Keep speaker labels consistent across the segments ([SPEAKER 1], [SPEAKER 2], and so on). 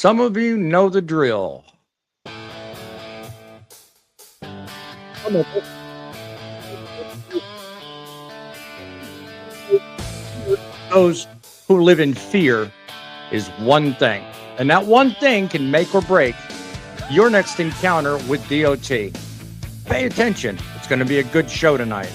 [SPEAKER 1] Some of you know the drill. Some of those who live in fear is one thing, and that one thing can make or break your next encounter with DOT. Pay attention. It's going to be a good show tonight.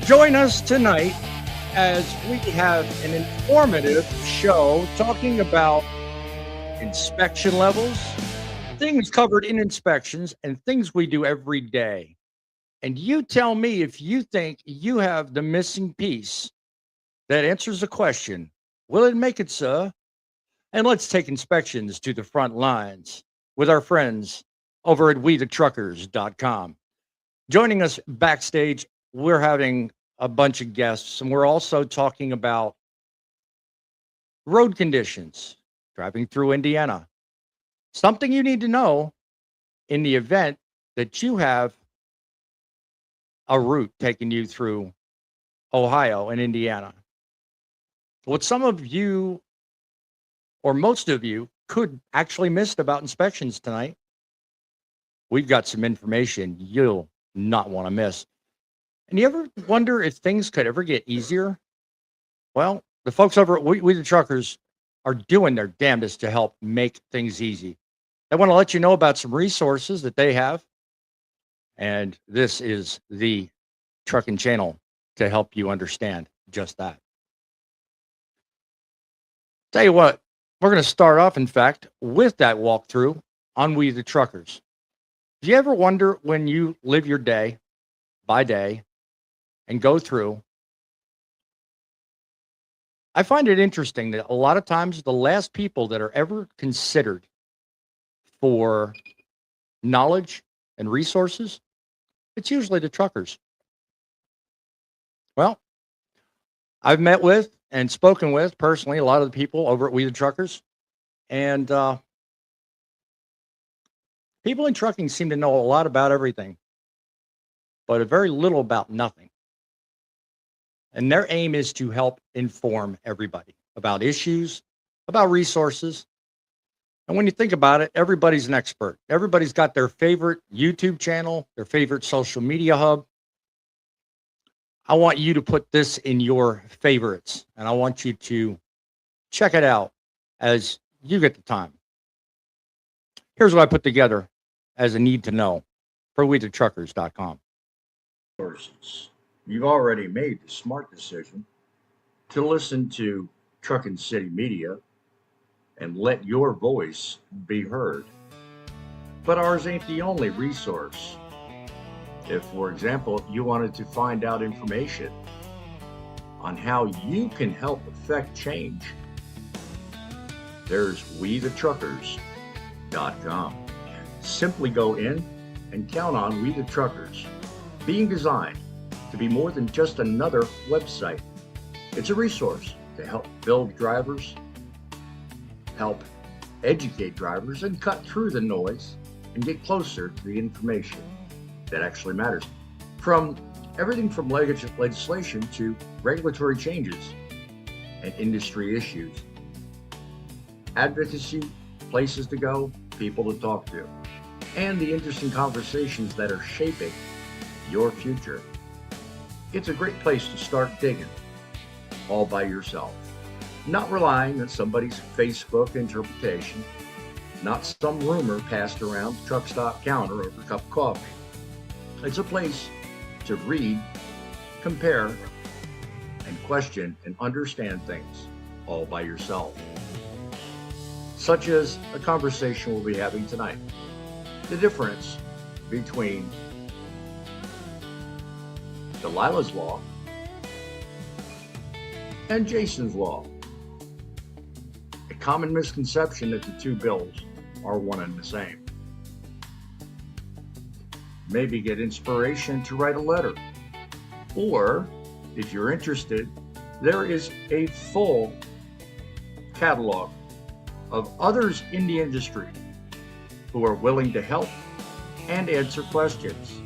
[SPEAKER 1] Join us tonight as we have an informative show talking about inspection levels, things covered in inspections, and things we do every day. And you tell me if you think you have the missing piece that answers the question, will it make it, sir? And let's take inspections to the front lines with our friends over at WeTheTruckers.com. Joining us backstage, we're having a bunch of guests, and we're also talking about road conditions, driving through Indiana. Something you need to know in the event that you have a route taking you through Ohio and Indiana. What some of you, or most of you, could actually miss about inspections tonight, we've got some information you'll not want to miss. And you ever wonder if things could ever get easier? Well, the folks over at We the Truckers are doing their damnedest to help make things easy. They want to let you know about some resources that they have. And this is the Truckin channel to help you understand just that. Tell you what, we're going to start off, in fact, with that walkthrough on We the Truckers. Do you ever wonder when you live your day by day and go through? I find it interesting that a lot of times the last people that are ever considered for knowledge and resources, it's usually the truckers. Well, I've met with and spoken with personally a lot of the people over at We the Truckers, and people in trucking seem to know a lot about everything, but very little about nothing. And their aim is to help inform everybody about issues, about resources. And when you think about it, everybody's an expert. Everybody's got their favorite YouTube channel, their favorite social media hub. I want you to put this in your favorites, and I want you to check it out as you get the time. Here's what I put together as a need to know for WeTheTruckers.com.
[SPEAKER 2] You've already made the smart decision to listen to Truckin City Media and let your voice be heard. But ours ain't the only resource. If, for example, you wanted to find out information on how you can help affect change, there's WeTheTruckers.com. Simply go in and count on We the Truckers being designed to be more than just another website. It's a resource to help build drivers, help educate drivers, and cut through the noise and get closer to the information that actually matters. From everything from legislation to regulatory changes and industry issues. Advocacy, places to go, people to talk to, and the interesting conversations that are shaping your future. It's a great place to start digging all by yourself, not relying on somebody's Facebook interpretation, not some rumor passed around the truck stop counter over a cup of coffee. It's a place to read, compare, and question and understand things all by yourself. Such as a conversation we'll be having tonight. The difference between Delilah's Law and Jason's Law. A common misconception that the two bills are one and the same. Maybe get inspiration to write a letter. Or, if you're interested, there is a full catalog of others in the industry who are willing to help and answer questions.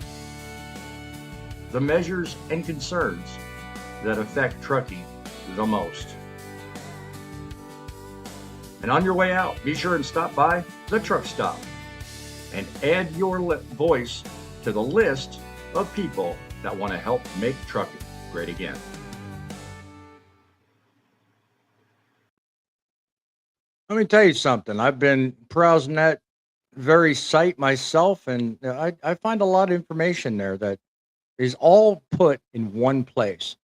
[SPEAKER 2] The measures and concerns that affect trucking the most. And on your way out, be sure and stop by the truck stop and add your voice to the list of people that want to help make trucking great again.
[SPEAKER 1] Let me tell you something. I've been browsing that very site myself, and I find a lot of information there that is all put in one place.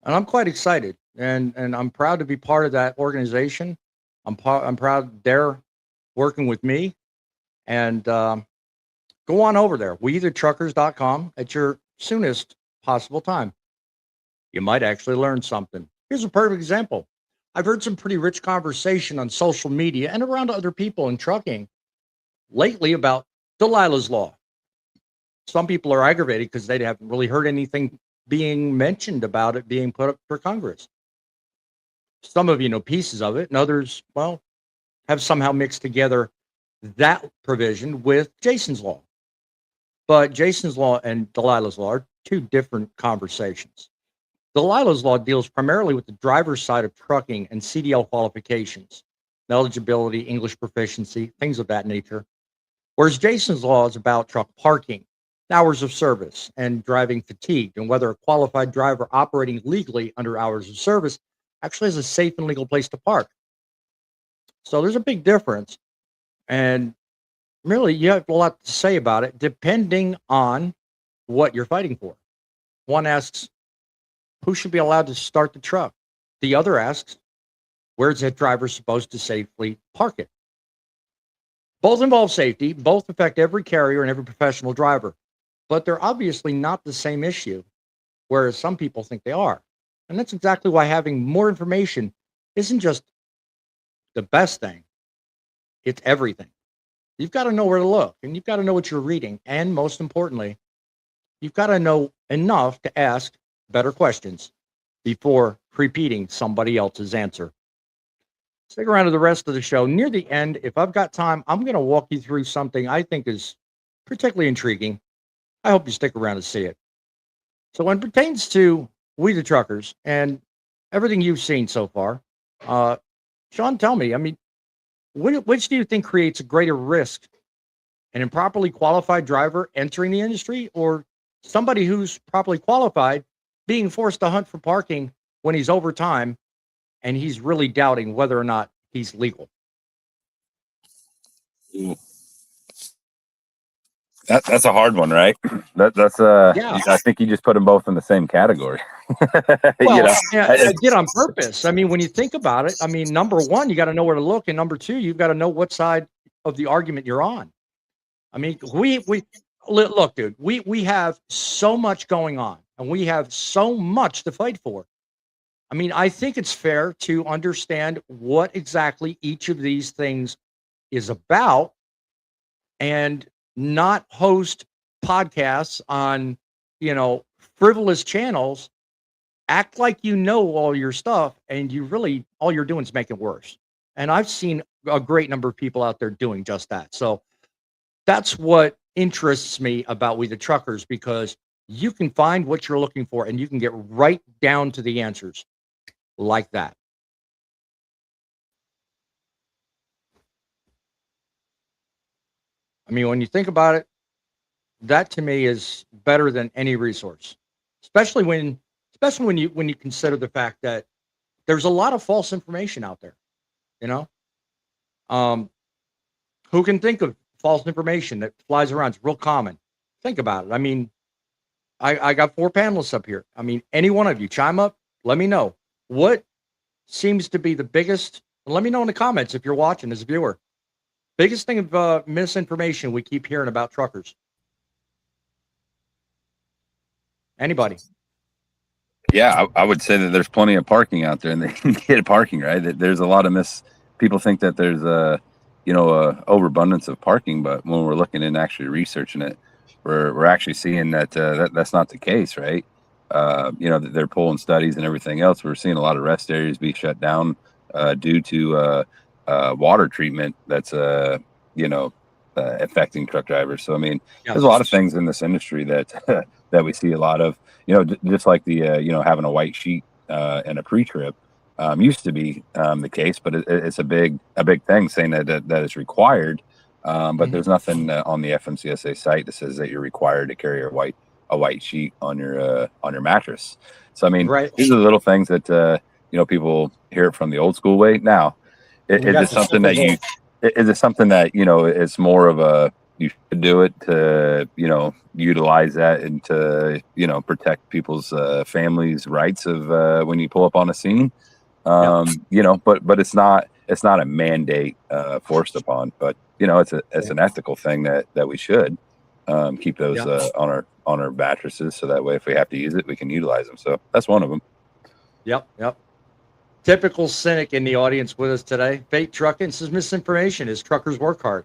[SPEAKER 1] And I'm quite excited, and I'm proud to be part of that organization. I'm proud they're working with me, and go on over there, WeTheTruckers.com at your soonest possible time. You might actually learn something. Here's a perfect example. I've heard some pretty rich conversation on social media and around other people in trucking lately about Delilah's Law. Some people are aggravated because they haven't really heard anything being mentioned about it being put up for Congress. Some of you know pieces of it, and others, well, have somehow mixed together that provision with Jason's Law. But Jason's Law and Delilah's Law are two different conversations. Delilah's Law deals primarily with the driver's side of trucking and CDL qualifications, eligibility, English proficiency, things of that nature. Whereas Jason's Law is about truck parking, hours of service, and driving fatigue, and whether a qualified driver operating legally under hours of service actually has a safe and legal place to park. So there's a big difference. And really, you have a lot to say about it, depending on what you're fighting for. One asks, who should be allowed to start the truck? The other asks, where's that driver supposed to safely park it? Both involve safety, both affect every carrier and every professional driver, but they're obviously not the same issue, whereas some people think they are. And that's exactly why having more information isn't just the best thing, it's everything. You've got to know where to look, and you've got to know what you're reading, and most importantly, you've got to know enough to ask better questions before repeating somebody else's answer. Stick around to the rest of the show. Near the end, if I've got time, I'm going to walk you through something I think is particularly intriguing. I hope you stick around to see it. So when it pertains to We the Truckers and everything you've seen so far, Sean, tell me, I mean, which do you think creates a greater risk? An improperly qualified driver entering the industry, or somebody who's properly qualified being forced to hunt for parking when he's over time and he's really doubting whether or not he's legal?
[SPEAKER 3] That's a hard one, right? That's
[SPEAKER 1] Yeah.
[SPEAKER 3] I think you just put them both in the same category.
[SPEAKER 1] Well, yeah, I did on purpose. I mean, when you think about it, I mean, number one, you got to know where to look, and number two, you've got to know what side of the argument you're on. I mean, we look, dude, we have so much going on, and we have so much to fight for. I mean, I think it's fair to understand what exactly each of these things is about, and not host podcasts on, frivolous channels, act like you know all your stuff, and all you're doing is making it worse. And I've seen a great number of people out there doing just that. So that's what interests me about We the Truckers, because you can find what you're looking for and you can get right down to the answers like that. I mean, when you think about it, that to me is better than any resource, especially when you consider the fact that there's a lot of false information out there. You know, um, who can think of false information that flies around? It's real common. Think about it. I mean, I got 4 panelists up here. I mean, any one of you chime up. Let me know what seems to be the biggest. Let me know in the comments if you're watching as a viewer. Biggest thing of misinformation we keep hearing about truckers. Anybody?
[SPEAKER 3] Yeah, I would say that there's plenty of parking out there, and they can get parking, right? There's a lot of people think that there's a overabundance of parking, but when we're looking and actually researching it, we're actually seeing that that's not the case, right? They're pulling studies and everything else. We're seeing a lot of rest areas be shut down due to water treatment that's affecting truck drivers. So I mean, there's a lot of things in this industry that that we see a lot of. Just like the having a white sheet and a pre-trip used to be the case, but it's a big thing saying that it's required. But there's nothing on the FMCSA site that says that you're required to carry a white sheet on your mattress. So I mean, these are the little things that people hear it from the old school way. Now, is it something that it's more of a you should do it to utilize that and to protect people's families' rights of when you pull up on a scene, but it's not a mandate forced upon, but it's an ethical thing that we should keep those on our mattresses, so that way if we have to use it we can utilize them. So that's one of them.
[SPEAKER 1] Yep. Typical cynic in the audience with us today. Fake Truckin says misinformation is truckers work hard.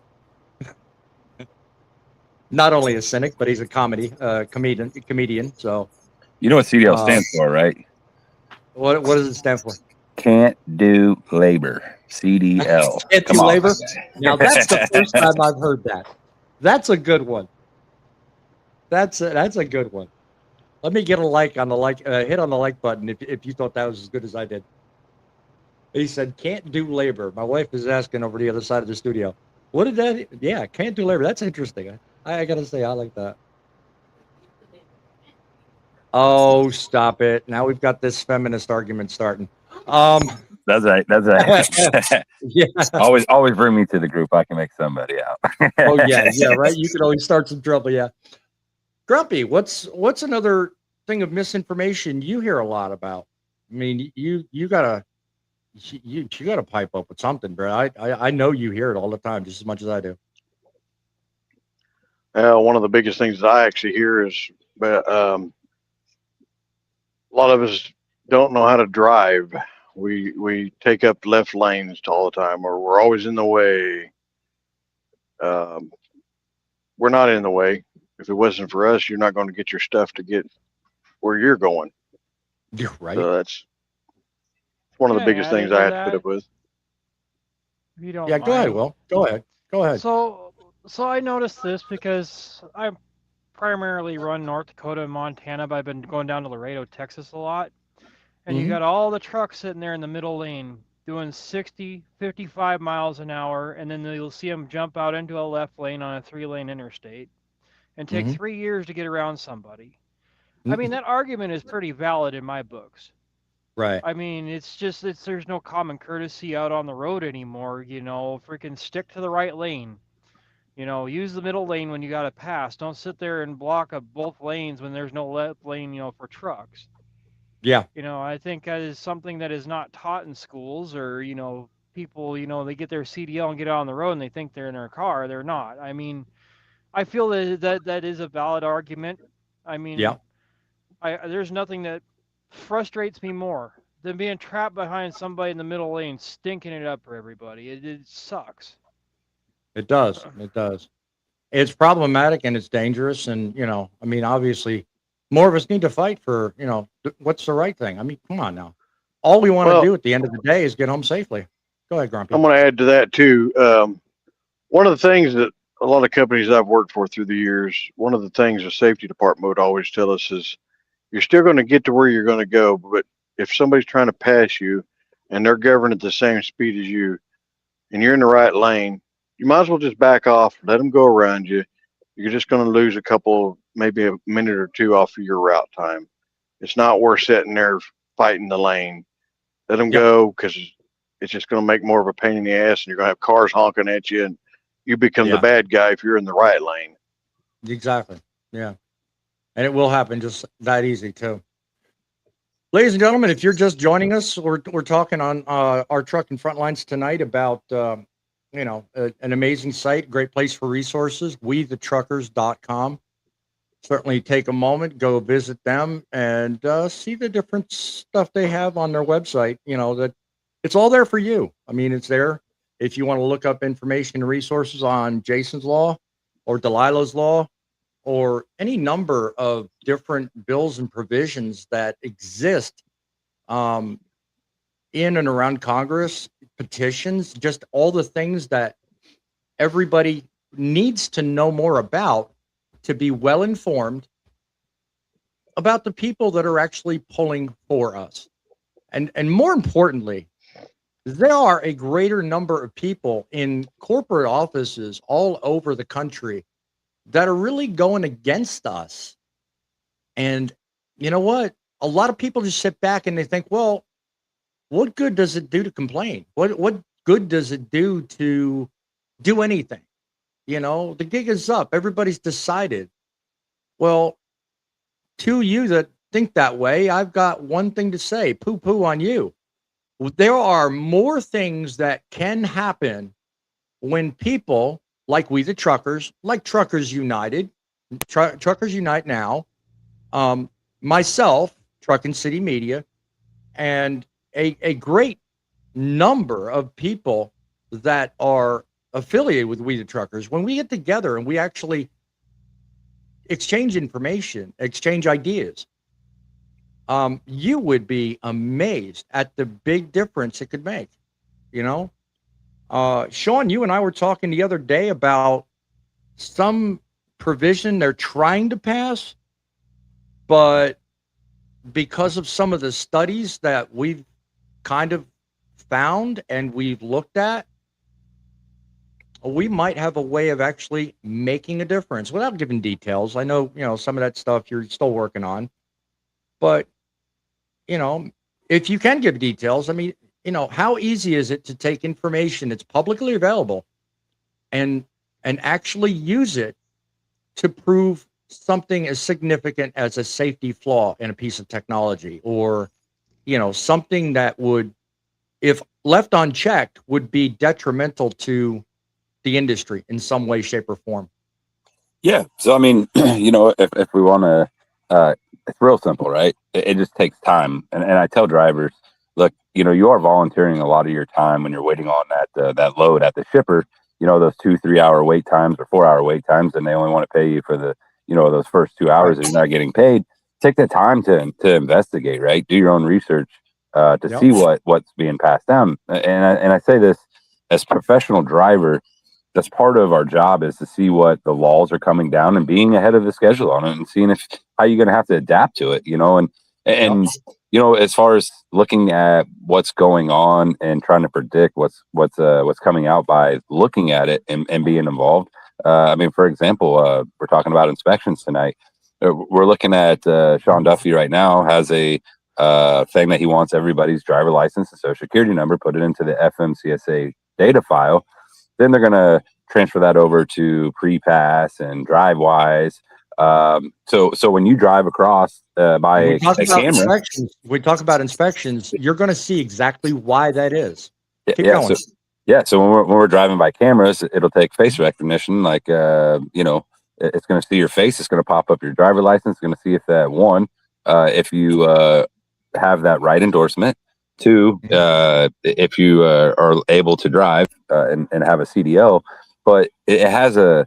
[SPEAKER 1] Not only a cynic, but he's a comedian. So
[SPEAKER 3] you know what CDL stands for, right?
[SPEAKER 1] What does it stand for?
[SPEAKER 3] Can't do labor. CDL.
[SPEAKER 1] Can't do labor. Now that's the first time I've heard that. That's a good one. That's a good one. Let me get a like on the hit on the like button if you thought that was as good as I did. He said, "Can't do labor." My wife is asking over the other side of the studio. What did that? Yeah, can't do labor. That's interesting. I gotta say, I like that. Oh, stop it! Now we've got this feminist argument starting.
[SPEAKER 3] That's right. Yeah. Always bring me to the group. I can make somebody out.
[SPEAKER 1] Oh yeah, right. You can always start some trouble. Yeah. Grumpy, what's another thing of misinformation you hear a lot about? I mean, you gotta pipe up with something, bro. I know you hear it all the time, just as much as I do.
[SPEAKER 4] One of the biggest things that I actually hear is a lot of us don't know how to drive. We take up left lanes all the time, or we're always in the way. We're not in the way. If it wasn't for us, you're not going to get your stuff to get where you're going.
[SPEAKER 1] You're right.
[SPEAKER 4] So that's one of the biggest things I have to put up with.
[SPEAKER 5] If you don't
[SPEAKER 1] mind. Go ahead, Will. Go ahead.
[SPEAKER 5] So I noticed this because I primarily run North Dakota and Montana, but I've been going down to Laredo, Texas a lot. And you got all the trucks sitting there in the middle lane doing 60, 55 miles an hour, and then you'll see them jump out into a left lane on a 3-lane interstate and take 3 years to get around somebody. I mean, that argument is pretty valid in my books.
[SPEAKER 1] Right.
[SPEAKER 5] I mean, there's no common courtesy out on the road anymore. Freaking stick to the right lane. Use the middle lane when you got to pass. Don't sit there and block up both lanes when there's no left lane, for trucks.
[SPEAKER 1] Yeah.
[SPEAKER 5] I think that is something that is not taught in schools, or, people, they get their CDL and get out on the road and they think they're in their car. They're not. I mean, I feel that is a valid argument. I mean, there's nothing that frustrates me more than being trapped behind somebody in the middle lane, stinking it up for everybody. It sucks.
[SPEAKER 1] It does. It's problematic and it's dangerous. And, I mean, obviously, more of us need to fight for, what's the right thing. I mean, come on now. All we want to do at the end of the day is get home safely. Go ahead, Grumpy.
[SPEAKER 4] I'm going to add to that, too. One of the things that a lot of companies I've worked for through the years, one of the things the safety department would always tell us is you're still going to get to where you're going to go, but if somebody's trying to pass you and they're governed at the same speed as you and you're in the right lane, you might as well just back off, let them go around you. You're just going to lose a couple, maybe a minute or two off of your route time. It's not worth sitting there fighting the lane. Let them go, because it's just going to make more of a pain in the ass, and you're going to have cars honking at you, and you become the bad guy if you're in the right lane.
[SPEAKER 1] Exactly. Yeah. And it will happen just that easy too. Ladies and gentlemen, if you're just joining us, we're talking on our Truckin Frontlines tonight about an amazing site, great place for resources, wethetruckers.com. Certainly take a moment, go visit them, and see the different stuff they have on their website. That it's all there for you. I mean, it's there if you want to look up information and resources on Jason's Law or Delilah's Law or any number of different bills and provisions that exist in and around Congress, petitions, just all the things that everybody needs to know more about to be well informed about the people that are actually pulling for us. And more importantly, there are a greater number of people in corporate offices all over the country that are really going against us. And you know what? A lot of people just sit back and they think, well, what good does it do to complain? What good does it do to do anything? The gig is up. Everybody's decided. Well, to you that think that way, I've got one thing to say, poo-poo on you. There are more things that can happen when people like We the Truckers, like Truckers United, Truckers Unite Now, myself, Truckin City Media, and a great number of people that are affiliated with We the Truckers, when we get together and we actually exchange information, exchange ideas, you would be amazed at the big difference it could make. Sean, you and I were talking the other day about some provision they're trying to pass, but because of some of the studies that we've kind of found and we've looked at, we might have a way of actually making a difference without giving details. I know, some of that stuff you're still working on, but, if you can give details, I mean, how easy is it to take information that's publicly available and actually use it to prove something as significant as a safety flaw in a piece of technology, or, something that would, if left unchecked, would be detrimental to the industry in some way, shape, or form?
[SPEAKER 3] Yeah. So, I mean, if we want to, it's real simple, right? It just takes time. And I tell drivers, look, you are volunteering a lot of your time when you're waiting on that load at the shipper, those 2-3 hour wait times or 4 hour wait times, and they only want to pay you for the, those first 2 hours that you're not getting paid. Take the time to investigate, right? Do your own research to see what's being passed down. And I say this as professional driver, that's part of our job, is to see what the laws are coming down and being ahead of the schedule on it and seeing how you're going to have to adapt to it, and as far as looking at what's going on and trying to predict what's coming out by looking at it and being involved. I mean, for example, we're talking about inspections tonight. We're looking at Sean Duffy right now has a thing that he wants everybody's driver license and social security number, put it into the FMCSA data file. Then they're going to transfer that over to pre-pass and DriveWise. So when you drive across by a camera,
[SPEAKER 1] we talk about inspections. You're going to see exactly why that is. Keep going.
[SPEAKER 3] So when we're driving by cameras, it'll take face recognition. Like it's going to see your face. It's going to pop up your driver license. It's going to see if if you have that right endorsement. 2, if you are able to drive and have a CDL, but it has a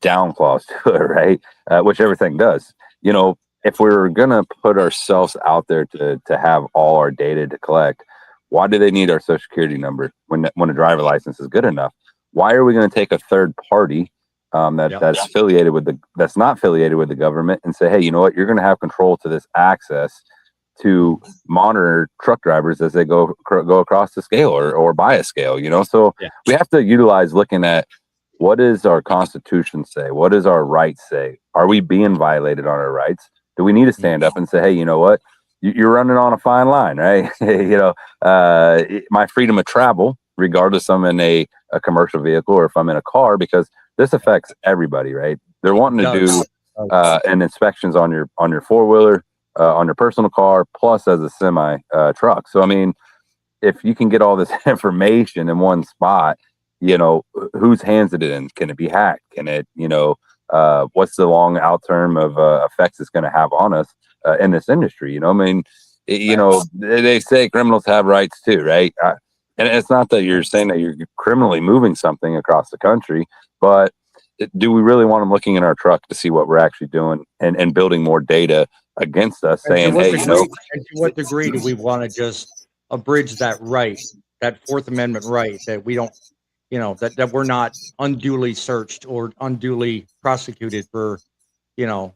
[SPEAKER 3] down clause to it, right? Which everything does. If we're gonna put ourselves out there to have all our data to collect, why do they need our social security number when a driver license is good enough? why are we going to take a third party that's affiliated with that's not affiliated with the government and say, hey, you know what, you're going to have control to this access to monitor truck drivers as they go across the scale or by a scale, So we have to utilize looking at what does our Constitution say? What does our rights say? Are we being violated on our rights? Do we need to stand up and say, hey, you know what? You're running on a fine line, right? My freedom of travel, regardless I'm in a commercial vehicle or if I'm in a car, because this affects everybody, right? They're wanting to do and inspections on your four-wheeler, on your personal car, plus as a semi truck. So, I mean, if you can get all this information in one spot, whose hands it in? Can it be hacked? Can it, what's the long out term of effects it's going to have on us in this industry? I mean, they say criminals have rights too, right? And it's not that you're saying that you're criminally moving something across the country, but do we really want them looking in our truck to see what we're actually doing and building more data against us, saying, hey,
[SPEAKER 1] and to what degree do we want to just abridge that right, that Fourth Amendment right, that we don't, that we're not unduly searched or unduly prosecuted for,
[SPEAKER 3] sure,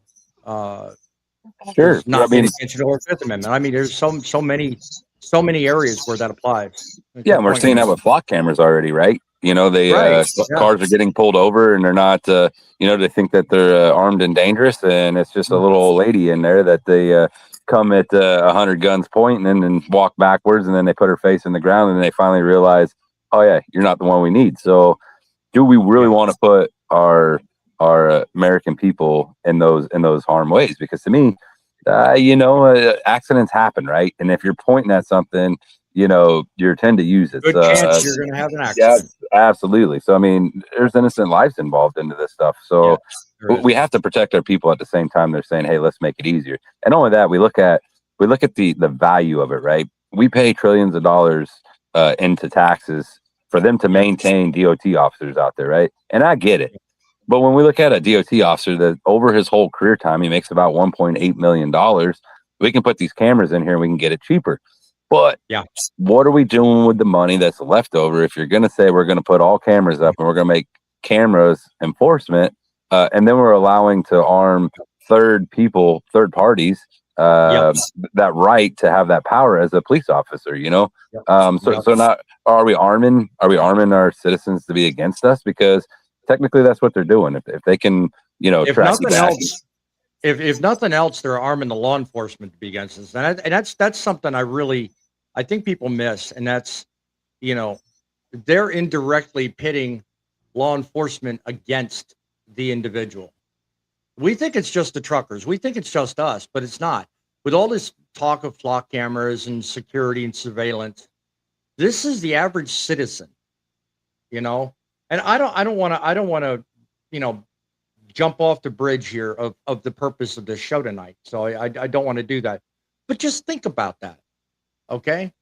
[SPEAKER 1] not paying attention to our Fifth Amendment. I mean, there's so many areas where that applies.
[SPEAKER 3] Yeah, and we're seeing that with flock cameras already, right? Cars are getting pulled over and they're not, they think that they're armed and dangerous, and it's just a little old lady in there that they come at 100 guns pointing and then walk backwards, and then they put her face in the ground, and they finally realize, oh yeah, you're not the one we need. So, do we really want to put our American people in those harm ways? Because to me, accidents happen, right? And if you're pointing at something, you tend to use it.
[SPEAKER 1] Good chance you're going to have an accident.
[SPEAKER 3] Yeah, absolutely. So, I mean, there's innocent lives involved into this stuff. So we have to protect our people at the same time. They're saying, hey, let's make it easier. And only that, we look at the value of it, right? We pay trillions of dollars into taxes for them to maintain DOT officers out there, right? And I get it. But when we look at a DOT officer that over his whole career time, he makes about $1.8 million, we can put these cameras in here and we can get it cheaper. But what are we doing with the money that's left over? If you're going to say we're going to put all cameras up and we're going to make cameras enforcement, and then we're allowing to arm third parties, that right to have that power as a police officer, So not are we arming our citizens to be against us? Because technically that's what they're doing. If they can,
[SPEAKER 1] if nothing else, if nothing else, they're arming the law enforcement to be against us. And that's something I think people miss. And that's, they're indirectly pitting law enforcement against the individual. We think it's just the truckers. We think it's just us, but it's not. With all this talk of flock cameras and security and surveillance, this is the average citizen, And I don't want to, jump off the bridge here of the purpose of this show tonight. So I don't want to do that. But just think about that. Okay?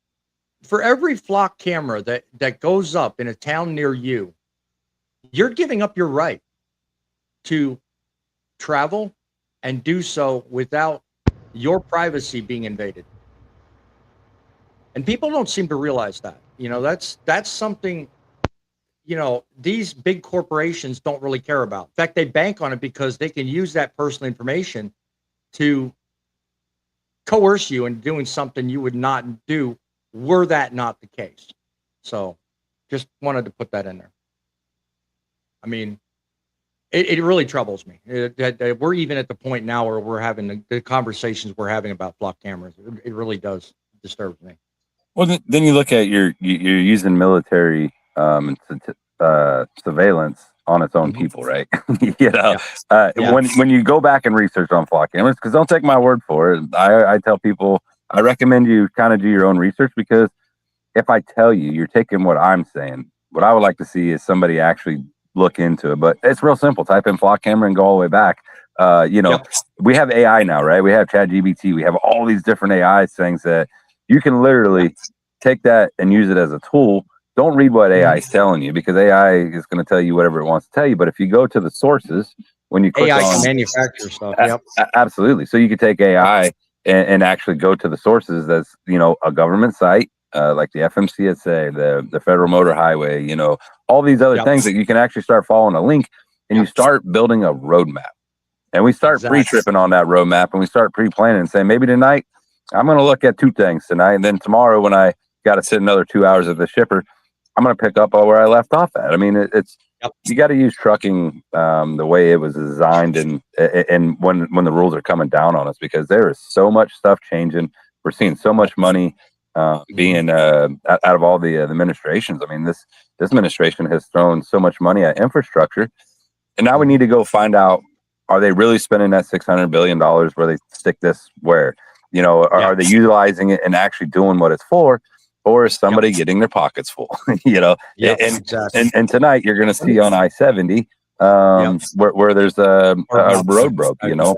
[SPEAKER 1] For every flock camera that goes up in a town near you, you're giving up your right to travel and do so without your privacy being invaded. And people don't seem to realize that. That's something these big corporations don't really care about. In fact, they bank on it because they can use that personal information to coerce you into doing something you would not do were that not the case. So just wanted to put that in there. I mean, it really troubles me. We're even at the point now where we're having the conversations we're having about flock cameras. It really does disturb me.
[SPEAKER 3] Well, then you look at you're using military surveillance on its own people, right? When you go back and research on flock cameras, because don't take my word for it. I tell people, I recommend you kind of do your own research, because if I tell you, you're taking what I'm saying. What I would like to see is somebody actually look into it. But it's real simple. Type in flock camera and go all the way back. We have AI now, right? We have ChatGPT. We have all these different AI things that you can literally take that and use it as a tool. Don't read what AI is telling you, because AI is going to tell you whatever it wants to tell you. But if you go to the sources, when you click
[SPEAKER 1] AI
[SPEAKER 3] on
[SPEAKER 1] can manufacture stuff.
[SPEAKER 3] Absolutely. So you could take AI and actually go to the sources. That's a government site, like the FMCSA, the Federal Motor Highway, you know, all these other things that you can actually start following a link, and you start building a roadmap. And we start pre-tripping on that roadmap, and we start pre-planning and saying, maybe tonight I'm going to look at 2 things tonight, and then tomorrow when I got to sit another 2 hours at the shipper, I'm going to pick up where I left off at. I mean, it's you got to use trucking the way it was designed, and when the rules are coming down on us, because there is so much stuff changing. We're seeing so much money being out of all the administrations. I mean, this administration has thrown so much money at infrastructure, and now we need to go find out, are they really spending that $600 billion where they stick this where? You know, are they utilizing it and actually doing what it's for? Or is somebody getting their pockets full? You know, and tonight you're going to see on I-70 where there's a road broke. You know,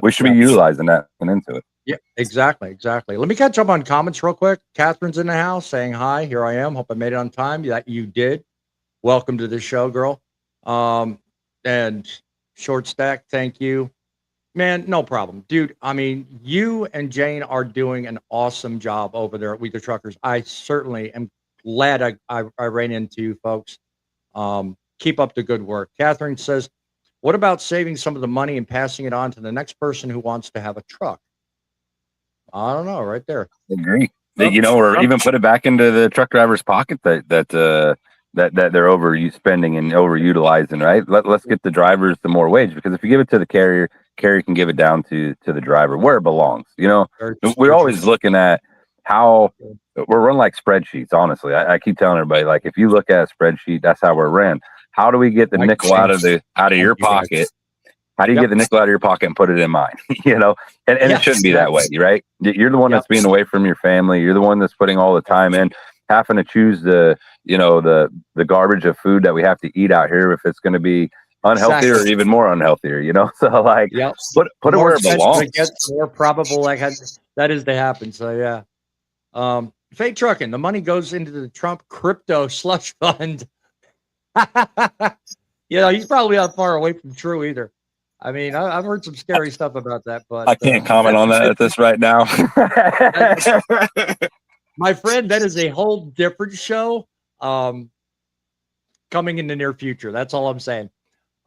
[SPEAKER 3] we should be utilizing that and into it.
[SPEAKER 1] Yeah, exactly. Let me catch up on comments real quick. Catherine's in the house saying hi. Here I am. Hope I made it on time. That you did. Welcome to the show, girl. And Short Stack, thank you. Man, no problem, dude. I mean, you and Jane are doing an awesome job over there at We the Truckers. I certainly am glad I ran into you folks. Keep up the good work. Catherine says, what about saving some of the money and passing it on to the next person who wants to have a truck? I don't know, right there.
[SPEAKER 3] Agree. You know, or even put it back into the truck driver's pocket that they're spending and overutilizing, right? Let's get the drivers the more wage, because if you give it to the carrier can give it down to the driver where it belongs. You know, we're always looking at how we're run like spreadsheets. Honestly, I keep telling everybody, like, if you look at a spreadsheet, that's how we're ran. How do we get the nickel out of your pocket? How do you get the nickel out of your pocket and put it in mine? You know, and it shouldn't be that way, right? You're the one that's being away from your family. You're the one that's putting all the time in, having to choose the garbage of food that we have to eat out here, if it's going to be unhealthy or even more unhealthier, you know. So like, put it where it belongs. It gets
[SPEAKER 1] more probable that is to happen. So fake trucking. The money goes into the Trump crypto slush fund. You know, he's probably not far away from true either. I mean, I've heard some scary stuff about that, but
[SPEAKER 3] I can't comment on that at this right now.
[SPEAKER 1] My friend, that is a whole different show coming in the near future. That's all I'm saying.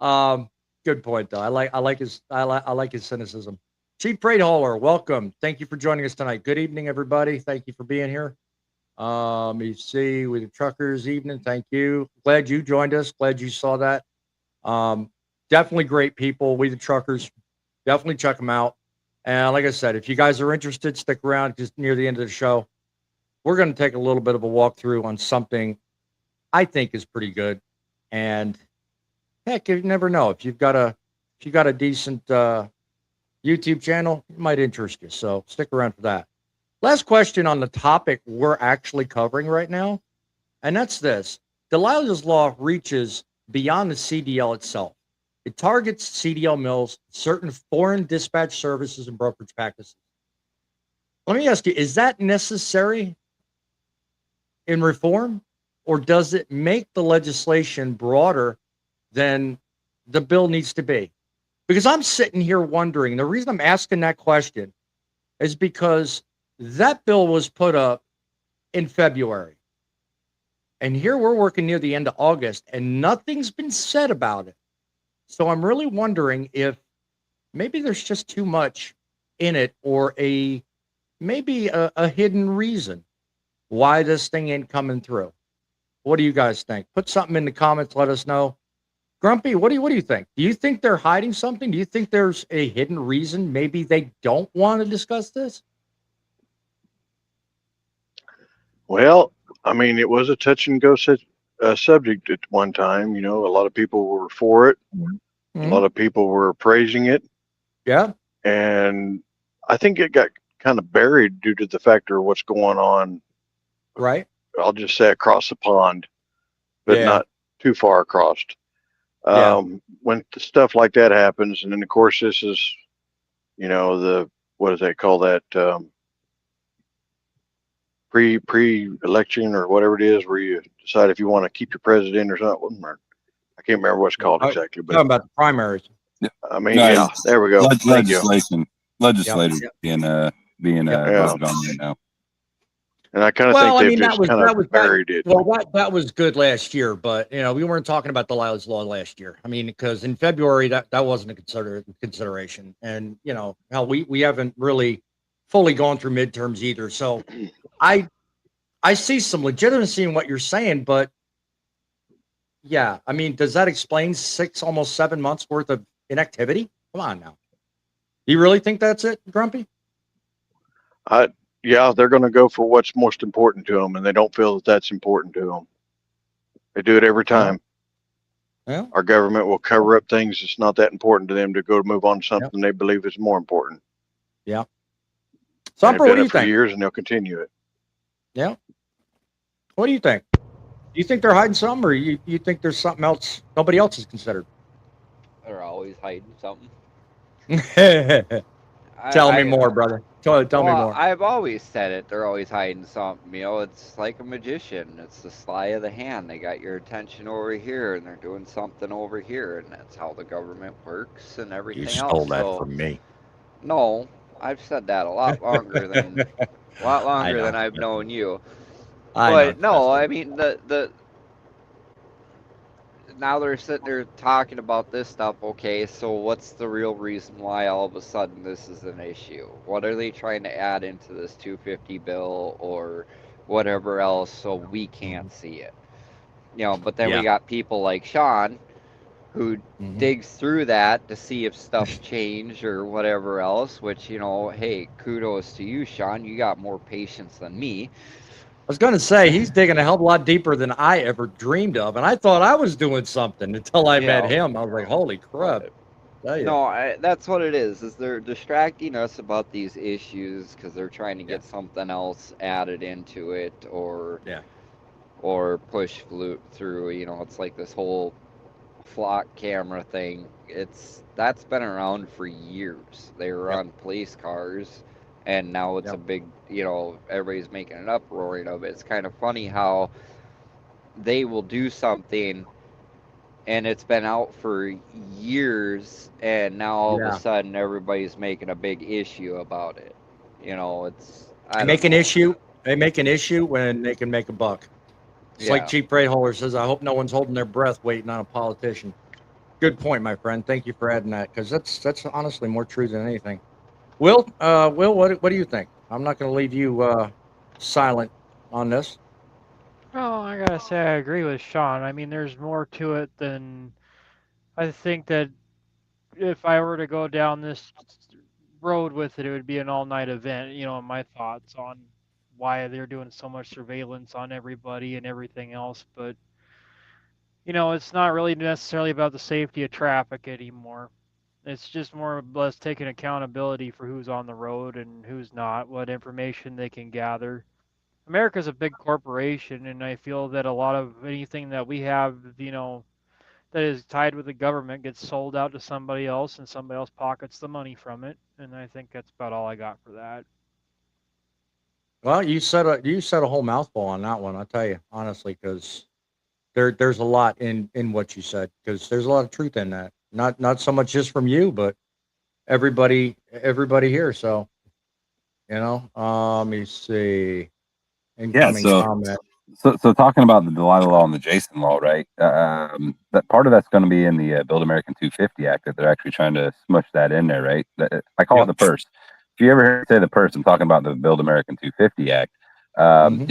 [SPEAKER 1] Good point though. I like his cynicism. Chief Freight Hauler, welcome. Thank you for joining us tonight. Good evening, everybody. Thank you for being here. You see with the truckers evening. Thank you. Glad you joined us. Glad you saw that. Definitely great people. We the truckers, definitely check them out. And like I said, if you guys are interested, stick around just near the end of the show. We're going to take a little bit of a walkthrough on something I think is pretty good. And heck, you never know. If you've got a decent YouTube channel, it might interest you. So stick around for that. Last question on the topic we're actually covering right now, and that's this. Delilah's Law reaches beyond the CDL itself. It targets CDL mills, certain foreign dispatch services, and brokerage practices. Let me ask you, is that necessary in reform, or does it make the legislation broader than the bill needs to be? Because I'm sitting here wondering, the reason I'm asking that question is because that bill was put up in February. And here we're working near the end of August, and nothing's been said about it. So I'm really wondering if maybe there's just too much in it, or maybe a hidden reason why this thing ain't coming through. What do you guys think? Put something in the comments. Let us know. Grumpy, what do you think? Do you think they're hiding something? Do you think there's a hidden reason? Maybe they don't want to discuss this?
[SPEAKER 4] Well, I mean, it was a touch and go subject at one time. You know, a lot of people were for it. Mm-hmm. A lot of people were praising it.
[SPEAKER 1] Yeah.
[SPEAKER 4] And I think it got kind of buried due to the factor of what's going on.
[SPEAKER 1] Right.
[SPEAKER 4] I'll just say across the pond, but not too far across. When stuff like that happens, and then of course this is, you know, what do they call that? Pre-election or whatever it is, where you decide if you want to keep your president or something. Or, I can't remember what it's called exactly. But
[SPEAKER 1] talking about the primaries.
[SPEAKER 4] I mean, there we go.
[SPEAKER 3] Legislation being voted on right now.
[SPEAKER 4] And I kind of think they've just kind of buried it.
[SPEAKER 1] Well, that was good last year, but we weren't talking about Delilah's Law last year. I mean, because in February that wasn't a consideration, and hell, we haven't really fully gone through midterms either. So I see some legitimacy in what you're saying, but yeah, I mean, does that explain almost 7 months worth of inactivity? Come on now. You really think that's it, Grumpy?
[SPEAKER 4] Yeah, they're going to go for what's most important to them, and they don't feel that that's important to them. They do it every time.
[SPEAKER 1] Yeah.
[SPEAKER 4] Our government will cover up things that's not that important to them to go move on to something they believe is more important.
[SPEAKER 1] Yeah. Sumper,
[SPEAKER 4] what do you
[SPEAKER 1] think?
[SPEAKER 4] For years, and they'll continue it.
[SPEAKER 1] Yeah. What do you think? Do you think they're hiding something, or you think there's something else nobody else has considered?
[SPEAKER 6] They're always hiding something.
[SPEAKER 1] Tell me more, brother. Tell me more.
[SPEAKER 6] I've always said it. They're always hiding something. It's like a magician. It's the sleight of the hand. They got your attention over here, and they're doing something over here, and that's how the government works and everything else.
[SPEAKER 1] You stole that from me.
[SPEAKER 6] No, I've said that a lot longer than I've known you. But no, I mean now they're sitting there talking about this stuff. Okay, so what's the real reason why all of a sudden this is an issue? What are they trying to add into this 250 bill or whatever else so we can't see it? But then we got people like Sean who digs through that to see if stuff's changed or whatever else, which, hey, kudos to you, Sean. You got more patience than me.
[SPEAKER 1] I was going to say, he's digging a hell of a lot deeper than I ever dreamed of. And I thought I was doing something until I met him. I was like, holy crap.
[SPEAKER 6] No, that's what it is they're distracting us about these issues because they're trying to get something else added into it or push through. It's like this whole flock camera thing. That's been around for years. They were on police cars. And now it's a big, everybody's making an uproar of it. It's kind of funny how they will do something and it's been out for years and now all of a sudden everybody's making a big issue about it. They make an issue when they can make a buck. It's like Chief Breitholer says, I hope no one's holding their breath waiting on a politician. Good point, my friend. Thank you for adding that, because that's honestly more true than anything. Will, what do you think? I'm not going to leave you silent on this.
[SPEAKER 5] Well, I gotta say I agree with Sean. I mean, there's more to it than I think that if I were to go down this road with it, it would be an all-night event. My thoughts on why they're doing so much surveillance on everybody and everything else. But it's not really necessarily about the safety of traffic anymore. It's just more or less taking accountability for who's on the road and who's not, what information they can gather. America's a big corporation, and I feel that a lot of anything that we have, that is tied with the government gets sold out to somebody else, and somebody else pockets the money from it. And I think that's about all I got for that.
[SPEAKER 1] Well, you said a whole mouthful on that one, I'll tell you, honestly, because there's a lot in what you said, because there's a lot of truth in that. Not so much just from you, but everybody here. So, let me see. Incoming comment.
[SPEAKER 3] So talking about the Delilah Law and the Jason Law, right? That part of that's going to be in the Build American 250 Act, that they're actually trying to smush that in there, right? I call it the purse. If you ever hear say the purse, I'm talking about the Build American 250 Act. And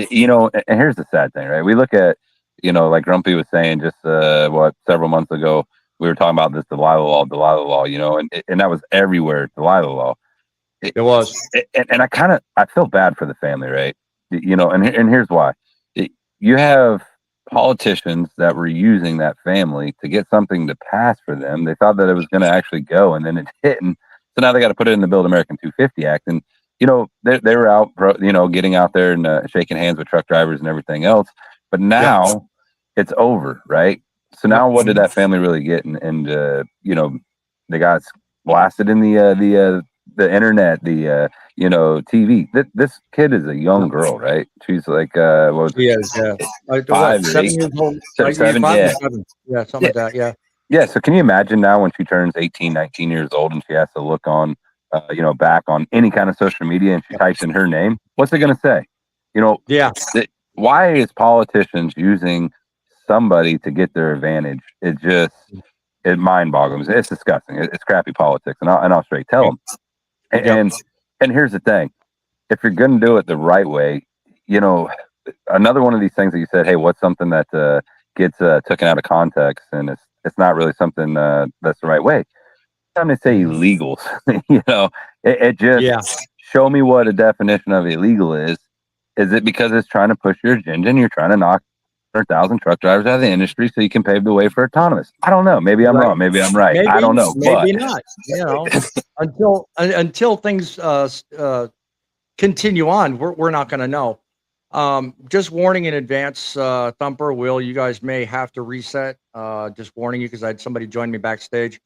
[SPEAKER 3] here's the sad thing, right? We look at, like Grumpy was saying just several months ago, we were talking about this Delilah Law, and that was everywhere, Delilah Law.
[SPEAKER 1] It was.
[SPEAKER 3] And I feel bad for the family, right? And here's why. You have politicians that were using that family to get something to pass for them. They thought that it was going to actually go, and then it didn't. So now they got to put it in the Build American 250 Act. And, they were out, getting out there and shaking hands with truck drivers and everything else. But now it's over, right? So now what did that family really get? And they got blasted in the internet, the TV. This kid is a young girl, right? She's like
[SPEAKER 1] she is,
[SPEAKER 3] 5,
[SPEAKER 1] 7 years old.
[SPEAKER 3] 7,
[SPEAKER 1] something like that.
[SPEAKER 3] Yeah. So can you imagine now when she turns 18, 19 years old and she has to look on back on any kind of social media and she types in her name? What's it going to say? Why is politicians using somebody to get their advantage? It mind boggles. It's disgusting. It's crappy politics, and I'll straight tell them. And here's the thing: if you're going to do it the right way, another one of these things that you said, hey, what's something that gets taken out of context, and it's not really something that's the right way. Time to say illegals, it just show me what a definition of illegal is. Is it because it's trying to push your agenda and you're trying to knock 100,000 truck drivers out of the industry so you can pave the way for autonomous? I don't know. Maybe I'm wrong. Maybe I'm right. I don't know.
[SPEAKER 1] Maybe not. Until things continue on, we're not going to know. Just warning in advance, Thumper, Will, you guys may have to reset. Just warning you because I had somebody join me backstage.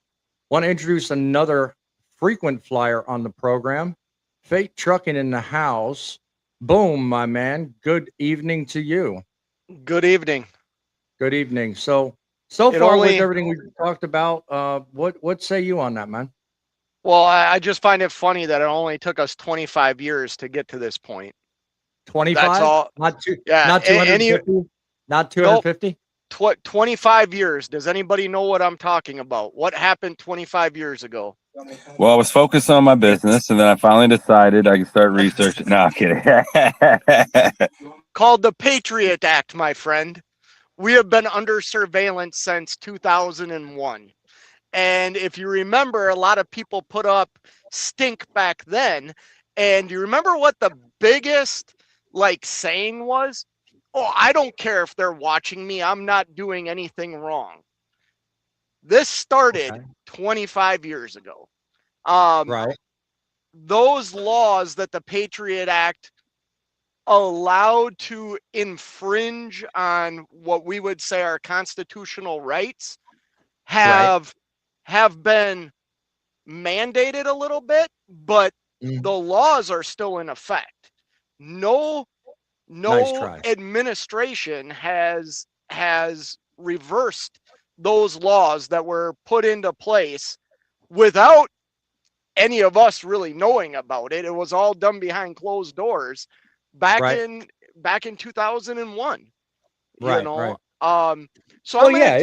[SPEAKER 1] Want to introduce another frequent flyer on the program. Fate Truckin in the house. Boom, my man. Good evening to you.
[SPEAKER 7] Good evening.
[SPEAKER 1] Good evening. So far with everything we've talked about, what say you on that, man?
[SPEAKER 7] Well, I just find it funny that it only took us 25 years to get to this point.
[SPEAKER 1] 25?
[SPEAKER 7] That's all.
[SPEAKER 1] Not 250? Not 250?
[SPEAKER 7] Nope. 25 years. Does anybody know what I'm talking about? What happened 25 years ago?
[SPEAKER 3] Well, I was focused on my business, and then I finally decided I could start researching. No, I'm kidding.
[SPEAKER 7] Called the Patriot Act, my friend. We have been under surveillance since 2001. And if you remember, a lot of people put up stink back then. And do you remember what the biggest saying was? Oh, I don't care if they're watching me. I'm not doing anything wrong. This started 25 years ago.
[SPEAKER 1] Right.
[SPEAKER 7] Those laws that the Patriot Act allowed to infringe on what we would say are constitutional rights have been mandated a little bit, but the laws are still in effect. No administration has reversed those laws that were put into place without any of us really knowing about it. It was all done behind closed doors back in 2001.
[SPEAKER 1] Right.
[SPEAKER 7] So I'm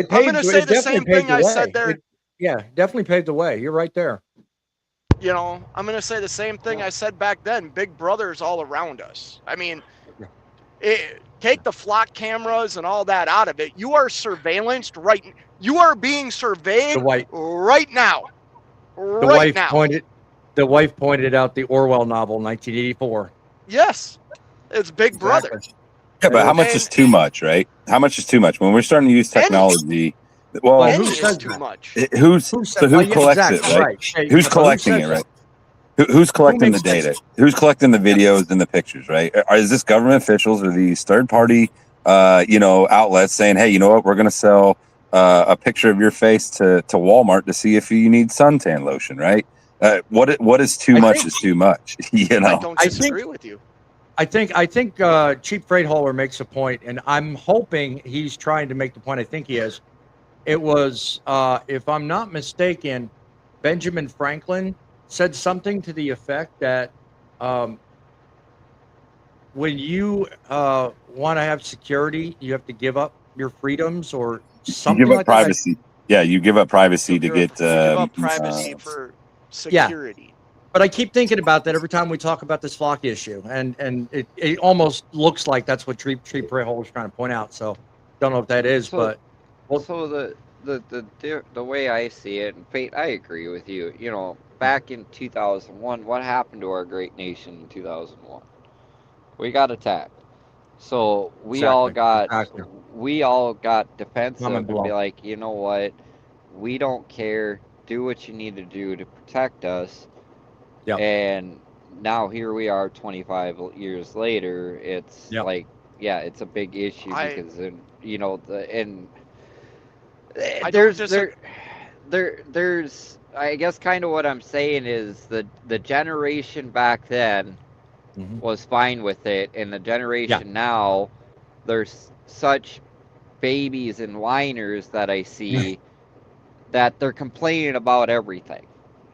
[SPEAKER 7] gonna say the same thing I said there.
[SPEAKER 1] Definitely paved the way. You're right there.
[SPEAKER 7] I'm gonna say the same thing I said back then. Big Brother's all around us. I mean, take the flock cameras and all that out of it. You are surveillanced right. You are being surveyed right now.
[SPEAKER 1] The wife pointed out the Orwell novel, 1984.
[SPEAKER 7] Yes, it's Big Brother.
[SPEAKER 3] Yeah, but how much is too much, right? How much is too much when we're starting to use technology?
[SPEAKER 7] Who says too much?
[SPEAKER 3] Who collects it, right? Who's collecting it, right? Who's collecting the data? Who's collecting the videos and the pictures, right? Is this government officials or these third-party, outlets saying, hey, you know what? We're going to sell a picture of your face to Walmart to see if you need suntan lotion, right? What is too much is too much.
[SPEAKER 7] I don't disagree with you.
[SPEAKER 1] I think Cheap Freight Hauler makes a point, and I'm hoping he's trying to make the point. I think he is. It was, if I'm not mistaken, Benjamin Franklin said something to the effect that when you want to have security, you have to give up your freedoms or something.
[SPEAKER 3] You give up
[SPEAKER 1] like
[SPEAKER 3] privacy.
[SPEAKER 1] That.
[SPEAKER 3] Yeah, you give up privacy to get
[SPEAKER 7] give up privacy for security.
[SPEAKER 1] Yeah. But I keep thinking about that every time we talk about this flock issue, and it almost looks like that's what Cheap Freight Hauler is trying to point out. So don't know what that is, but.
[SPEAKER 6] So the way I see it, and Fate, I agree with you. Back in 2001, what happened to our great nation in 2001? We got attacked. So we all got defensive and be like, you know what? We don't care. Do what you need to do to protect us.
[SPEAKER 1] Yep.
[SPEAKER 6] And now here we are 25 years later. It's it's a big issue because there's I guess kind of what I'm saying is the generation back then was fine with it, and the generation now, there's such babies and whiners that I see that they're complaining about everything,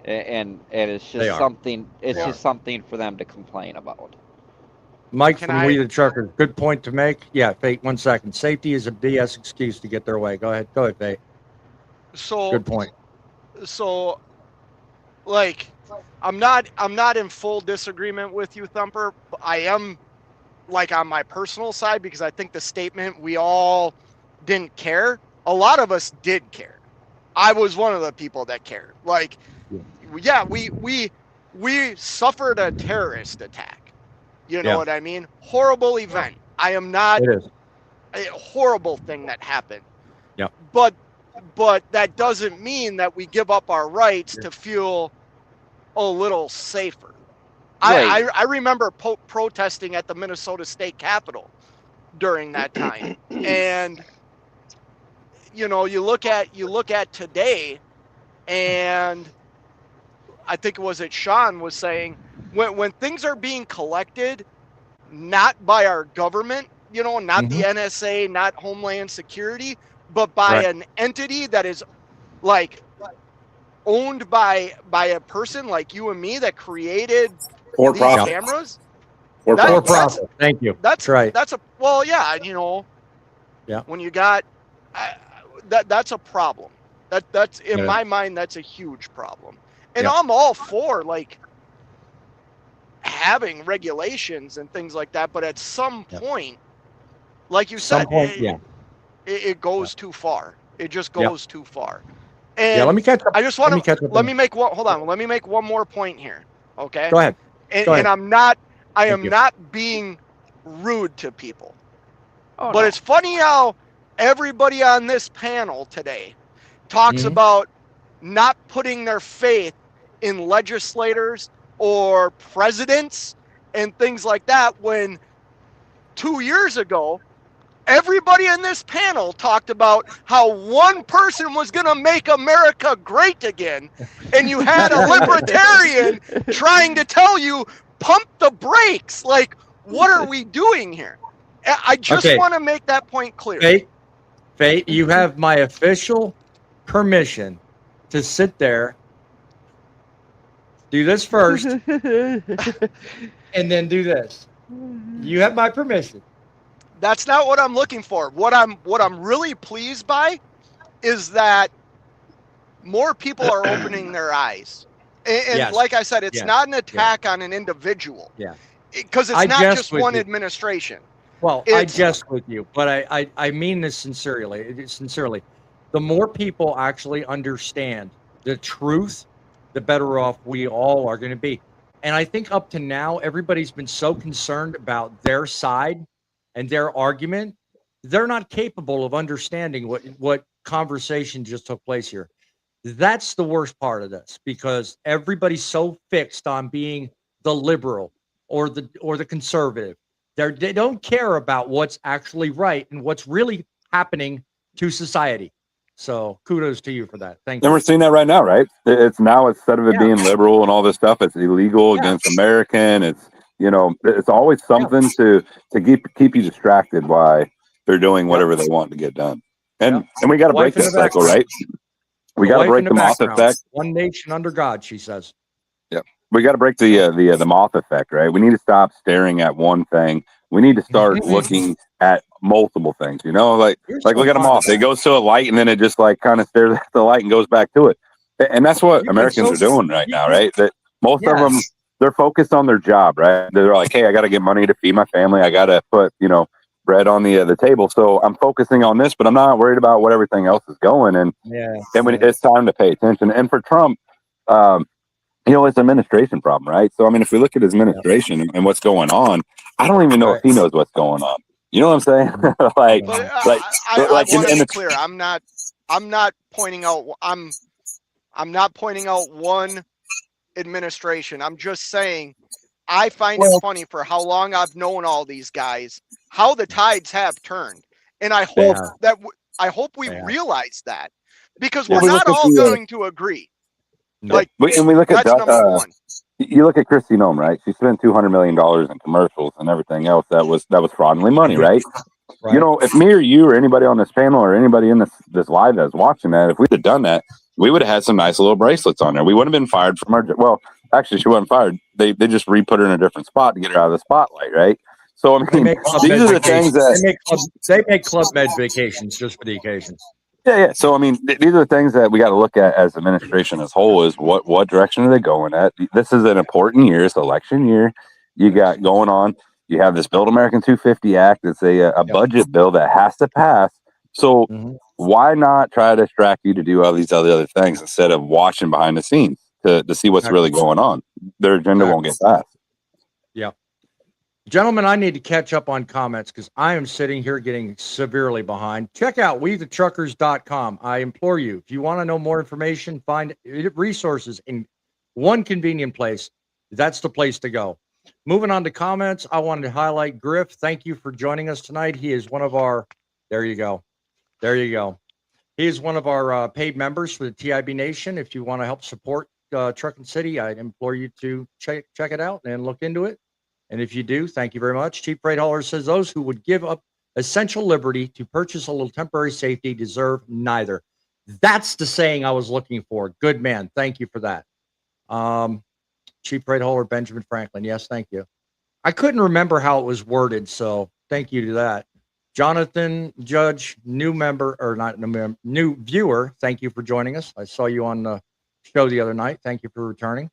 [SPEAKER 6] and it's just something. It's just something for them to complain about.
[SPEAKER 1] Mike from We the Truckers. Good point to make. Yeah, Fate, 1 second. Safety is a BS excuse to get their way. Go ahead, Fate.
[SPEAKER 7] So
[SPEAKER 1] good point.
[SPEAKER 7] So, like, I'm not in full disagreement with you, Thumper. I am, like, on my personal side, because I think the statement we all didn't care. A lot of us did care. I was one of the people that cared. Like, yeah, we suffered a terrorist attack. You know what I mean? Horrible event. I am not.
[SPEAKER 1] It is
[SPEAKER 7] a horrible thing that happened.
[SPEAKER 1] Yeah.
[SPEAKER 7] But that doesn't mean that we give up our rights to feel a little safer.
[SPEAKER 6] Right.
[SPEAKER 7] I remember protesting at the Minnesota State Capitol during that time. And you know, you look at today, and I think it was Sean was saying, when things are being collected, not by our government, you know, not the NSA, not Homeland Security, but by an entity that is like owned by a person like you and me that created
[SPEAKER 3] for
[SPEAKER 7] these
[SPEAKER 3] profit
[SPEAKER 7] cameras.
[SPEAKER 1] For profit. Thank you.
[SPEAKER 7] That's
[SPEAKER 1] right.
[SPEAKER 7] That's a, well, yeah, you know.
[SPEAKER 1] Yeah.
[SPEAKER 7] When you got that's a problem. That's in my mind, that's a huge problem. And I'm all for like having regulations and things like that, but at some point, like you said, it goes too far. It just goes too far. And
[SPEAKER 1] let me catch up.
[SPEAKER 7] I just want to let me make one more point here. Okay.
[SPEAKER 1] Go ahead.
[SPEAKER 7] And I am not being rude to people. But it's funny how everybody on this panel today talks about not putting their faith in legislators or presidents and things like that, when 2 years ago, everybody in this panel talked about how one person was going to make America great again. And you had a libertarian trying to tell you, pump the brakes. Like, what are we doing here? I just want to make that point clear.
[SPEAKER 1] Fate, you have my official permission to sit there, do this first, and then do this. You have my permission.
[SPEAKER 7] That's not what I'm looking for. What I'm really pleased by is that more people are opening their eyes. And like I said, it's not an attack on an individual.
[SPEAKER 1] Yeah.
[SPEAKER 7] Because it's not just one administration.
[SPEAKER 1] Well, I jest with you, but I mean this sincerely. Sincerely, the more people actually understand the truth, the better off we all are going to be. And I think up to now, everybody's been so concerned about their side and their argument, they're not capable of understanding what conversation just took place here. That's the worst part of this, because everybody's so fixed on being the liberal or the conservative. They don't care about what's actually right and what's really happening to society. So kudos to you for that. Thank you.
[SPEAKER 3] And we're seeing that right now, right? It's now, instead of it being liberal and all this stuff, it's illegal against American. It's, you know, it's always something to keep you distracted while they're doing whatever they want to get done. And we got to break that cycle, right? We got to break the moth effect.
[SPEAKER 1] One nation under God, she says.
[SPEAKER 3] Yep. We got to break the moth effect, right? We need to stop staring at one thing. We need to start looking at multiple things, you know, like look at a moth. It goes to a light and then it just like kind of stares at the light and goes back to it. And that's what Americans are doing right now, right? That most of them, they're focused on their job, right? They're like, hey, I got to get money to feed my family. I got to put, you know, bread on the table. So I'm focusing on this, but I'm not worried about what everything else is going. And it's time to pay attention. And for Trump, you know, it's an administration problem, right? So, I mean, if we look at his administration and what's going on, I don't even know if he knows what's going on. You know what I'm saying? I
[SPEAKER 7] want to be clear. I'm not pointing out. I'm not pointing out one administration. I'm just saying I find it funny for how long I've known all these guys, how the tides have turned, and I hope we realize that, because we're not all going to agree. Like, we look at
[SPEAKER 3] that's number one. You look at Kristi Noem, right? She spent $200 million in commercials and everything else. That was fraudulent money, right? You know, if me or you or anybody on this panel or anybody in this live that's watching that, if we'd have done that, we would have had some nice little bracelets on there. We wouldn't have been fired from our. Well, actually, she wasn't fired. They just re-put her in a different spot to get her out of the spotlight, right? So I mean, these are the things that
[SPEAKER 1] they make Club Med vacations just for the occasion.
[SPEAKER 3] Yeah. So I mean, these are the things that we got to look at as administration as whole. Is what direction are they going at? This is an important year. It's election year. You got going on. You have this Build American 250 Act. It's a budget bill that has to pass. So why not try to distract you to do all these other things instead of watching behind the scenes to see what's really going on? Their agenda won't get passed.
[SPEAKER 1] Yeah. Gentlemen, I need to catch up on comments because I am sitting here getting severely behind. Check out WeTheTruckers.com. I implore you, if you want to know more information, find resources in one convenient place. That's the place to go. Moving on to comments, I wanted to highlight Griff. Thank you for joining us tonight. He is one of our, there you go. He is one of our paid members for the TIB Nation. If you want to help support Truckin City, I implore you to check it out and look into it. And if you do, thank you very much. Cheap Freight Hauler says those who would give up essential liberty to purchase a little temporary safety deserve neither. That's the saying I was looking for. Good man. Thank you for that. Cheap Freight Hauler, Benjamin Franklin. Yes, thank you. I couldn't remember how it was worded, so thank you to that. Jonathan Judge, new member, or not new viewer. Thank you for joining us. I saw you on the show the other night. Thank you for returning.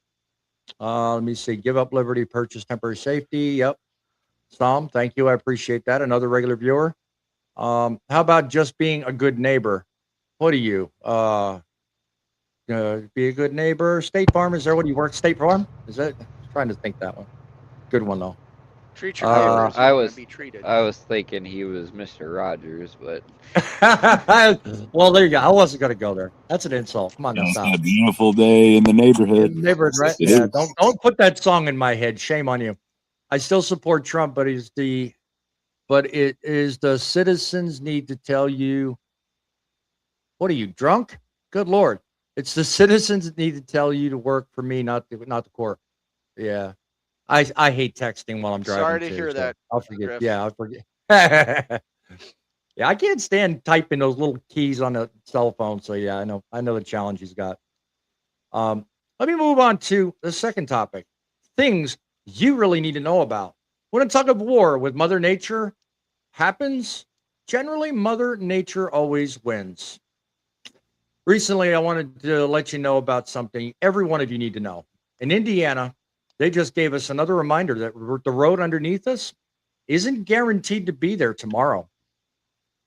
[SPEAKER 1] Let me see. Give up liberty, purchase temporary safety. Yep. Sam, thank you. I appreciate that. Another regular viewer. How about just being a good neighbor? What are you? Be a good neighbor. State Farm. Is there what do you work? State Farm? Is that? I'm trying to think that one. Good one though.
[SPEAKER 6] Treat your neighbors. I was thinking he was Mr. Rogers, but
[SPEAKER 1] well, there you go. I wasn't going to go there. That's an insult. Come on, now,
[SPEAKER 3] stop. A beautiful day in the neighborhood.
[SPEAKER 1] Neighborhood, right? Yeah. Don't put that song in my head. Shame on you. I still support Trump, but it is the citizens need to tell you. What are you, drunk? Good Lord! It's the citizens that need to tell you to work for me, not the court. Yeah. I hate texting while I'm driving.
[SPEAKER 7] Sorry to hear that.
[SPEAKER 1] I'll forget. Griff. Yeah, I'll forget. Yeah, I can't stand typing those little keys on the cell phone. So yeah, I know the challenge he's got. Let me move on to the second topic. Things you really need to know about. When a tug of war with Mother Nature happens, generally Mother Nature always wins. Recently, I wanted to let you know about something every one of you need to know. In Indiana, they just gave us another reminder that the road underneath us isn't guaranteed to be there tomorrow.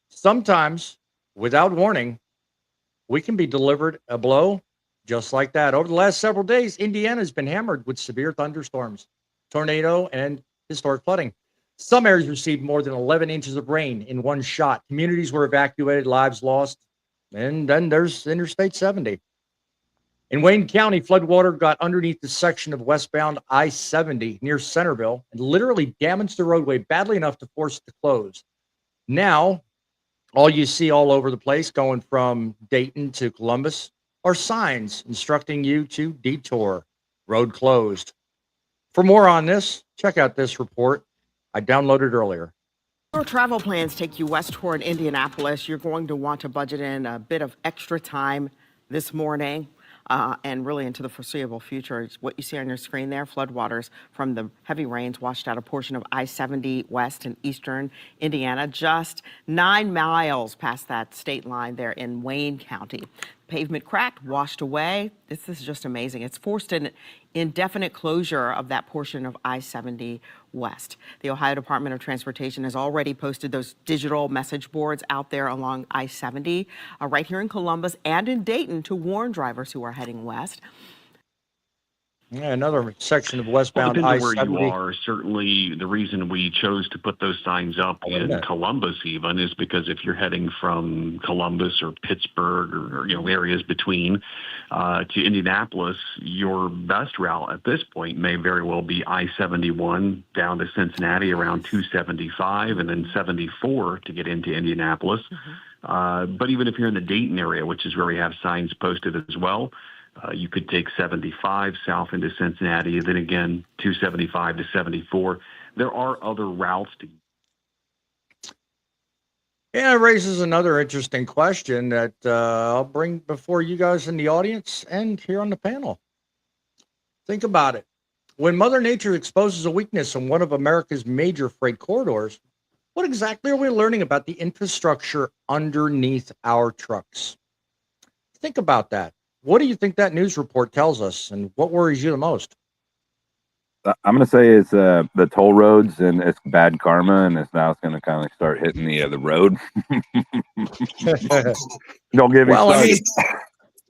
[SPEAKER 1] Sometimes, without warning, we can be delivered a blow just like that. Over the last several days, Indiana has been hammered with severe thunderstorms, tornado, and historic flooding. Some areas received more than 11 inches of rain in one shot. Communities were evacuated, lives lost, and then there's Interstate 70. In Wayne County, floodwater got underneath the section of westbound I-70 near Centerville and literally damaged the roadway badly enough to force it to close. Now, all you see all over the place going from Dayton to Columbus are signs instructing you to detour. Road closed. For more on this, check out this report I downloaded earlier.
[SPEAKER 8] Your travel plans take you west toward Indianapolis. You're going to want to budget in a bit of extra time this morning. And really into the foreseeable future. What you see on your screen there, floodwaters from the heavy rains washed out a portion of I-70 west and eastern Indiana, just 9 miles past that state line there in Wayne County. Pavement cracked, washed away. This is just amazing. It's forced an indefinite closure of that portion of I-70 west. The Ohio Department of Transportation has already posted those digital message boards out there along I-70 right here in Columbus and in Dayton to warn drivers who are heading west.
[SPEAKER 1] Yeah, another section of westbound
[SPEAKER 9] I-70.
[SPEAKER 1] I-70.
[SPEAKER 9] Where you are, certainly the reason we chose to put those signs up in Columbus even is because if you're heading from Columbus or Pittsburgh or areas between to Indianapolis, your best route at this point may very well be I-71 down to Cincinnati around 275 and then 74 to get into Indianapolis. But even if you're in the Dayton area, which is where we have signs posted as well, you could take 75 south into Cincinnati, and then again 275 to 74. There are other routes to.
[SPEAKER 1] Yeah, it raises another interesting question that I'll bring before you guys in the audience and here on the panel. Think about it. When Mother Nature exposes a weakness in one of America's major freight corridors, what exactly are we learning about the infrastructure underneath our trucks? Think about that. What do you think that news report tells us, and what worries you the most?
[SPEAKER 3] I'm going to say it's the toll roads, and it's bad karma, and it's going to kind of start hitting the road. Don't give me started.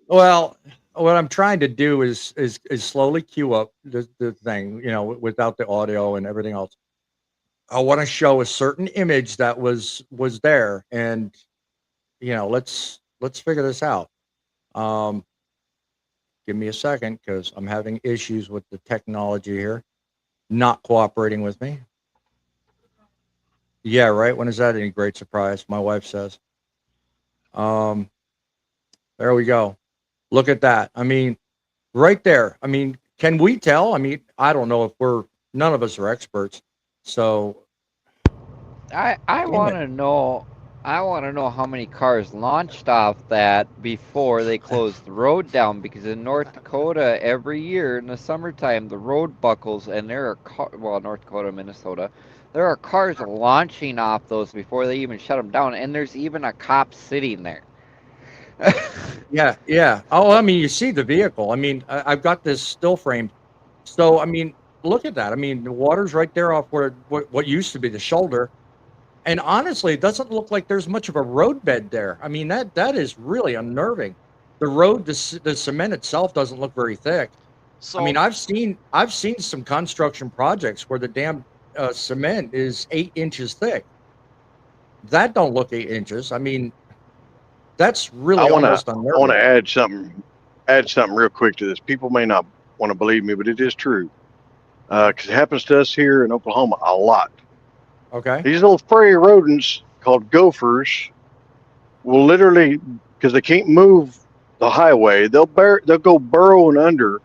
[SPEAKER 1] Well, what I'm trying to do is slowly queue up the thing, without the audio and everything else. I want to show a certain image that was there, and let's figure this out. Give me a second, because I'm having issues with the technology here, not cooperating with me. Yeah, right. When is that any great surprise? My wife says. There we go. Look at that. I mean, right there. I mean, can we tell? I mean, I don't know if none of us are experts. So
[SPEAKER 6] I want to know. I want to know how many cars launched off that before they closed the road down, because in North Dakota every year in the summertime the road buckles, and there are North Dakota, Minnesota, there are cars launching off those before they even shut them down, and there's even a cop sitting there.
[SPEAKER 1] Yeah. Oh, I mean, you see the vehicle. I mean, I've got this still framed. So, I mean, look at that. I mean, the water's right there off what used to be the shoulder. And honestly, it doesn't look like there's much of a roadbed there. I mean, that is really unnerving. The road, the cement itself doesn't look very thick. So, I mean, I've seen some construction projects where the damn cement is 8 inches thick. That don't look 8 inches. I mean, that's really almost unnerving.
[SPEAKER 4] I want to add something real quick to this. People may not want to believe me, but it is true. Because it happens to us here in Oklahoma a lot.
[SPEAKER 1] Okay.
[SPEAKER 4] These little furry rodents called gophers will literally, because they can't move the highway, they'll go burrowing under.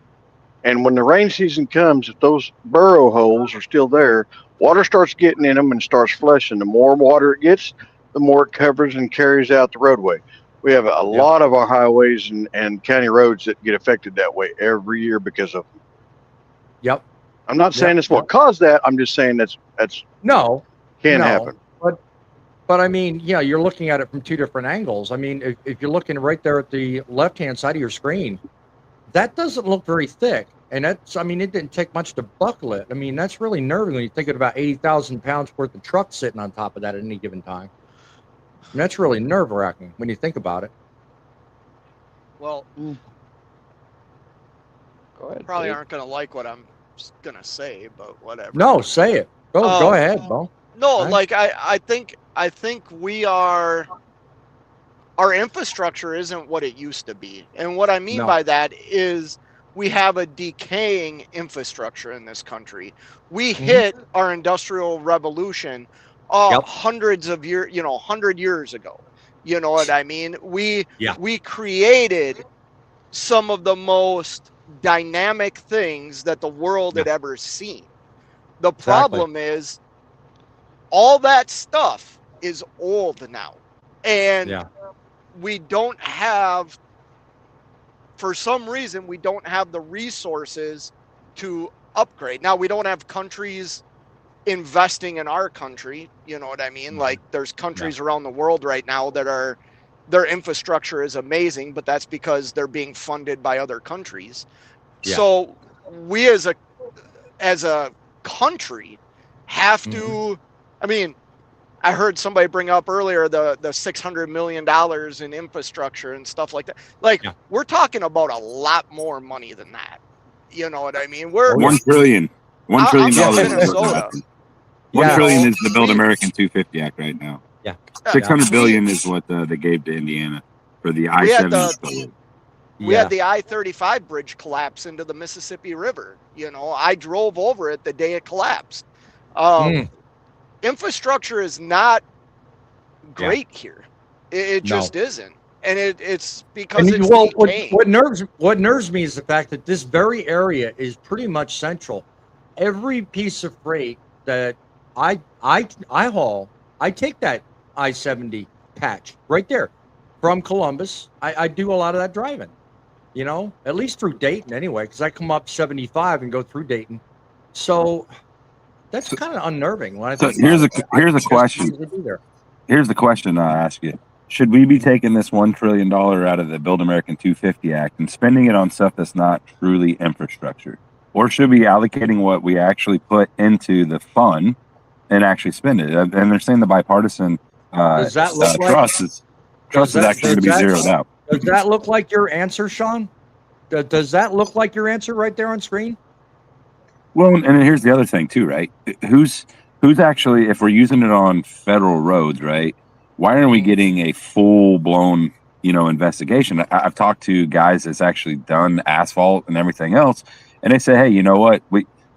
[SPEAKER 4] And when the rain season comes, if those burrow holes are still there, water starts getting in them and starts flushing. The more water it gets, the more it covers and carries out the roadway. We have a lot of our highways and county roads that get affected that way every year because of them.
[SPEAKER 1] Yep.
[SPEAKER 4] I'm not saying it's what caused that. I'm just saying that's can happen.
[SPEAKER 1] But I mean, you're looking at it from two different angles. I mean, if you're looking right there at the left-hand side of your screen, that doesn't look very thick. And it didn't take much to buckle it. I mean, that's really nerving when you think of about 80,000 pounds worth of truck sitting on top of that at any given time. And that's really nerve-wracking when you think about it.
[SPEAKER 7] Well,
[SPEAKER 6] go ahead,
[SPEAKER 7] probably aren't going to like what I'm going to say, but whatever.
[SPEAKER 1] No, say it. Go ahead, Bo.
[SPEAKER 7] No, like I think our infrastructure isn't what it used to be. And what I mean by that is we have a decaying infrastructure in this country. We hit our industrial revolution hundreds of years, 100 years ago. You know what I mean? We created some of the most dynamic things that the world had ever seen. The problem is all that stuff is old now. And we don't have, for some reason, we don't have the resources to upgrade. Now, we don't have countries investing in our country. You know what I mean? Like, there's countries around the world right now that their infrastructure is amazing, but that's because they're being funded by other countries. So we as a country have to, I heard somebody bring up earlier the $600 million in infrastructure and stuff like that. Like, we're talking about a lot more money than that. You know what I mean? We're
[SPEAKER 3] $1 trillion. $1 trillion.
[SPEAKER 7] Minnesota.
[SPEAKER 3] $1 trillion is the Build American 250 Act right now.
[SPEAKER 1] Yeah.
[SPEAKER 3] $600 billion is what they gave to Indiana for the I-70.
[SPEAKER 7] We had the I-35 bridge collapse into the Mississippi River. I drove over it the day it collapsed. Infrastructure is not great here. It just isn't. And it's because it's decaying.
[SPEAKER 1] What nerves me is the fact that this very area is pretty much central. Every piece of freight that I haul, I take that I-70 patch right there from Columbus. I do a lot of that driving. You know, at least through Dayton anyway, because I come up 75 and go through Dayton. So that's kind of unnerving. When I think
[SPEAKER 3] here's a question. Here's the question I ask you: should we be taking this $1 trillion out of the Build American 250 Act and spending it on stuff that's not truly infrastructure, or should we be allocating what we actually put into the fund and actually spend it? And they're saying the bipartisan
[SPEAKER 1] does that look like,
[SPEAKER 3] trust is actually going to be zeroed out.
[SPEAKER 1] Does that look like your answer, Sean? Does that look like your answer right there on screen?
[SPEAKER 3] Well, and here's the other thing too, right? Who's actually, if we're using it on federal roads, right? Why aren't we getting a full blown, investigation? I've talked to guys that's actually done asphalt and everything else, and they say, hey, you know what?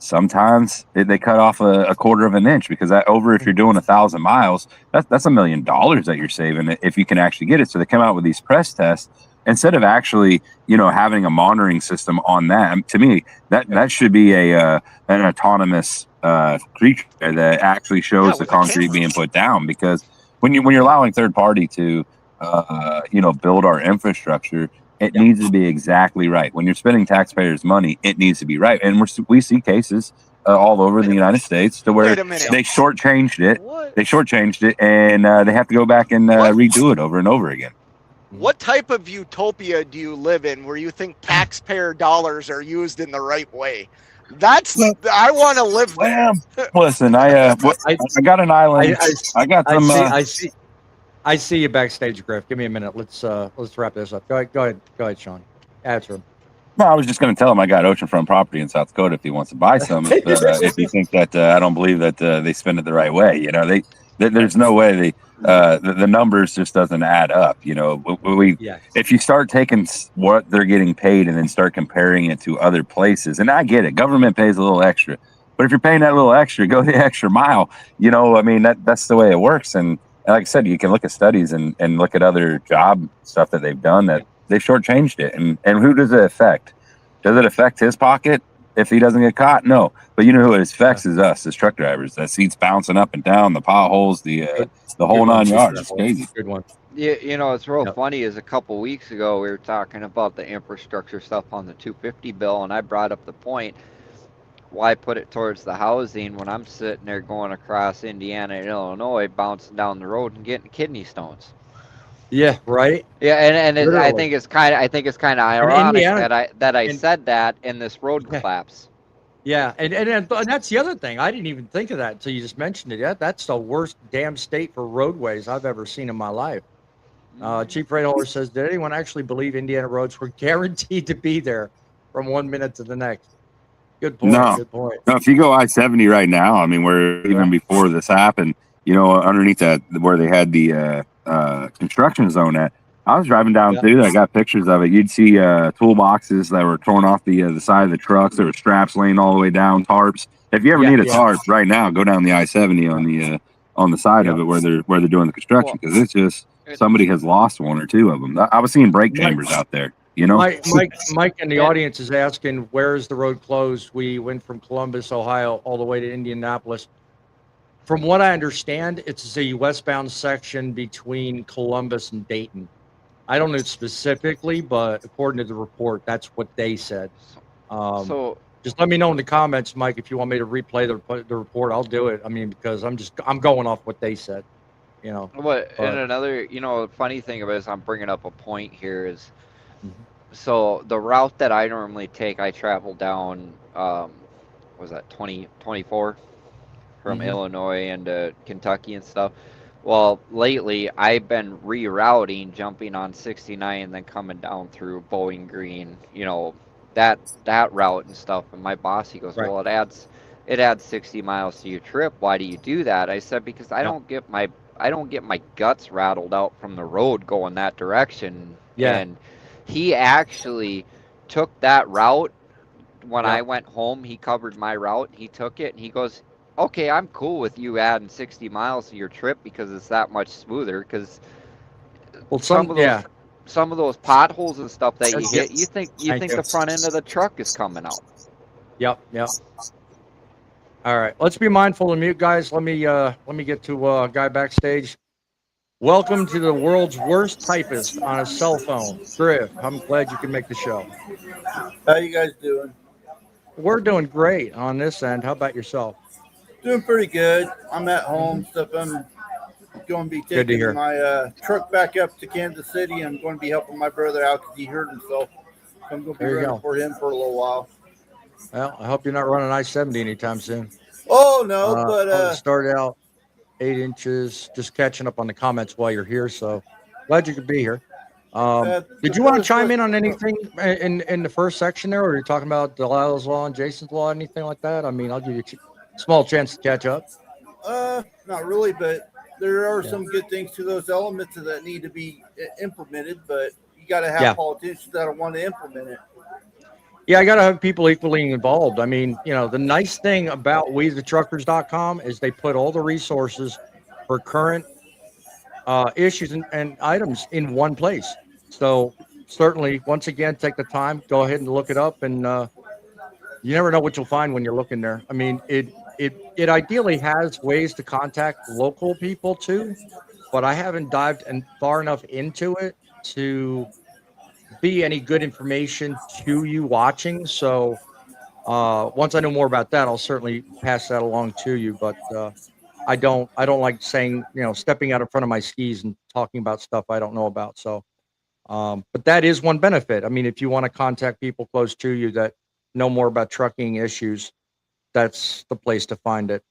[SPEAKER 3] Sometimes they cut off a quarter of an inch because if you're doing 1,000 miles, that's $1 million that you're saving if you can actually get it. So they come out with these press tests instead of actually, having a monitoring system on that. To me, that should be an autonomous creature that actually shows the concrete being put down. Because when you're allowing third party to, build our infrastructure, it needs to be exactly right. When you're spending taxpayers' money, it needs to be right. And we see cases all over the United States to where they shortchanged it. What? They shortchanged it, and they have to go back and redo it over and over again.
[SPEAKER 7] What type of utopia do you live in where you think taxpayer dollars are used in the right way? I want to live there.
[SPEAKER 3] Listen, I got an island. I got some.
[SPEAKER 1] I see you backstage, Griff. Give me a minute. Let's wrap this up. Go ahead, Sean. Answer him.
[SPEAKER 3] No, I was just going to tell him I got oceanfront property in South Dakota if he wants to buy some. If you think that I don't believe that they spend it the right way, there's no way the numbers just doesn't add up. If you start taking what they're getting paid and then start comparing it to other places, and I get it, government pays a little extra, but if you're paying that little extra, go the extra mile. That's the way it works. And like I said, you can look at studies and look at other job stuff that they've done that they've shortchanged it. And who does it affect? Does it affect his pocket if he doesn't get caught? No. But who it affects is us as truck drivers. That seat's bouncing up and down, the potholes, the whole 9 yards. It's crazy.
[SPEAKER 6] Good one. Yeah, it's real funny. Is a couple weeks ago we were talking about the infrastructure stuff on the 250 bill, and I brought up the point. Why put it towards the housing when I'm sitting there going across Indiana and Illinois, bouncing down the road and getting kidney stones?
[SPEAKER 1] Yeah, right.
[SPEAKER 6] Yeah, and I think it's kind of ironic that I said that in this road collapse.
[SPEAKER 1] Yeah, and that's the other thing. I didn't even think of that until you just mentioned it. That's the worst damn state for roadways I've ever seen in my life. Chief Rayholder says, did anyone actually believe Indiana roads were guaranteed to be there from 1 minute to the next? Good point.
[SPEAKER 3] No.
[SPEAKER 1] Good point.
[SPEAKER 3] No, if you go I-70 right now, where even before this happened, underneath that where they had the construction zone at, I was driving down through there. I got pictures of it. You'd see toolboxes that were torn off the side of the trucks. There were straps laying all the way down, tarps. If you ever need a tarp right now, go down the I-70 on the side of it where they're doing the construction, because it's just somebody has lost one or two of them. I was seeing brake chambers out there.
[SPEAKER 1] Mike in the audience is asking, where is the road closed? We went from Columbus, Ohio, all the way to Indianapolis. From what I understand, it's the westbound section between Columbus and Dayton. I don't know specifically, but according to the report, that's what they said. So just let me know in the comments, Mike, if you want me to replay the report. I'll do it. Because I'm going off what they said. And
[SPEAKER 6] another, funny thing about it is I'm bringing up a point here is. So the route that I normally take, I travel down, was that 24 from Illinois into Kentucky and stuff. Well, lately I've been rerouting, jumping on 69 and then coming down through Bowling Green, that route and stuff. And my boss, he goes, well, it adds 60 miles to your trip. Why do you do that? I said, because I don't get my guts rattled out from the road going that direction.
[SPEAKER 1] Yeah.
[SPEAKER 6] And he actually took that route when I went home. He covered my route. He took it, and he goes, okay, I'm cool with you adding 60 miles to your trip because it's that much smoother. Because some of those potholes and stuff that you hit, you think the front end of the truck is coming out.
[SPEAKER 1] Yep. All right, let's be mindful of mute, guys. Let me get to a guy backstage. Welcome to the world's worst typist on a cell phone, Griff. I'm glad you can make the show.
[SPEAKER 10] How you guys doing?
[SPEAKER 1] We're doing great on this end. How about yourself?
[SPEAKER 10] Doing pretty good. I'm at home. Stuff. I'm going to be taking my truck back up to Kansas City. I'm going to be helping my brother out because he hurt himself. I'm going to be running for him for a little while.
[SPEAKER 1] Well, I hope you're not running I-70 anytime soon.
[SPEAKER 10] Oh no, but
[SPEAKER 1] I'll start out 8 inches. Just catching up on the comments while you're here. So glad you could be here. Did you want to chime in on anything in the first section there, or are you talking about Delilah's Law and Jason's Law, anything like that? I mean, I'll give you a small chance to catch up.
[SPEAKER 10] Not really, but there are some good things to those elements that need to be implemented, but you got to have politicians that want to implement it.
[SPEAKER 1] Yeah, I got to have people equally involved. I mean, you know, the nice thing about WeTheTruckers.com is they put all the resources for current issues and items in one place. So certainly, once again, take the time, go ahead and look it up, and you never know what you'll find when you're looking there. I mean, it ideally has ways to contact local people too, but I haven't dived far enough into it to be any good information to you watching. So once I know more about that, I'll certainly pass that along to you. But I don't like saying, you know, stepping out in front of my skis and talking about stuff I don't know about. So, but that is one benefit. I mean, if you want to contact people close to you that know more about trucking issues, that's the place to find it.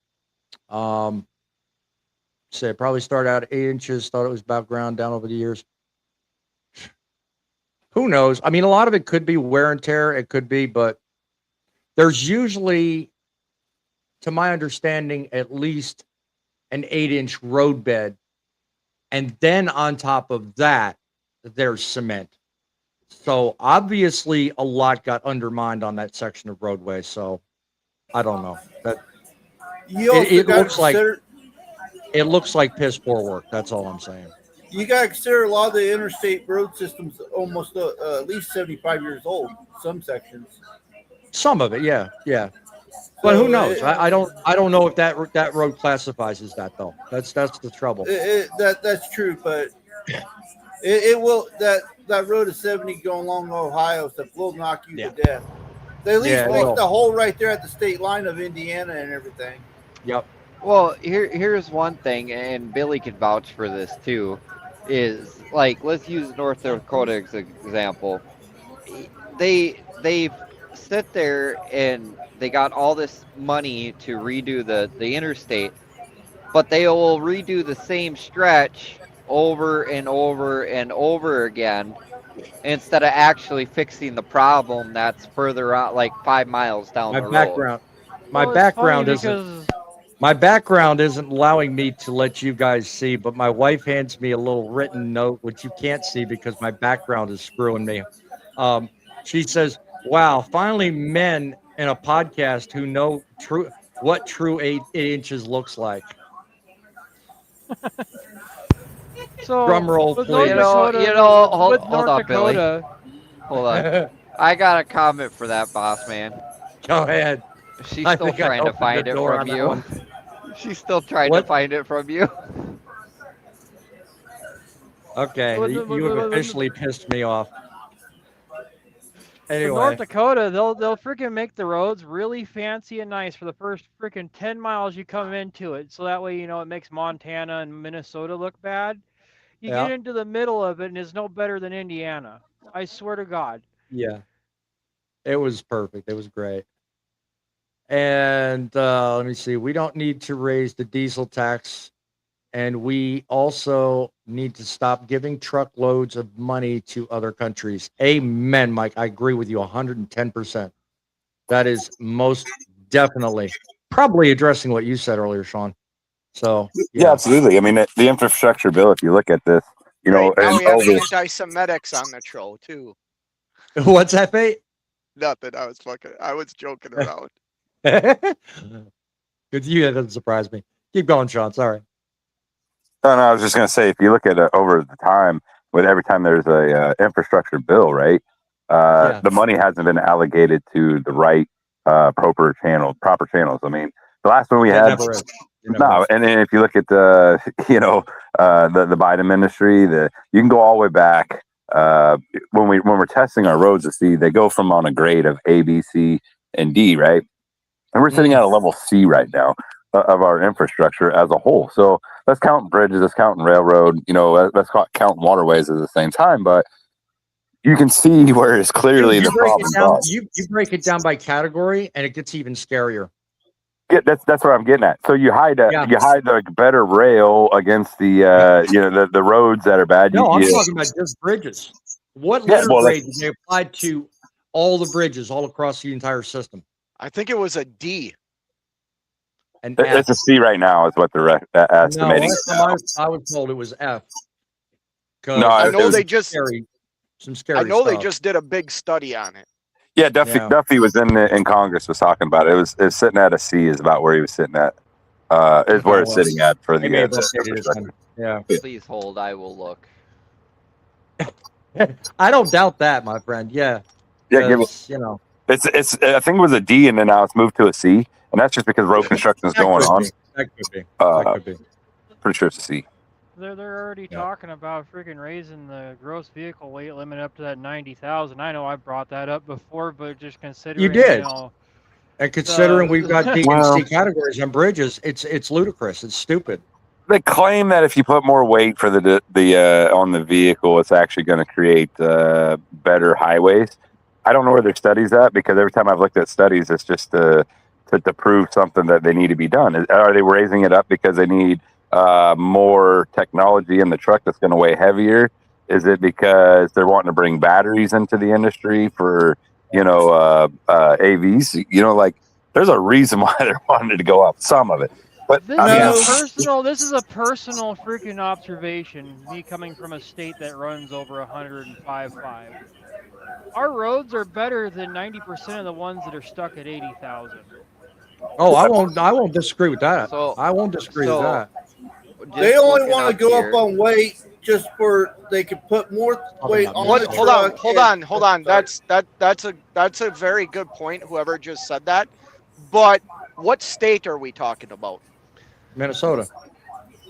[SPEAKER 1] Say probably start out 8 inches. Thought it was about ground down over the years. Who knows? I mean, a lot of it could be wear and tear. It could be, but there's usually, to my understanding, at least an 8-inch road bed. And then on top of that, there's cement. So obviously a lot got undermined on that section of roadway. So I don't know. That it looks like piss poor work. That's all I'm saying.
[SPEAKER 10] You got to consider a lot of the interstate road systems almost at least 75 years old. Some sections.
[SPEAKER 1] Some of it, yeah. But who knows? I don't know if that road classifies as that though. That's the trouble.
[SPEAKER 10] That's true, but it will that road is 70 going along Ohio, so it will knock you to death. They at least make the hole right there at the state line of Indiana and everything.
[SPEAKER 1] Yep.
[SPEAKER 6] Well, here's one thing, and Billy could vouch for this too. Is like, let's use North Dakota as an example. They sit there and they got all this money to redo the interstate, but they will redo the same stretch over and over and over again instead of actually fixing the problem that's further out, like 5 miles down the road.
[SPEAKER 1] My background isn't allowing me to let you guys see, but my wife hands me a little written note, which you can't see because my background is screwing me. She says, "Wow, finally men in a podcast who know what true 8 inches looks like."
[SPEAKER 5] So
[SPEAKER 1] drum roll, please.
[SPEAKER 6] Hold on, Billy. Hold on. I got a comment for that, boss man.
[SPEAKER 1] Go ahead.
[SPEAKER 6] She's still trying to find it from you. She's still trying to find it from you.
[SPEAKER 1] Okay, you have officially pissed me off. Anyway,
[SPEAKER 5] in North Dakota, they'll freaking make the roads really fancy and nice for the first freaking 10 miles you come into it. So that way, you know, it makes Montana and Minnesota look bad. You get into the middle of it and it's no better than Indiana. I swear to God.
[SPEAKER 1] Yeah. It was perfect. It was great. And let me see. We don't need to raise the diesel tax. And we also need to stop giving truckloads of money to other countries. Amen, Mike. I agree with you 110%. That is most definitely probably addressing what you said earlier, Sean. So
[SPEAKER 3] yeah, absolutely. I mean, the infrastructure bill, if you look at this, you know,
[SPEAKER 7] now we have anti-Semitics on the show too.
[SPEAKER 1] What's that, Fate?
[SPEAKER 7] Nothing. I was joking around.
[SPEAKER 1] Good to you. That doesn't surprise me. Keep going, Sean. Sorry.
[SPEAKER 3] No, I was just going to say, if you look at it over the time, with every time there's a infrastructure bill, right, the money hasn't been allocated to the right proper channels. I mean, the last one we had, No, and then if you look at the Biden ministry, you can go all the way back. When we're testing our roads to see, they go from on a grade of A, B, C, and D, right? And we're sitting at a level C right now of our infrastructure as a whole. So let's count bridges, let's count railroad, let's count waterways at the same time. But you can see where it's clearly the problem.
[SPEAKER 1] You break it down by category, and it gets even scarier.
[SPEAKER 3] Yeah, that's what I'm getting at. So you hide the better rail against the the roads that are bad.
[SPEAKER 1] No, I'm talking about just bridges. What letter grade did they apply to all the bridges all across the entire system?
[SPEAKER 7] I think it was a D.
[SPEAKER 3] And it's a C right now, is what they're estimating.
[SPEAKER 1] No, I was told it was F.
[SPEAKER 7] No, I know they just
[SPEAKER 1] some scary.
[SPEAKER 7] I know
[SPEAKER 1] stuff.
[SPEAKER 7] they just did a big study on it.
[SPEAKER 3] Yeah, Duffy was in Congress, was talking about it. It was sitting at a C, is about where he was sitting at. Is where it's sitting at for the.
[SPEAKER 1] Yeah.
[SPEAKER 6] Please hold. I will look.
[SPEAKER 1] I don't doubt that, my friend. Yeah.
[SPEAKER 3] Yeah, it's I think it was a D, and then now it's moved to a C, and that's just because road construction is going on.
[SPEAKER 1] That could be. That could be.
[SPEAKER 3] Pretty sure it's a C.
[SPEAKER 5] They're already talking about freaking raising the gross vehicle weight limit up to that 90,000. I know I brought that up before, but just considering
[SPEAKER 1] you did, and considering we've got D and C categories on bridges, it's ludicrous. It's stupid.
[SPEAKER 3] They claim that if you put more weight for the on the vehicle, it's actually going to create better highways. I don't know where their studies at, because every time I've looked at studies, it's just to prove something that they need to be done. Are they raising it up because they need more technology in the truck that's going to weigh heavier? Is it because they're wanting to bring batteries into the industry for AVs? There's a reason why they're wanting it to go up. Some of it. But
[SPEAKER 5] this is a personal freaking observation, me coming from a state that runs over 105.5. Our roads are better than 90% of the ones that are stuck at 80,000.
[SPEAKER 1] Oh, I won't disagree with that. I won't disagree with that.
[SPEAKER 10] They only want to go up on weight just for they could put more weight on the truck.
[SPEAKER 7] Hold on. That's a very good point, whoever just said that. But what state are we talking about?
[SPEAKER 1] Minnesota.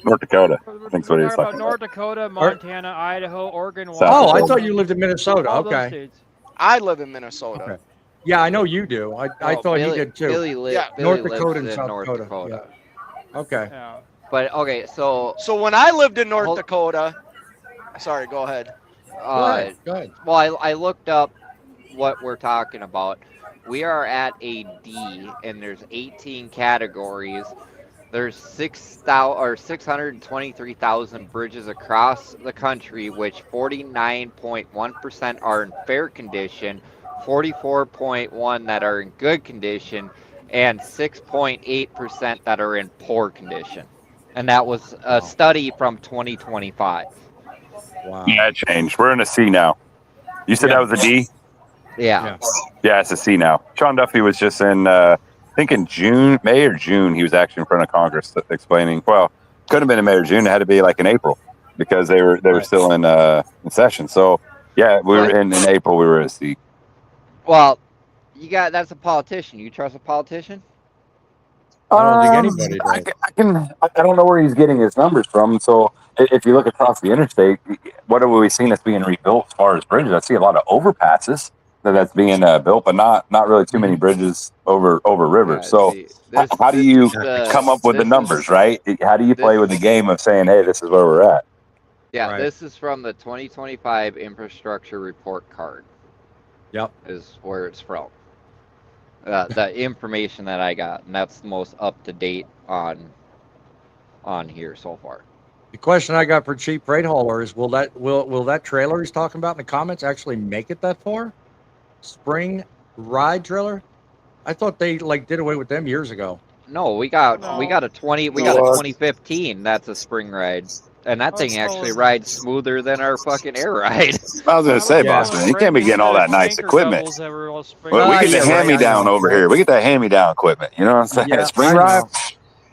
[SPEAKER 3] North Dakota. I think that's what he was talking about.
[SPEAKER 5] North Dakota, Montana, Idaho, Oregon,
[SPEAKER 1] Washington. Oh, I thought you lived in Minnesota. Okay.
[SPEAKER 7] I live in Minnesota.
[SPEAKER 1] Okay. Yeah, I know you do. I thought you did too.
[SPEAKER 6] Billy
[SPEAKER 1] North Dakota and
[SPEAKER 6] in
[SPEAKER 1] South
[SPEAKER 6] North
[SPEAKER 1] Dakota. Yeah. Okay.
[SPEAKER 5] Yeah.
[SPEAKER 6] But okay, so
[SPEAKER 7] when I lived in North Dakota, sorry, go ahead.
[SPEAKER 1] Go ahead.
[SPEAKER 6] Well, I looked up what we're talking about. We are at a D, and there's 18 categories. There's 623,000 bridges across the country, which 49.1% are in fair condition, 44.1% that are in good condition, and 6.8% that are in poor condition. And that was a study from 2025.
[SPEAKER 1] Wow.
[SPEAKER 3] Yeah, it changed. We're in a C now. You said that was a D?
[SPEAKER 6] Yeah.
[SPEAKER 3] Yeah, it's a C now. Sean Duffy was just in, I think in May or June, he was actually in front of Congress explaining, well, couldn't have been in May or June. It had to be like in April, because they were still in session. So, yeah, we were in April, we were at a C.
[SPEAKER 6] Well, that's a politician. You trust a politician?
[SPEAKER 1] I don't think anybody does.
[SPEAKER 3] I don't know where he's getting his numbers from. So if you look across the interstate, what have we seen that's being rebuilt as far as bridges? I see a lot of overpasses that's being built, but not really too many bridges over rivers. So how do you come up with the numbers, right? How do you play with the game of saying, hey, this is where we're at?
[SPEAKER 6] Yeah, This is from the 2025 infrastructure report card.
[SPEAKER 1] Yep.
[SPEAKER 6] Is where it's from. The information that I got, and that's the most up to date on here so far.
[SPEAKER 1] The question I got for cheap freight hauler is: will that trailer he's talking about in the comments actually make it that far? Spring ride trailer? I thought they did away with them years ago.
[SPEAKER 6] No, we got a 2015. That's a spring ride. And that thing actually rides smoother than our fucking air ride.
[SPEAKER 3] I was going to say, boss man, you can't be getting all that nice equipment. We get the hand-me-down over here. We get that hand-me-down equipment. You know what I'm saying?
[SPEAKER 1] Yeah,
[SPEAKER 3] spring ride.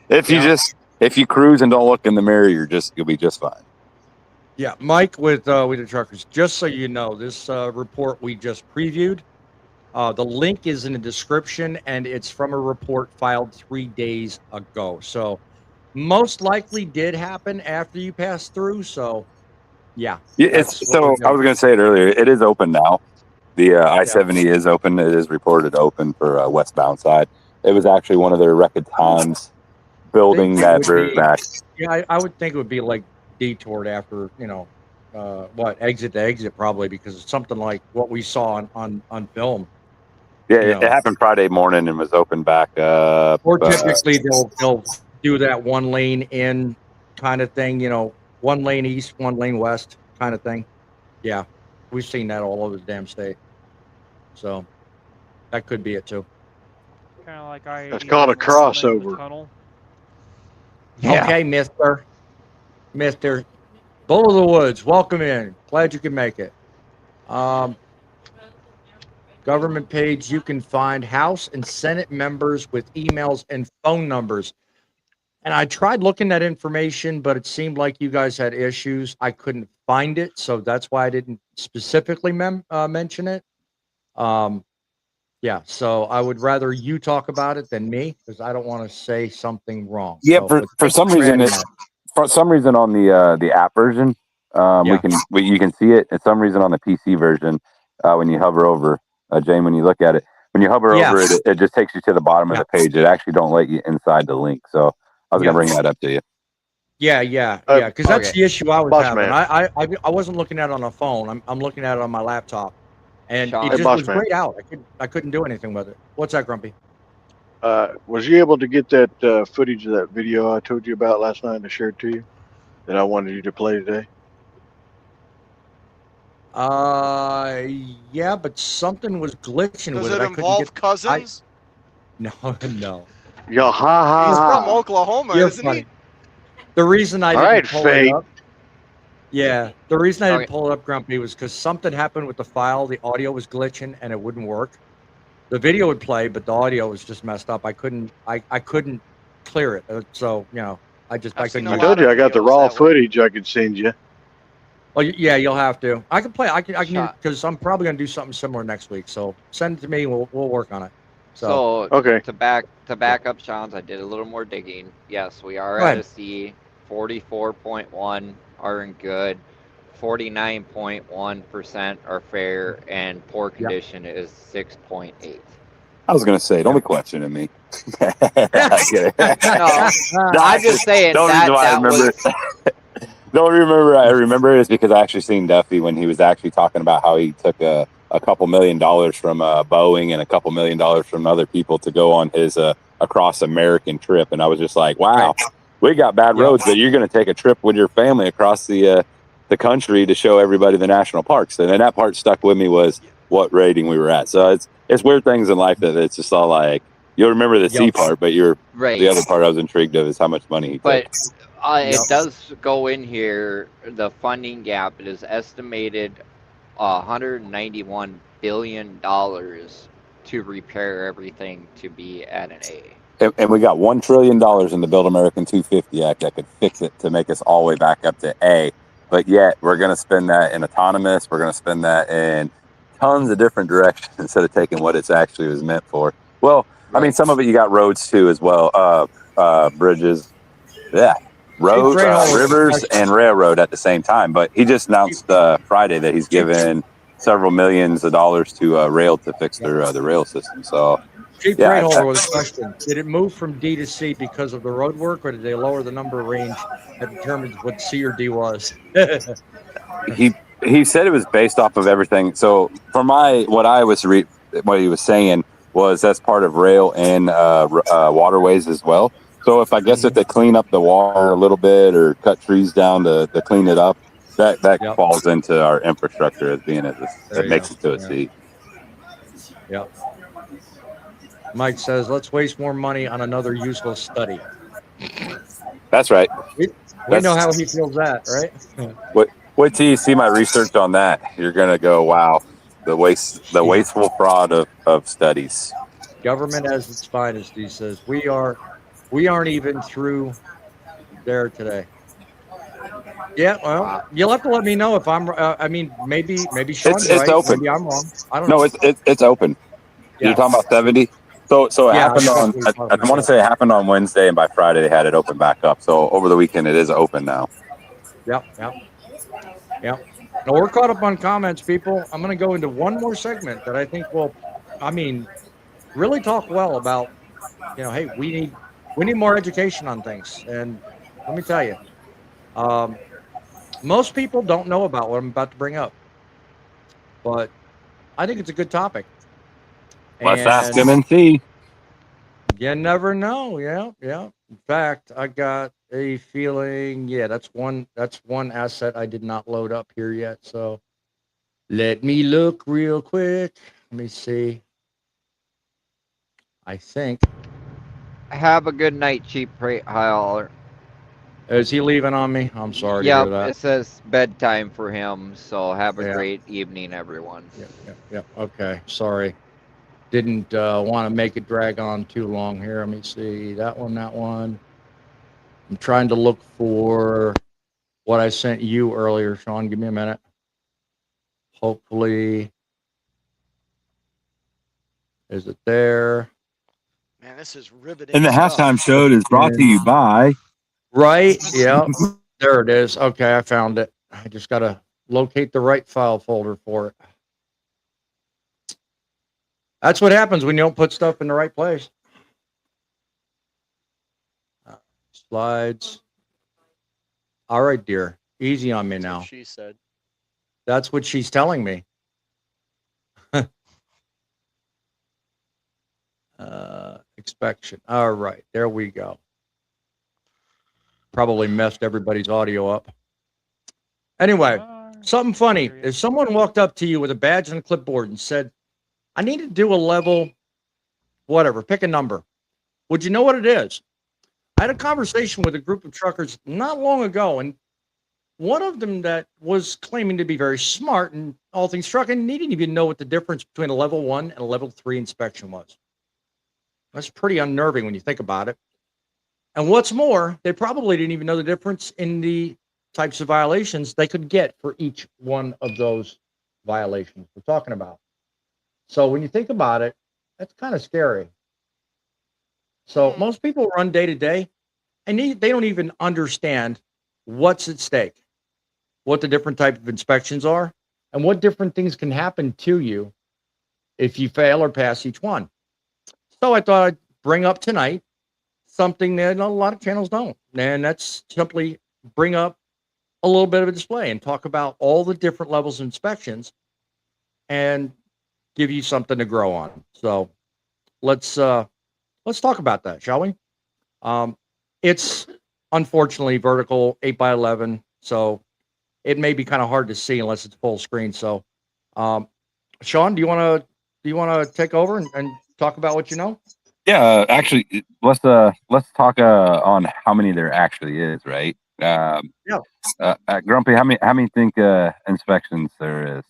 [SPEAKER 3] If you cruise and don't look in the mirror, you'll be just fine.
[SPEAKER 1] Yeah, Mike with the truckers. Just so you know, this report we just previewed. The link is in the description, and it's from a report filed 3 days ago. So most likely did happen after you passed through. So, yeah.
[SPEAKER 3] It's so. I was going to say it earlier. It is open now. The I-70 is open. It is reported open for westbound side. It was actually one of their record times building that bridge back.
[SPEAKER 1] Yeah, I would think it would be like detoured after, exit to exit probably, because it's something like what we saw on film.
[SPEAKER 3] Yeah, it happened Friday morning and was open back up.
[SPEAKER 1] Or typically they'll do that one lane in kind of thing, one lane east, one lane west kind of thing. Yeah, we've seen that all over the damn state. So that could be it too.
[SPEAKER 5] Kind of like
[SPEAKER 4] That's called a crossover.
[SPEAKER 1] Yeah. Okay, Mister Bull of the Woods, welcome in. Glad you can make it. Government page, you can find House and Senate members with emails and phone numbers. And I tried looking at information, but it seemed like you guys had issues. I couldn't find it, so that's why I didn't specifically mention it. Yeah, so I would rather you talk about it than me, because I don't want to say something wrong.
[SPEAKER 3] Yeah, so, for some reason, on the app version, you can see it. And some reason on the PC version, when you hover over, Jane, when you look at it, when you hover over it, it just takes you to the bottom of the page. It actually don't let you inside the link. So I was gonna bring that up to you.
[SPEAKER 1] Yeah, because that's the issue I was having. I wasn't looking at it on a phone. I'm looking at it on my laptop, and it just was grayed out. I couldn't do anything with it. What's that, Grumpy?
[SPEAKER 4] Was you able to get that footage of that video I told you about last night and I shared to you that I wanted you to play today?
[SPEAKER 1] Yeah, but something was glitching with it.
[SPEAKER 7] Does it involve cousins?
[SPEAKER 1] No.
[SPEAKER 4] Yo,
[SPEAKER 7] He's from Oklahoma, isn't he?
[SPEAKER 1] The reason I didn't pull
[SPEAKER 4] it
[SPEAKER 1] up. Yeah, the reason I didn't pull it up, Grumpy, was because something happened with the file. The audio was glitching and it wouldn't work. The video would play, but the audio was just messed up. I couldn't clear it. So I couldn't.
[SPEAKER 4] I told you I got the raw footage I could send you.
[SPEAKER 1] Oh yeah, you'll have to. I can play. I can because I'm probably gonna do something similar next week. So send it to me. And we'll work on it.
[SPEAKER 6] So
[SPEAKER 4] okay.
[SPEAKER 6] To back up Sean's, I did a little more digging. Yes, we are at a C. 44.1 are in good. 49.1% are fair, and poor condition is 6.8.
[SPEAKER 3] I was gonna say, don't be questioning me.
[SPEAKER 6] No, I'm just saying
[SPEAKER 3] I remember it is because I actually seen Duffy when he was actually talking about how he took a couple $1 million from Boeing and a couple $1 million from other people to go on his across American trip, and I was just like, wow, we got bad roads, but you're going to take a trip with your family across the country to show everybody the national parks. And then that part stuck with me was what rating we were at. So it's weird things in life that it's just all like, you'll remember the C part, but the other part I was intrigued of is how much money he took.
[SPEAKER 6] It does go in here, the funding gap. It is estimated $191 billion to repair everything to be at an A.
[SPEAKER 3] And we got $1 trillion in the Build American 250 Act that could fix it to make us all the way back up to A. But yet we're going to spend that in autonomous. We're going to spend that in tons of different directions instead of taking what it's actually was meant for. Well, I mean, some of it you got roads too as well, bridges, roads, rivers, and railroad at the same time. But he just announced Friday that he's given several millions of dollars to rail to fix the rail system. So,
[SPEAKER 1] Chief Rayholder with a question: did it move from D to C because of the road work, or did they lower the number range that determines what C or D was?
[SPEAKER 3] He said it was based off of everything. So, for what he was saying was that's part of rail and waterways as well. So if if they clean up the water a little bit or cut trees down to clean it up, that falls into our infrastructure as being that makes it to a C.
[SPEAKER 1] Yep. Mike says, let's waste more money on another useless study.
[SPEAKER 3] That's right.
[SPEAKER 1] We know how he feels that, right?
[SPEAKER 3] Wait till you see my research on that. You're gonna go, wow, the wasteful fraud of studies.
[SPEAKER 1] Government as its finest, he says. We aren't even through there today. Yeah, well, you'll have to let me know if I'm. Maybe Sean's right.
[SPEAKER 3] Open.
[SPEAKER 1] Maybe I'm wrong. I don't know.
[SPEAKER 3] No, it's open. Yeah. You're talking about 70. So it
[SPEAKER 1] Yeah,
[SPEAKER 3] happened on. I want to say it happened on Wednesday, and by Friday they had it open back up. So over the weekend it is open now.
[SPEAKER 1] Yep. Now we're caught up on comments, people. I'm going to go into one more segment that I think will, really talk well about. Hey, we need more education on things, and let me tell you, most people don't know about what I'm about to bring up, but I think it's a good topic.
[SPEAKER 3] Let's ask them and see.
[SPEAKER 1] You never know. Yeah. In fact, I got a feeling. Yeah, that's one asset I did not load up here yet. So let me look real quick. Let me see. I think.
[SPEAKER 6] Have a good night, cheap freight hauler.
[SPEAKER 1] Is he leaving on me? I'm sorry to hear that.
[SPEAKER 6] It says bedtime for him. So have a great evening, everyone.
[SPEAKER 1] Yeah. Okay. Sorry. Didn't want to make it drag on too long here. Let me see. That one. I'm trying to look for what I sent you earlier, Sean. Give me a minute. Hopefully. Is it there?
[SPEAKER 7] Man, this is riveting.
[SPEAKER 3] And the halftime show is brought to you by.
[SPEAKER 1] Right. Yeah. There it is. Okay, I found it. I just got to locate the right file folder for it. That's what happens when you don't put stuff in the right place. Slides. All right, dear. Easy on me now.
[SPEAKER 7] That's what she said.
[SPEAKER 1] That's what she's telling me. Inspection. All right, there we go. Probably messed everybody's audio up. Anyway, something funny. If someone walked up to you with a badge and a clipboard and said, I need to do a level, whatever, pick a number, would you know what it is? I had a conversation with a group of truckers not long ago, and one of them that was claiming to be very smart in all things trucking didn't even know what the difference between a level 1 and a level 3 inspection was. That's pretty unnerving when you think about it. And what's more, they probably didn't even know the difference in the types of violations they could get for each one of those violations we're talking about. So when you think about it, that's kind of scary. So most people run day to day, and they don't even understand what's at stake, what the different type of inspections are, and what different things can happen to you if you fail or pass each one. So I thought I'd bring up tonight something that a lot of channels don't, and that's simply bring up a little bit of a display and talk about all the different levels of inspections and give you something to grow on. So let's talk about that, shall we? It's unfortunately vertical 8x11, so it may be kind of hard to see unless it's full screen. So, Sean, do you want to take over and talk about what you know?
[SPEAKER 3] Yeah, actually, let's talk on how many there actually is, right? Grumpy, how many think inspections there is?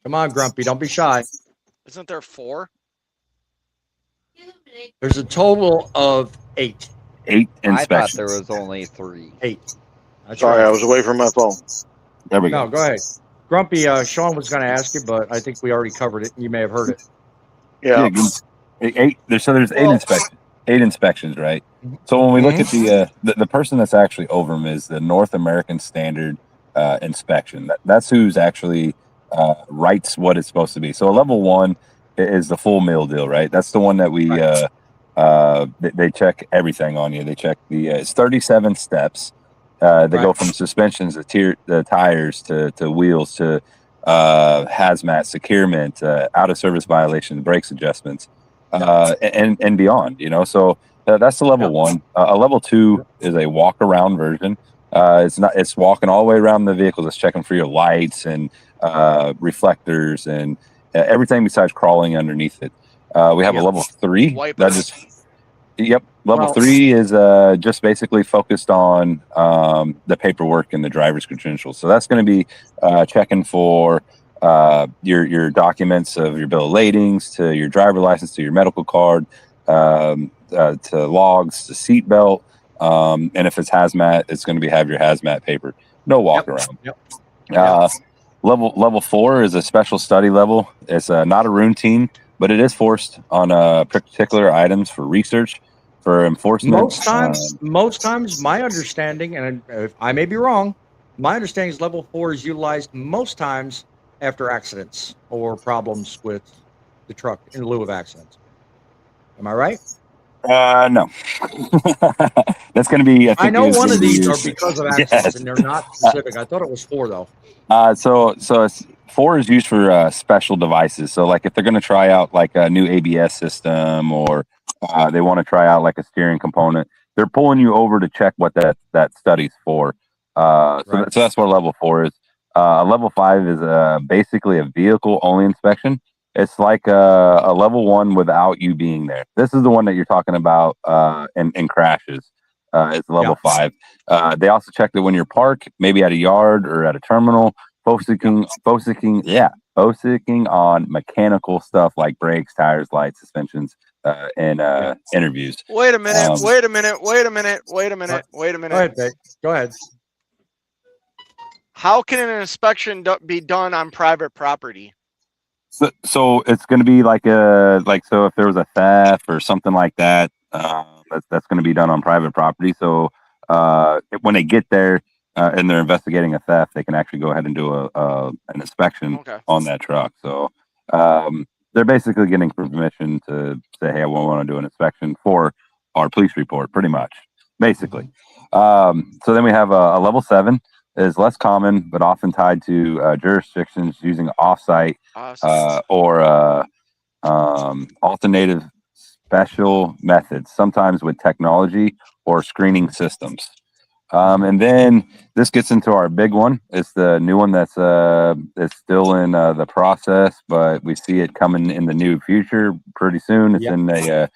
[SPEAKER 1] Come on, Grumpy, don't be shy.
[SPEAKER 7] Isn't there 4?
[SPEAKER 1] There's a total of 8.
[SPEAKER 3] 8 inspections.
[SPEAKER 6] I thought there was only 3.
[SPEAKER 1] 8. That's
[SPEAKER 4] Sorry,
[SPEAKER 1] right.
[SPEAKER 4] I was away from my phone.
[SPEAKER 3] There we go.
[SPEAKER 1] No, go ahead. Grumpy, Sean was going to ask you, but I think we already covered it. You may have heard it.
[SPEAKER 4] Yeah.
[SPEAKER 3] 8. There's 8 inspections. 8 inspections, right? So when we look at the person that's actually over them is the North American Standard Inspection. That's who's actually writes what it's supposed to be. So a level 1 is the full mill deal, right? That's the one that we they check everything on you. They check it's 37 steps. They go from suspensions to tires to wheels to hazmat, securement, out of service violations, brakes adjustments, and beyond. So that's the level 1. A level 2 is a walk around version. It's walking all the way around the vehicles. It's checking for your lights and reflectors and everything besides crawling underneath it. We have a level 3. Level 3 is just basically focused on the paperwork and the driver's credentials. So that's going to be checking for your documents of your bill of ladings, to your driver license, to your medical card, to logs, to seat belt. And if it's hazmat, it's going to have your hazmat paper. No walk around. Level 4 is a special study level. It's not a routine, but it is forced on particular items for research, for enforcement.
[SPEAKER 1] Most times, my understanding, and I may be wrong, my understanding is level 4 is utilized most times after accidents or problems with the truck in lieu of accidents. Am I right?
[SPEAKER 3] No. That's going to be.
[SPEAKER 1] I know one of these are because of accidents, and they're not specific. I thought it was 4 though.
[SPEAKER 3] So it's 4 is used for special devices. So like if they're going to try out like a new ABS system, or they want to try out like a steering component, they're pulling you over to check what that study's for. So that's what level 4 is. Level 5 is basically a vehicle only inspection. It's like a level 1 without you being there. This is the one that you're talking about in crashes. It's level 5. They also check that when you're parked, maybe at a yard or at a terminal, focusing on mechanical stuff like brakes, tires, lights, suspensions, and interviews.
[SPEAKER 7] Wait a minute. Wait a minute.
[SPEAKER 1] Go ahead, Vic. Go ahead.
[SPEAKER 7] How can an inspection be done on private property?
[SPEAKER 3] So it's going to be so if there was a theft or something like that, that's going to be done on private property. So when they get there and they're investigating a theft, they can actually go ahead and do an inspection on that truck. So they're basically getting permission to say, hey, I want to do an inspection for our police report, pretty much, basically. So then we have a level 7. Is less common, but often tied to jurisdictions using offsite or alternative special methods, sometimes with technology or screening systems. And then this gets into our big one. It's the new one that's still in the process, but we see it coming in the new future pretty soon. It's in a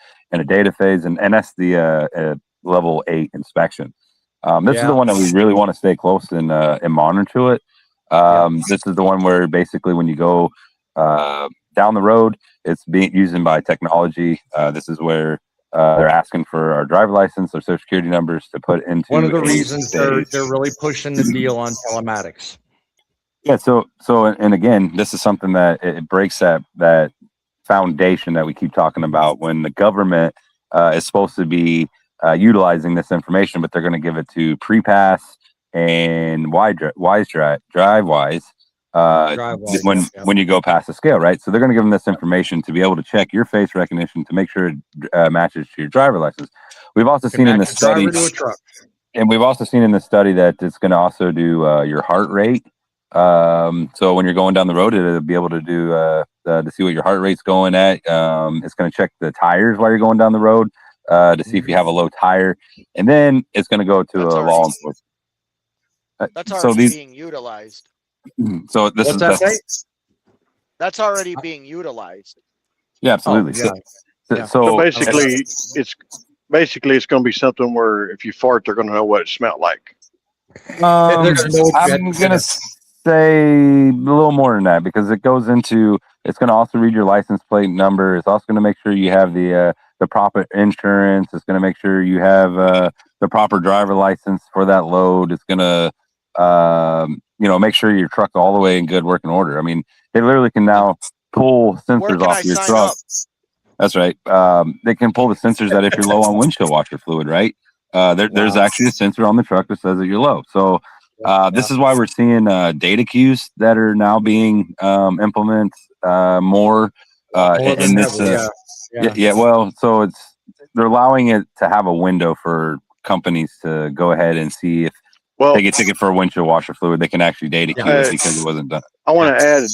[SPEAKER 3] data phase, and that's the level 8 inspection. This is the one that we really want to stay close and monitor to it. This is the one where basically when you go down the road, it's being used by technology. This is where they're asking for our driver license or social security numbers to put into
[SPEAKER 1] one of the reasons they're really pushing the deal on telematics.
[SPEAKER 3] Yeah. So and again, this is something that it breaks that foundation that we keep talking about when the government is supposed to be utilizing this information, but they're going to give it to pre-pass and DriveWise when you go past the scale, right? So they're going to give them this information to be able to check your face recognition to make sure it matches to your driver license. We've also seen in the study, and we've also seen in the study that it's going to also do your heart rate. So when you're going down the road, it'll be able to do to see what your heart rate's going at. It's going to check the tires while you're going down the road. To see if you have a low tire, and then it's going to go to law enforcement.
[SPEAKER 7] That's already being utilized.
[SPEAKER 3] So this
[SPEAKER 7] that's already being utilized.
[SPEAKER 3] Yeah, absolutely.
[SPEAKER 4] So basically, it's going to be something where if you fart, they're going to know what it smelled like.
[SPEAKER 3] I'm going to say a little more than that, because it goes into. It's going to also read your license plate number. It's also going to make sure you have the proper insurance. It's going to make sure you have the proper driver license for that load. It's going to make sure your truck's all the way in good working order. I mean, they literally can now pull sensors off your truck. That's right. They can pull the sensors that if you're low on windshield washer fluid, right? There's actually a sensor on the truck that says that you're low. So this is why we're seeing data queues that are now being implemented more in this. Well, so they're allowing it to have a window for companies to go ahead and see if they get ticket for a windshield washer fluid. They can actually data queue it because it wasn't done.
[SPEAKER 4] I want to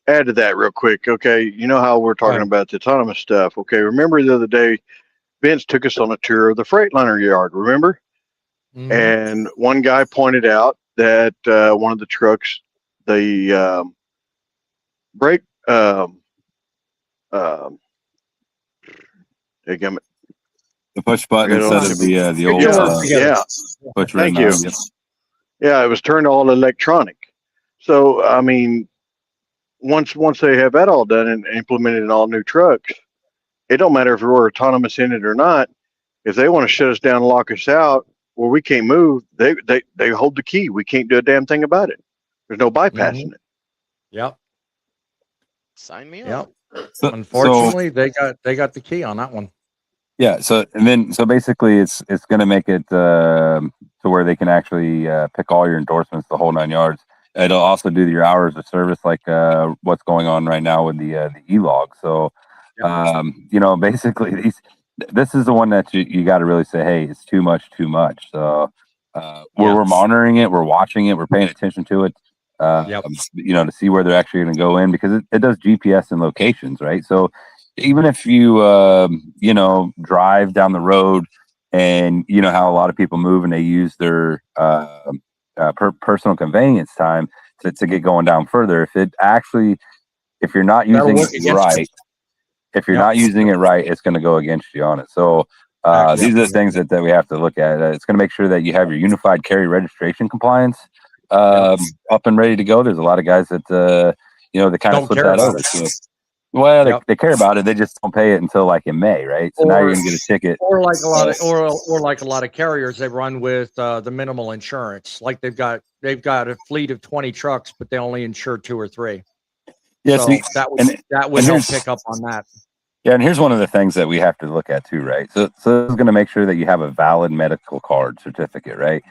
[SPEAKER 4] add to that real quick. Okay, you know how we're talking about the autonomous stuff. Okay, remember the other day, Vince took us on a tour of the Freightliner yard. Remember? Mm-hmm. And one guy pointed out that one of the trucks, the brake.
[SPEAKER 3] The push button instead of the old push.
[SPEAKER 4] Thank you. Yeah, it was turned all electronic. So I mean, once they have that all done and implemented in all new trucks, it don't matter if we're autonomous in it or not. If they want to shut us down and lock us out where we can't move, they hold the key. We can't do a damn thing about it. There's no bypassing it.
[SPEAKER 1] Yep.
[SPEAKER 7] Sign me up.
[SPEAKER 1] Unfortunately, they got the key on that one.
[SPEAKER 3] Yeah. So basically, it's going to make it to where they can actually pick all your endorsements, the whole 9 yards. It'll also do your hours of service, like what's going on right now with the e-log. So, basically, this is the one that you got to really say, hey, it's too much. So, we're monitoring it, we're watching it, we're paying attention to it. To see where they're actually going to go in, because it does GPS and locations, right? So even if you drive down the road, and you know how a lot of people move and they use their personal convenience time to get going down further, if you're not using it right, not using it right, it's going to go against you on it. So these are the things that we have to look at. It's going to make sure that you have your unified carry registration compliance up and ready to go. There's a lot of guys that they kind of flip that over. So, well, they care about it. They just don't pay it until like in May, right? So now you're gonna get a ticket.
[SPEAKER 1] Or like a lot of carriers, they run with the minimal insurance. Like they've got a fleet of 20 trucks, but they only insure 2 or 3.
[SPEAKER 3] Yeah,
[SPEAKER 1] so that would help pick up on that.
[SPEAKER 3] Yeah, and here's one of the things that we have to look at too, right? So this is going to make sure that you have a valid medical card certificate, right?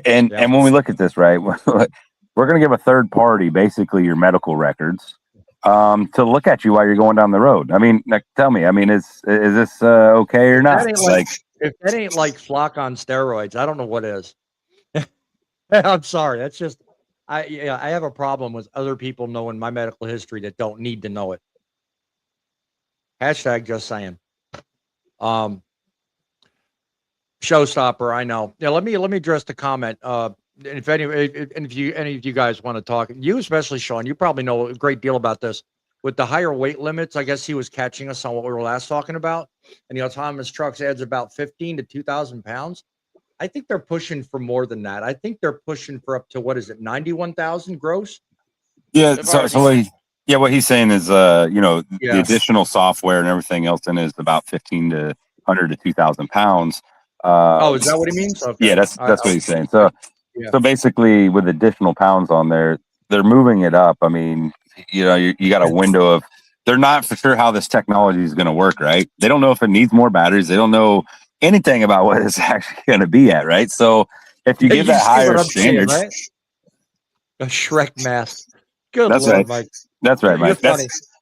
[SPEAKER 3] And when we look at this, right, we're going to give a third party basically your medical records to look at you while you're going down the road. I mean, tell me, I mean, is this okay or not?
[SPEAKER 1] If that ain't like flock on steroids, I don't know what is. I'm sorry. That's just I have a problem with other people knowing my medical history that don't need to know it. Hashtag just saying. Showstopper, I know. Yeah, let me address the comment. And if any of you guys want to talk, you especially, Sean, you probably know a great deal about this. With the higher weight limits, I guess he was catching us on what we were last talking about. And the autonomous trucks adds about 15 to 2,000 pounds. I think they're pushing for more than that. I think they're pushing for up to, 91,000 gross?
[SPEAKER 3] Yeah. What he's saying is, the additional software and everything else in it is about 1,500 to 2,000 pounds.
[SPEAKER 1] Is that what he means? Okay.
[SPEAKER 3] Yeah, that's what he's saying. So basically, with additional pounds on there, they're moving it up. I mean, you got a window of, they're not for sure how this technology is going to work, right? They don't know if it needs more batteries. They don't know anything about what it's actually going to be at, right? So if you give that higher standards,
[SPEAKER 1] right? A Shrek mask. Good
[SPEAKER 3] that's
[SPEAKER 1] Lord,
[SPEAKER 3] right,
[SPEAKER 1] Mike.
[SPEAKER 3] That's right, Mike.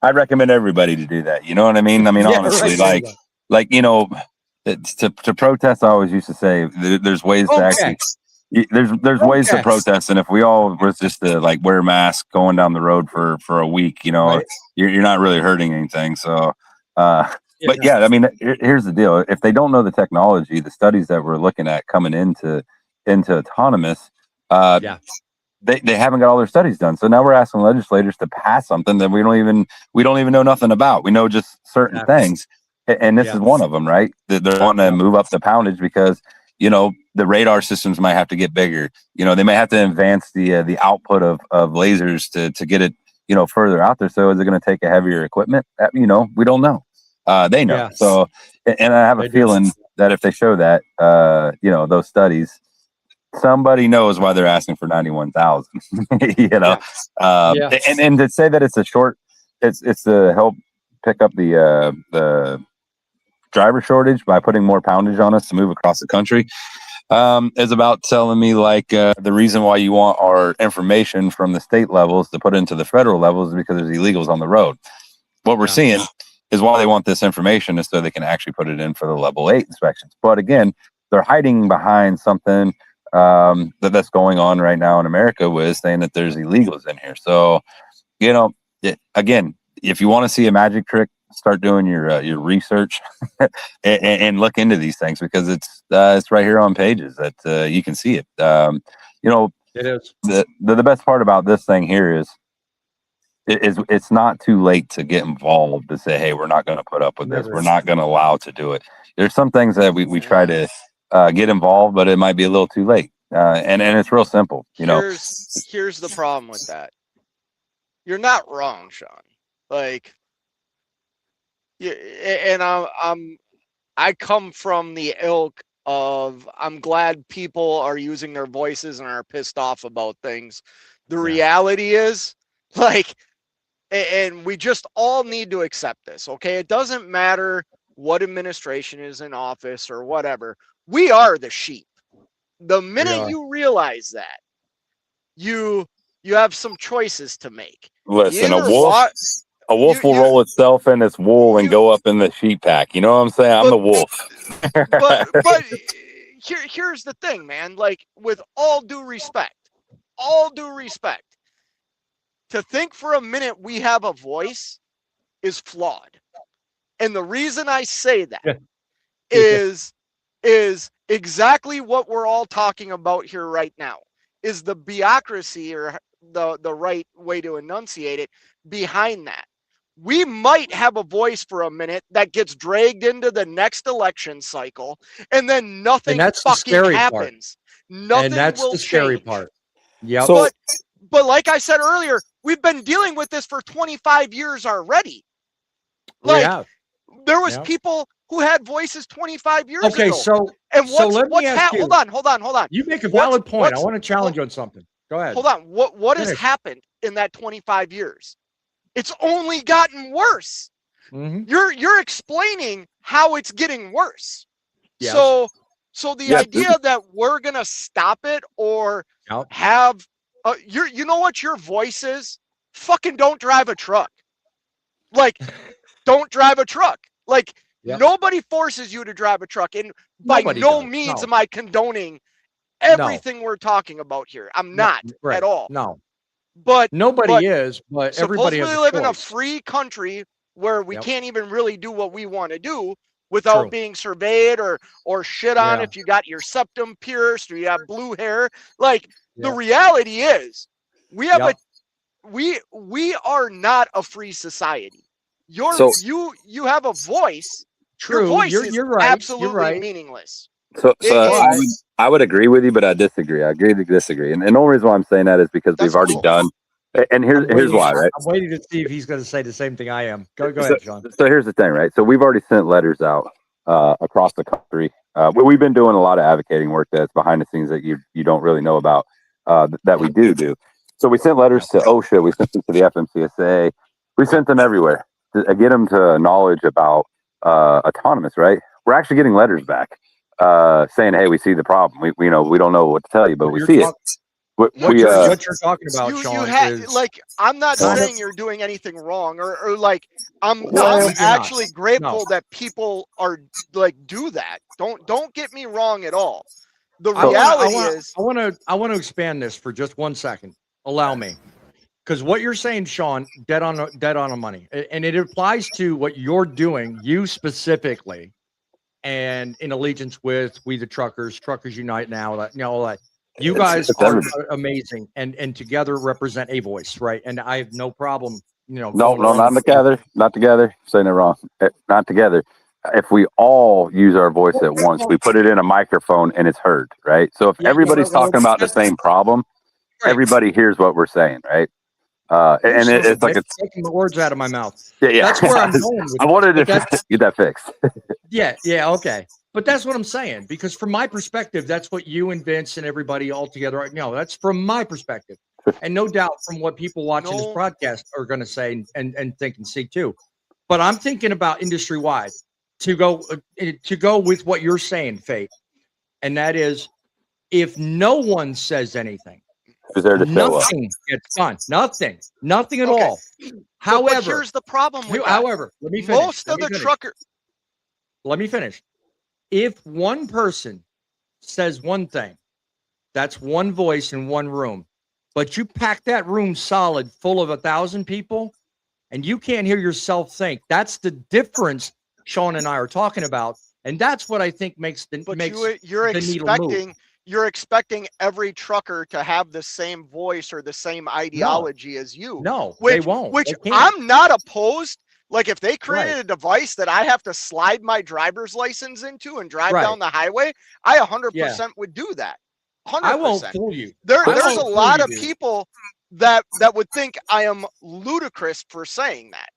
[SPEAKER 3] I recommend everybody to do that. You know what I mean? I mean, honestly, to protest, I always used to say there's ways to actually. There's ways to protest, and if we all was just to wear masks going down the road for a week, right, you're not really hurting anything. So, but I mean, here's the deal: if they don't know the technology, the studies that we're looking at coming into autonomous, they haven't got all their studies done. So now we're asking legislators to pass something that we don't even know nothing about. We know just certain things, and this is one of them, right? They're wanting to move up the poundage because the radar systems might have to get bigger. They may have to advance the output of lasers to get it further out there. So is it going to take a heavier equipment? We don't know. They know. So, and I have a feeling that if they show that those studies, somebody knows why they're asking for 91,000. And to say that it's it's to help pick up the driver shortage by putting more poundage on us to move across the country, is about telling me the reason why you want our information from the state levels to put into the federal levels is because there's illegals on the road. What we're seeing is why they want this information is so they can actually put it in for the level 8 inspections. But again, they're hiding behind something that's going on right now in America with saying that there's illegals in here. So, again, if you want to see a magic trick, start doing your research and look into these things, because it's right here on pages that you can see it.
[SPEAKER 1] It is.
[SPEAKER 3] The best part about this thing here is it's not too late to get involved to say, hey, we're not going to put up with this. We're not going to allow to do it. There's some things that we try to get involved, but it might be a little too late. And it's real simple.
[SPEAKER 7] Here's the problem with that. You're not wrong, Sean. And I come from the ilk of, I'm glad people are using their voices and are pissed off about things. The reality is, Like, and we just all need to accept this, okay? It doesn't matter what administration is in office or whatever. We are the sheep. The minute you realize that, you have some choices to make.
[SPEAKER 3] Listen, a wolf will roll itself in its wool and go up in the sheep pack. You know what I'm saying? I'm the wolf.
[SPEAKER 7] but here's the thing, man. Like, with all due respect, to think for a minute we have a voice is flawed. And the reason I say that is exactly what we're all talking about here right now, is the bureaucracy, or the right way to enunciate it, behind that. We might have a voice for a minute that gets dragged into the next election cycle, and then nothing fucking happens. Nothing
[SPEAKER 1] and that's
[SPEAKER 7] will
[SPEAKER 1] the scary
[SPEAKER 7] change.
[SPEAKER 1] part. Yeah.
[SPEAKER 7] But like I said earlier, we've been dealing with this for 25 years already. Like, there was people who had voices 25 years ago.
[SPEAKER 1] Okay, so let me ask you.
[SPEAKER 7] Hold on.
[SPEAKER 1] You make a valid point. I want to challenge you on something. Go ahead.
[SPEAKER 7] Hold on. What has happened in that 25 years? It's only gotten worse.
[SPEAKER 1] Mm-hmm.
[SPEAKER 7] You're explaining how it's getting worse.
[SPEAKER 1] Yes.
[SPEAKER 7] So the idea that we're gonna stop it or have you know what your voice is? Fucking don't drive a truck. Like, don't drive a truck. Like, nobody forces you to drive a truck, and by no means am I condoning everything we're talking about here. I'm not at all.
[SPEAKER 1] No.
[SPEAKER 7] But
[SPEAKER 1] nobody is, but everybody has a
[SPEAKER 7] live in a
[SPEAKER 1] choice.
[SPEAKER 7] free country where we can't even really do what we want to do without being surveyed or shit on if you got your septum pierced or you have blue hair. Like, the reality is we have we are not a free society. You have a voice.
[SPEAKER 1] True.
[SPEAKER 7] Your voice is
[SPEAKER 1] right.
[SPEAKER 7] absolutely meaningless.
[SPEAKER 3] So I would agree with you, but I disagree. I agree to disagree. And the only reason why I'm saying that is because we've already done. And here's why, right?
[SPEAKER 1] I'm waiting to see if he's going to say the same thing I am. Go ahead, Sean.
[SPEAKER 3] So here's the thing, right? So we've already sent letters out across the country. We've been doing a lot of advocating work that's behind the scenes that you don't really know about that we do. So we sent letters to OSHA. We sent them to the FMCSA. We sent them everywhere to get them to knowledge about autonomous, right? We're actually getting letters back saying, hey, we see the problem. We don't know what to tell you, but we see it.
[SPEAKER 1] What you're talking about, Sean, is
[SPEAKER 7] like, I'm not saying you're doing anything wrong, or like, I'm actually grateful that people are like do that. Don't get me wrong at all. The reality is,
[SPEAKER 1] I want to expand this for just 1 second. Allow me, because what you're saying, Sean, dead on the money, and it applies to what you're doing, you specifically, and in allegiance with We the Truckers Unite Now, all that. You guys are amazing, and together represent a voice, right? And I have no problem,
[SPEAKER 3] No, not together. Saying it wrong. Not together. If we all use our voice at once, we put it in a microphone and it's heard, right? So if everybody's talking about the same problem, everybody hears what we're saying, right? And it's like it's
[SPEAKER 1] taking the words out of my mouth.
[SPEAKER 3] Yeah.
[SPEAKER 1] That's where I'm going with
[SPEAKER 3] I wanted to get that fixed.
[SPEAKER 1] Yeah, okay. But that's what I'm saying, because from my perspective, that's what you and Vince and everybody all together right now. That's from my perspective. And no doubt from what people watching this broadcast are going to say and think and see too. But I'm thinking about industry wide to go with what you're saying, Faith. And that is, if no one says anything, nothing gets done. Nothing at all. However,
[SPEAKER 7] but here's the problem with
[SPEAKER 1] however, let me finish.
[SPEAKER 7] Most of the truckers.
[SPEAKER 1] Let me finish. If one person says one thing, that's one voice in one room. But you pack that room solid full of 1,000 people, and you can't hear yourself think. That's the difference Sean and I are talking about, and that's what I think makes the needle move.
[SPEAKER 7] You're expecting every trucker to have the same voice or the same ideology as you.
[SPEAKER 1] No, they won't.
[SPEAKER 7] Which I'm not opposed. Like, if they created a device that I have to slide my driver's license into and drive down the highway, I 100% would do that. 100%.
[SPEAKER 1] I won't fool you.
[SPEAKER 7] There's a lot of people that would think I am ludicrous for saying that.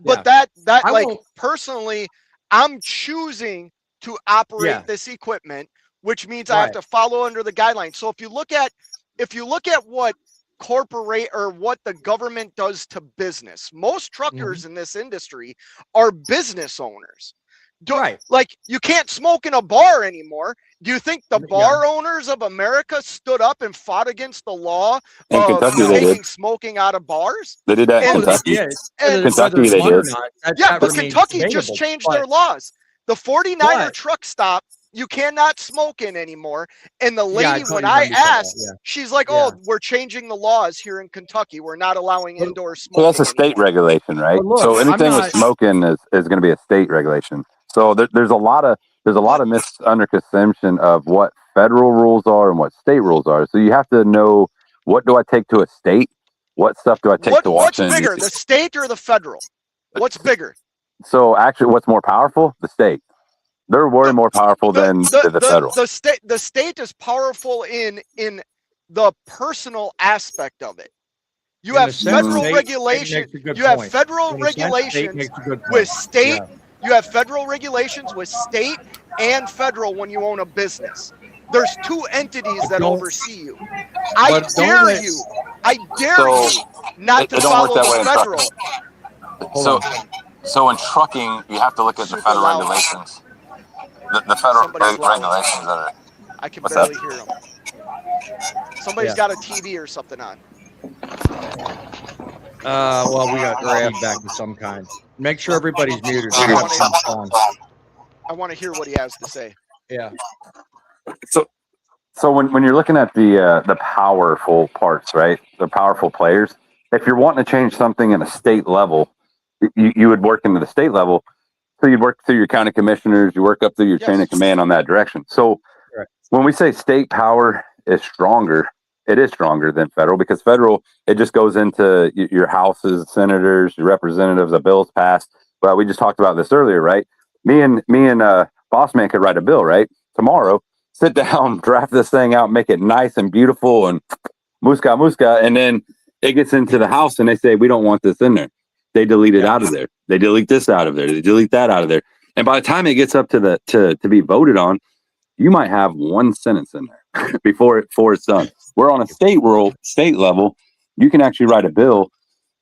[SPEAKER 7] But that like, personally, I'm choosing to operate this equipment, which means I have to follow under the guidelines. So if you look at what corporate or what the government does to business. Most truckers in this industry are business owners.
[SPEAKER 1] Right.
[SPEAKER 7] Like, you can't smoke in a bar anymore. Do you think the bar owners of America stood up and fought against the law of taking smoking out of bars?
[SPEAKER 3] They did that in Kentucky. Kentucky, they did.
[SPEAKER 7] But Kentucky just changed their laws. The 49er truck stop, you cannot smoke in anymore. And the lady, when I asked, she's like, "Oh, we're changing the laws here in Kentucky. We're not allowing indoor smoking."
[SPEAKER 3] So that's a state regulation, right?
[SPEAKER 1] Look,
[SPEAKER 3] so anything with smoking is going to be a state regulation. So there's a lot of misconception of what federal rules are and what state rules are. So you have to know, what do I take to a state? What stuff do I take to Washington?
[SPEAKER 7] What's bigger, the state or the federal? What's bigger?
[SPEAKER 3] So actually, what's more powerful? The state. They're way more powerful than the federal.
[SPEAKER 7] The state is powerful in the personal aspect of it. You have federal regulation. You have federal regulations with state. You have federal regulations with state and federal when you own a business. There's two entities that oversee you. I dare you not to follow the federal.
[SPEAKER 3] So in trucking, you have to look at the federal regulations. The federal regulations that are.
[SPEAKER 7] I can barely hear them. Somebody's got a TV or something on.
[SPEAKER 1] Well, we got feedback of some kind. Make sure everybody's muted.
[SPEAKER 7] I want to hear what he has to say.
[SPEAKER 1] Yeah.
[SPEAKER 3] So when you're looking at the powerful parts, right? The powerful players. If you're wanting to change something in a state level, you would work into the state level. So you'd work through your county commissioners, you work up through your chain of command on that direction. So when we say state power is stronger, it is stronger than federal, because federal, it just goes into your houses, senators, your representatives, the bills passed. Well, we just talked about this earlier, right? Me and Boss Man could write a bill, right? Tomorrow, sit down, draft this thing out, make it nice and beautiful and muska, and then it gets into the House and they say, we don't want this in there. They delete it out of there. They delete this out of there. They delete that out of there. And by the time it gets up to to be voted on, you might have one sentence in there before it's done. We're on a state level. You can actually write a bill,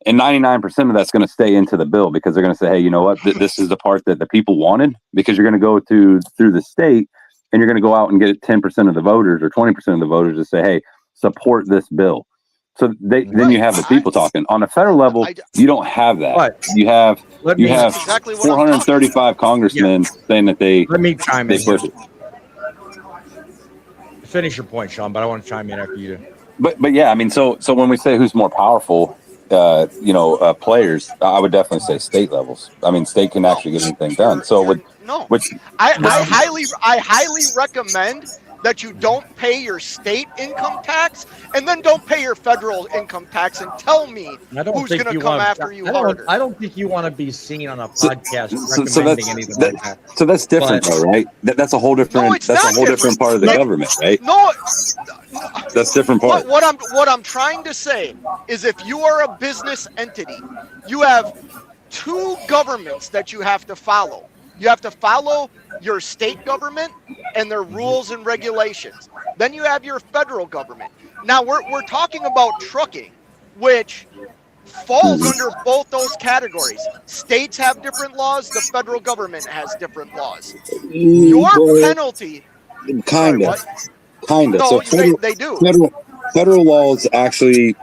[SPEAKER 3] and 99% of that's going to stay into the bill, because they're going to say, hey, you know what? This is the part that the people wanted, because you're going to go through the state and you're going to go out and get 10% of the voters or 20% of the voters to say, hey, support this bill. So then you have the people talking. On a federal level, you don't have that.
[SPEAKER 1] But
[SPEAKER 3] you have 435 congressmen saying that they push it.
[SPEAKER 1] Finish your point, Sean, but I want to chime in after you do.
[SPEAKER 3] But yeah, I mean, so when we say who's more powerful, players, I would definitely say state levels. I mean, state can actually get anything done. So
[SPEAKER 7] I highly recommend that you don't pay your state income tax and then don't pay your federal income tax, and tell me who's going to come after you harder.
[SPEAKER 1] I don't think you want to be seen on a podcast recommending anything like that.
[SPEAKER 3] So that's different, though, right? That's a whole different. That's a whole different part of the government, right?
[SPEAKER 7] No,
[SPEAKER 3] that's a different part.
[SPEAKER 7] What I'm trying to say is, if you are a business entity, you have two governments that you have to follow. You have to follow your state government and their rules and regulations. Then you have your federal government. Now we're talking about trucking, which falls under both those categories. States have different laws. The federal government has different laws. Your penalty.
[SPEAKER 3] Kind of.
[SPEAKER 7] No,
[SPEAKER 3] so
[SPEAKER 7] they do.
[SPEAKER 3] Federal laws actually.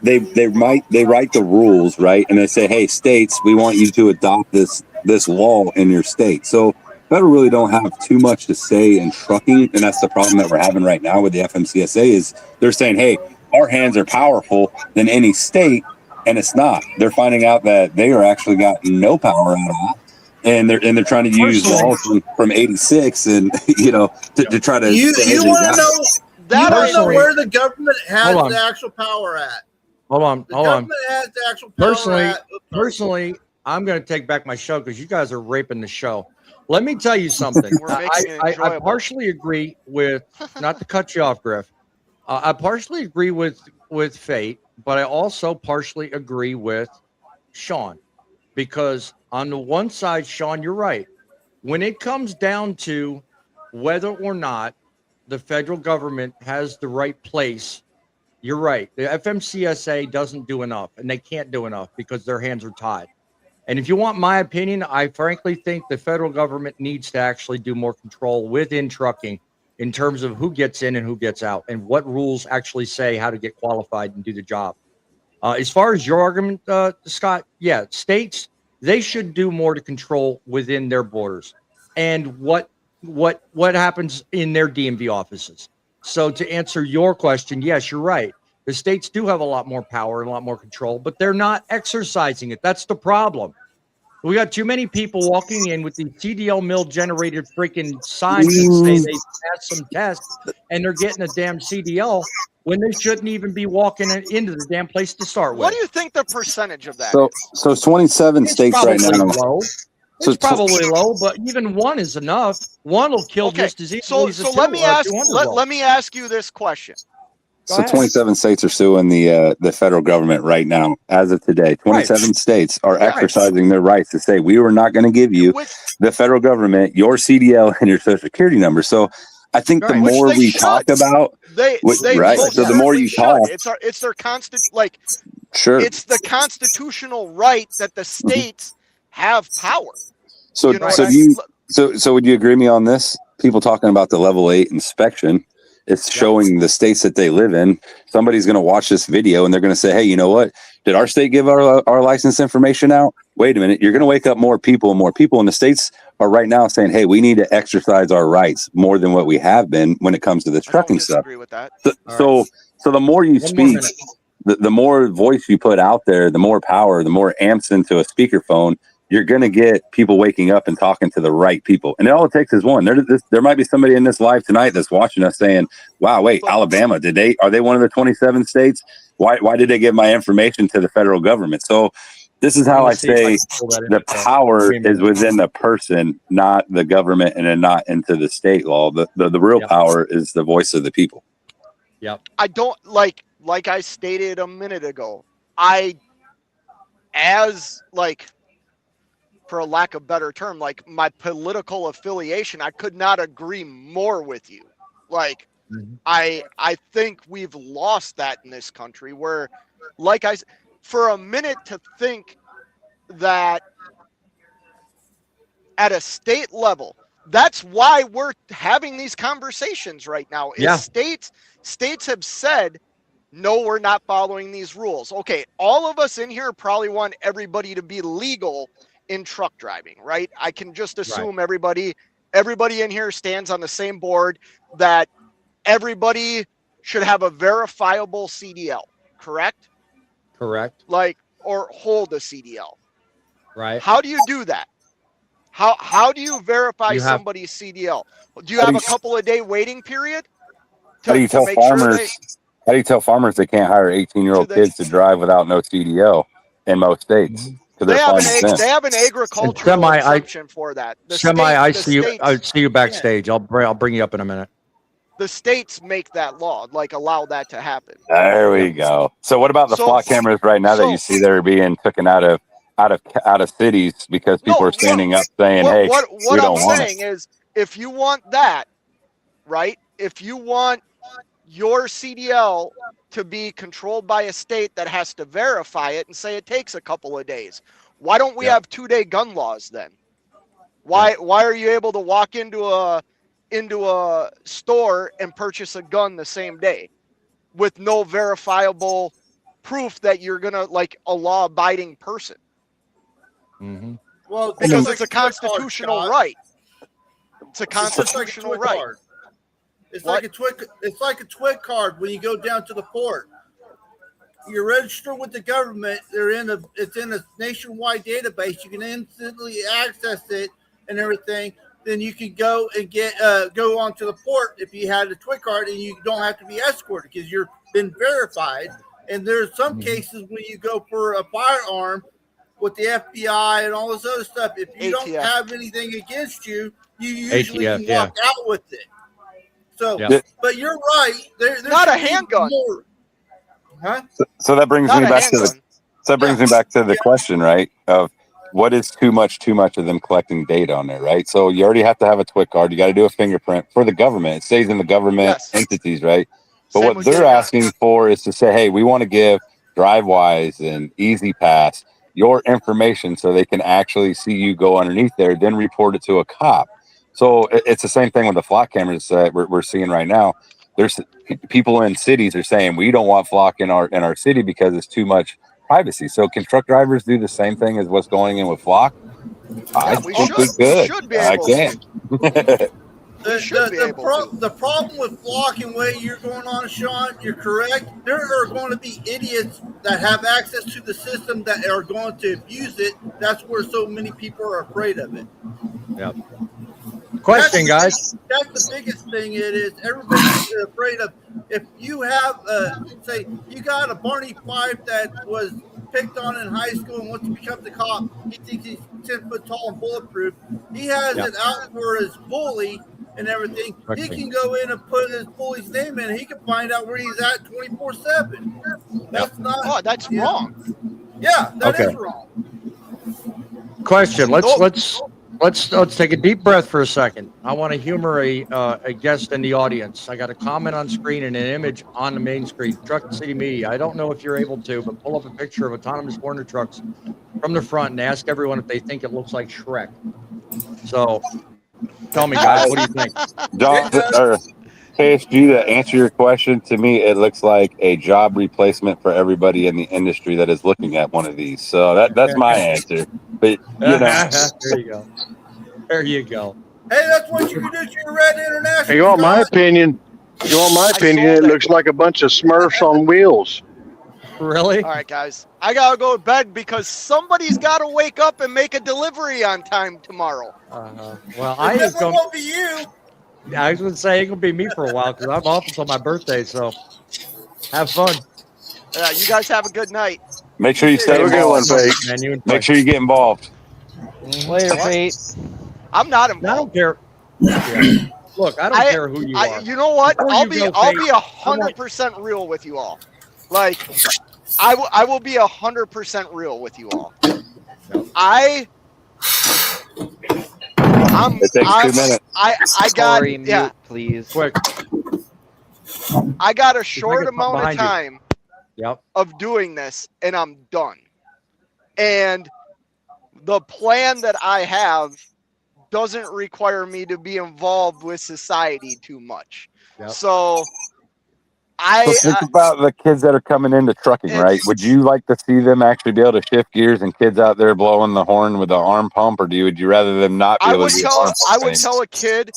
[SPEAKER 3] They write the rules, right? And they say, hey, states, we want you to adopt this law in your state. So federal really don't have too much to say in trucking, and that's the problem that we're having right now with the FMCSA. Is they're saying, hey, our hands are powerful than any state, and it's not. They're finding out that they are actually got no power at all, and they're trying to use laws from '86 and to try to.
[SPEAKER 10] You want to know? You want to know where the government has the actual power at?
[SPEAKER 1] Hold on.
[SPEAKER 10] Government has the actual power
[SPEAKER 1] Personally, I'm going to take back my show because you guys are raping the show. Let me tell you something. I partially agree with, not to cut you off, Griff. I partially agree with Fate, but I also partially agree with Sean, because on the one side, Sean, you're right. When it comes down to whether or not the federal government has the right place, You're right. The FMCSA doesn't do enough, and they can't do enough because their hands are tied. And if you want my opinion, I frankly think the federal government needs to actually do more control within trucking in terms of who gets in and who gets out and what rules actually say how to get qualified and do the job. As far as your argument, Scott, yeah, states, they should do more to control within their borders and what happens in their DMV offices. So to answer your question, yes, you're right. The states do have a lot more power and a lot more control, but they're not exercising it. That's the problem. We got too many people walking in with these CDL mill generated freaking signs that say they passed some tests and they're getting a damn CDL when they shouldn't even be walking into the damn place to start with.
[SPEAKER 7] What do you think the percentage of that is?
[SPEAKER 3] So it's 27 states right now.
[SPEAKER 1] Low. It's probably low, but even one is enough. One will kill just as easily as a
[SPEAKER 7] let me ask you this question.
[SPEAKER 3] So 27 states are suing the federal government right now, as of today. 27 states are exercising their rights to say, we were not going to give you, the federal government, your CDL and your social security number. So I think the more we talk about, so the more you talk,
[SPEAKER 7] it's their constant, it's the constitutional right that the states have power.
[SPEAKER 3] So, so would you agree with me on this? People talking about the level 8 inspection. It's showing the states that they live in. Somebody's going to watch this video and they're going to say, hey, you know what? Did our state give our license information out? Wait a minute. You're going to wake up more people and more people. And the states are right now saying, hey, we need to exercise our rights more than what we have been when it comes to this trucking stuff.
[SPEAKER 7] I with that.
[SPEAKER 3] So the more you speak, the more voice you put out there, the more power, the more amps into a speakerphone, you're going to get people waking up and talking to the right people. And all it takes is one. There might be somebody in this live tonight that's watching us saying, wow, wait, Alabama, are they one of the 27 states? Why did they give my information to the federal government? So this is how I say the power is within the person, not the government, and then not into the state law. The real power is the voice of the people.
[SPEAKER 1] Yep.
[SPEAKER 7] I don't like I stated a minute ago, for a lack of better term, like my political affiliation, I could not agree more with you. I think we've lost that in this country where, for a minute to think that at a state level, that's why we're having these conversations right now. States have said, no, we're not following these rules. Okay, all of us in here probably want everybody to be legal in truck driving, right? I can just assume everybody in here stands on the same board that everybody should have a verifiable CDL, correct?
[SPEAKER 1] Correct.
[SPEAKER 7] Or hold a CDL.
[SPEAKER 1] Right.
[SPEAKER 7] How do you do that? How do you verify somebody's CDL? Do you have a couple of day waiting period?
[SPEAKER 3] How do you tell farmers they can't hire 18-year-old kids to drive without no CDL in most states?
[SPEAKER 7] They have an agricultural exemption for that.
[SPEAKER 1] I see you backstage. I'll bring you up in a minute.
[SPEAKER 7] The states make that law, allow that to happen.
[SPEAKER 3] There we go. So what about the flock cameras right now that you see that are being taken out of cities because people are standing up saying, "Hey,
[SPEAKER 7] what
[SPEAKER 3] we don't want it."
[SPEAKER 7] What I'm saying is, if you want that, right? If you want your CDL to be controlled by a state that has to verify it and say it takes a couple of days, why don't we have 2-day gun laws then? Why are you able to walk into a store and purchase a gun the same day with no verifiable proof that you're gonna a law-abiding person?
[SPEAKER 1] Mm-hmm.
[SPEAKER 10] Well,
[SPEAKER 7] because it's a constitutional right. It's a constitutional right.
[SPEAKER 10] It's like a TWIC card when you go down to the port. You're registered with the government. It's in a nationwide database. You can instantly access it and everything. Then you can go and go onto the port if you had a TWIC card, and you don't have to be escorted because you've been verified. And there's some cases when you go for a firearm with the FBI and all this other stuff. If you don't have anything against you, you usually can walk out with it. So, but you're right. There's
[SPEAKER 7] not a handgun.
[SPEAKER 3] So that brings me back to the question, right? Of what is too much of them collecting data on there, right? So you already have to have a TWIC card. You got to do a fingerprint for the government. It stays in the government entities, right? But what they're asking for is to say, hey, we want to give DriveWise and Easy Pass your information so they can actually see you go underneath there, then report it to a cop. So it's the same thing with the flock cameras that we're seeing right now. There's people in cities are saying we don't want flock in our city because it's too much privacy. So can truck drivers do the same thing as what's going in with flock? I think we could.
[SPEAKER 7] We should be able to.
[SPEAKER 10] The problem with flock and way you're going on, Sean, you're correct. There are going to be idiots that have access to the system that are going to abuse it. That's where so many people are afraid of it.
[SPEAKER 1] Yep. Question, guys.
[SPEAKER 10] That's the biggest thing. It is everybody's afraid of. If you have, say, you got a Barney Fife that was picked on in high school and wants to become the cop, he thinks he's 10 foot tall and bulletproof. He has it out for his bully and everything. He can go in and put his bully's name in. He can find out where he's at 24/7. That's not.
[SPEAKER 7] Oh, that's wrong.
[SPEAKER 10] Yeah, that is wrong.
[SPEAKER 1] Question. Let's take a deep breath for a second. I want to humor a guest in the audience. I got a comment on screen and an image on the main screen. Truckin City Media. I don't know if you're able to, but pull up a picture of autonomous Warner trucks from the front and ask everyone if they think it looks like Shrek. So, tell me, guys, what do you think?
[SPEAKER 3] John, or KSG, to answer your question, to me, it looks like a job replacement for everybody in the industry that is looking at one of these. So that's my answer. But you know,
[SPEAKER 1] there you go. There you go.
[SPEAKER 10] Hey, that's what you can do to your Red International.
[SPEAKER 4] Hey, you want my opinion? You want my opinion? It looks like a bunch of Smurfs on wheels.
[SPEAKER 1] Really?
[SPEAKER 7] All right, guys. I gotta go to bed because somebody's got to wake up and make a delivery on time tomorrow.
[SPEAKER 1] Well,
[SPEAKER 10] it won't be you.
[SPEAKER 1] I was going to say it could be me for a while because I'm off until my birthday. So have fun.
[SPEAKER 7] You guys have a good night.
[SPEAKER 3] Make sure you stay involved. Make sure you get involved.
[SPEAKER 5] Later, Pete.
[SPEAKER 7] I'm not involved.
[SPEAKER 1] I don't care. Yeah. Look, I don't care who you are.
[SPEAKER 7] You know what? I'll be 100% real with you all. Like, I will be 100% real with you all.
[SPEAKER 3] It takes 2 minutes.
[SPEAKER 7] I got
[SPEAKER 6] mute, please.
[SPEAKER 1] Quick.
[SPEAKER 7] I got a short amount of time
[SPEAKER 1] Yep.
[SPEAKER 7] of doing this, and I'm done. And the plan that I have doesn't require me to be involved with society too much.
[SPEAKER 1] Yep.
[SPEAKER 7] So
[SPEAKER 3] think about the kids that are coming into trucking, right? Would you like to see them actually be able to shift gears and kids out there blowing the horn with the arm pump, or would you rather them not be able to do arm pump?
[SPEAKER 7] I would tell a kid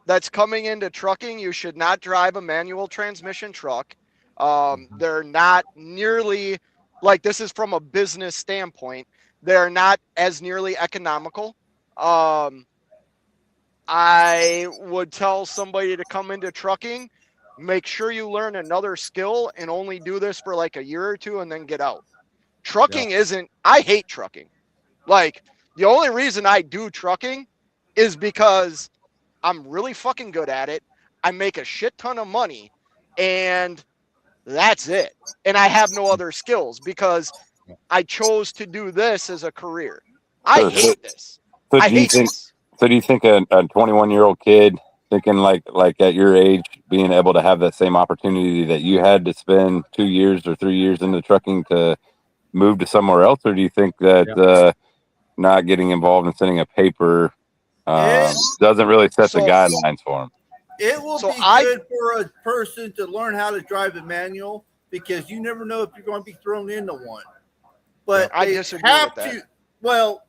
[SPEAKER 7] that's coming into trucking, you should not drive a manual transmission truck. They're not nearly, like, this is from a business standpoint, they're not as nearly economical. I would tell somebody to come into trucking, make sure you learn another skill and only do this for like a year or two and then get out. Trucking isn't, I hate trucking. Like, the only reason I do trucking is because I'm really fucking good at it. I make a shit ton of money and that's it. And I have no other skills because I chose to do this as a career. I hate this. I hate this.
[SPEAKER 3] So do you think a 21-year-old kid thinking like at your age, being able to have that same opportunity that you had to spend 2 years or 3 years into trucking to move to somewhere else? Or do you think that not getting involved in sending a paper doesn't really set the guidelines for them?
[SPEAKER 10] It will be good for a person to learn how to drive a manual because you never know if you're going to be thrown into one. But
[SPEAKER 7] I disagree with that.
[SPEAKER 10] Well,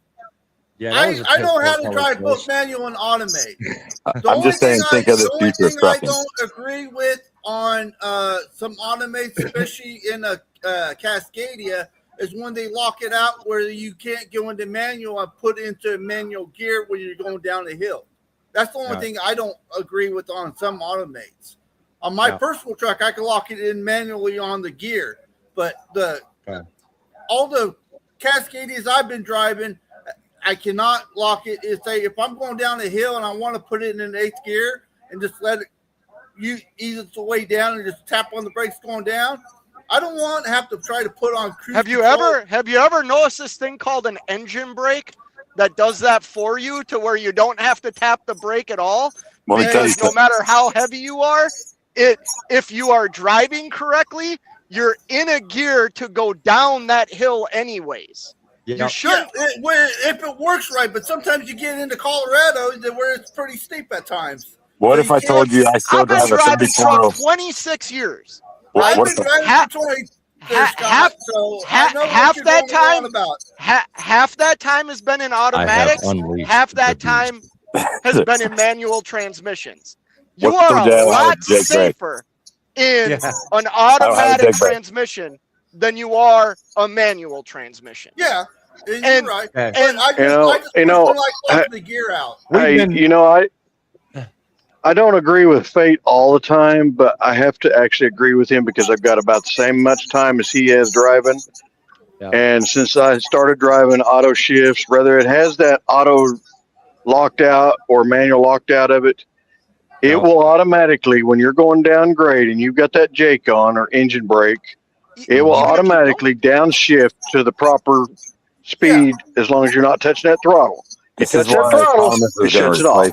[SPEAKER 10] I know how to drive both manual and automate.
[SPEAKER 3] I'm just saying, think of the future of trucking.
[SPEAKER 10] I don't agree with on some automates, especially in a Cascadia, is when they lock it out where you can't go into manual and put into manual gear when you're going down the hill. That's the only thing I don't agree with on some automates. On my personal truck, I can lock it in manually on the gear, but all the Cascadias I've been driving, I cannot lock it. If I'm going down a hill and I want to put it in an 8th gear and just let it ease its way down and just tap on the brakes going down, I don't want to have to try to put on cruise control.
[SPEAKER 7] Have you ever noticed this thing called an engine brake that does that for you to where you don't have to tap the brake at all? Because no matter how heavy you are, if you are driving correctly, you're in a gear to go down that hill anyways.
[SPEAKER 1] Yep.
[SPEAKER 7] You shouldn't.
[SPEAKER 10] If it works right, but sometimes you get into Colorado where it's pretty steep at times.
[SPEAKER 3] What
[SPEAKER 10] So
[SPEAKER 3] if I told you I still
[SPEAKER 7] I've been
[SPEAKER 3] drive a
[SPEAKER 7] driving
[SPEAKER 3] 34?
[SPEAKER 7] truck 26 years.
[SPEAKER 10] I've
[SPEAKER 3] What
[SPEAKER 10] been
[SPEAKER 3] if
[SPEAKER 10] driving for 20 years, Scott, so I know what you're going on about.
[SPEAKER 7] Half that time has been in automatics. Half that time has been in manual transmissions. You are a lot safer in an automatic transmission than you are a manual transmission.
[SPEAKER 10] Yeah, you're right.
[SPEAKER 7] And
[SPEAKER 10] I just like letting the gear out.
[SPEAKER 4] Hey, I don't agree with Fate all the time, but I have to actually agree with him because I've got about the same much time as he has driving. Yeah. And since I started driving auto shifts, whether it has that auto locked out or manual locked out of it, it will automatically, when you're going down grade and you've got that Jake on or engine brake, it will automatically downshift to the proper speed as long as you're not touching that throttle. You touch that throttle, it shuts it off.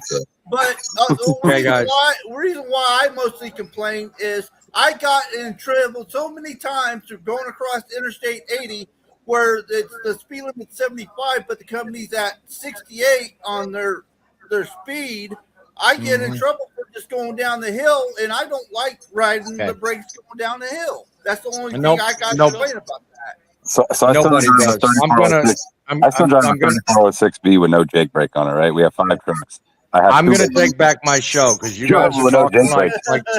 [SPEAKER 10] But the reason why I mostly complain is I got in trouble so many times through going across Interstate 80 where the speed limit's 75, but the company's at 68 on their speed. I get in trouble for just going down the hill, and I don't like riding the brakes going down the hill. That's the only thing I got to complain about that.
[SPEAKER 3] So I nobody does. I still drive a 3406B with no Jake brake on it, right? We have 5 trucks.
[SPEAKER 1] I'm going to take back my show because you guys are talking like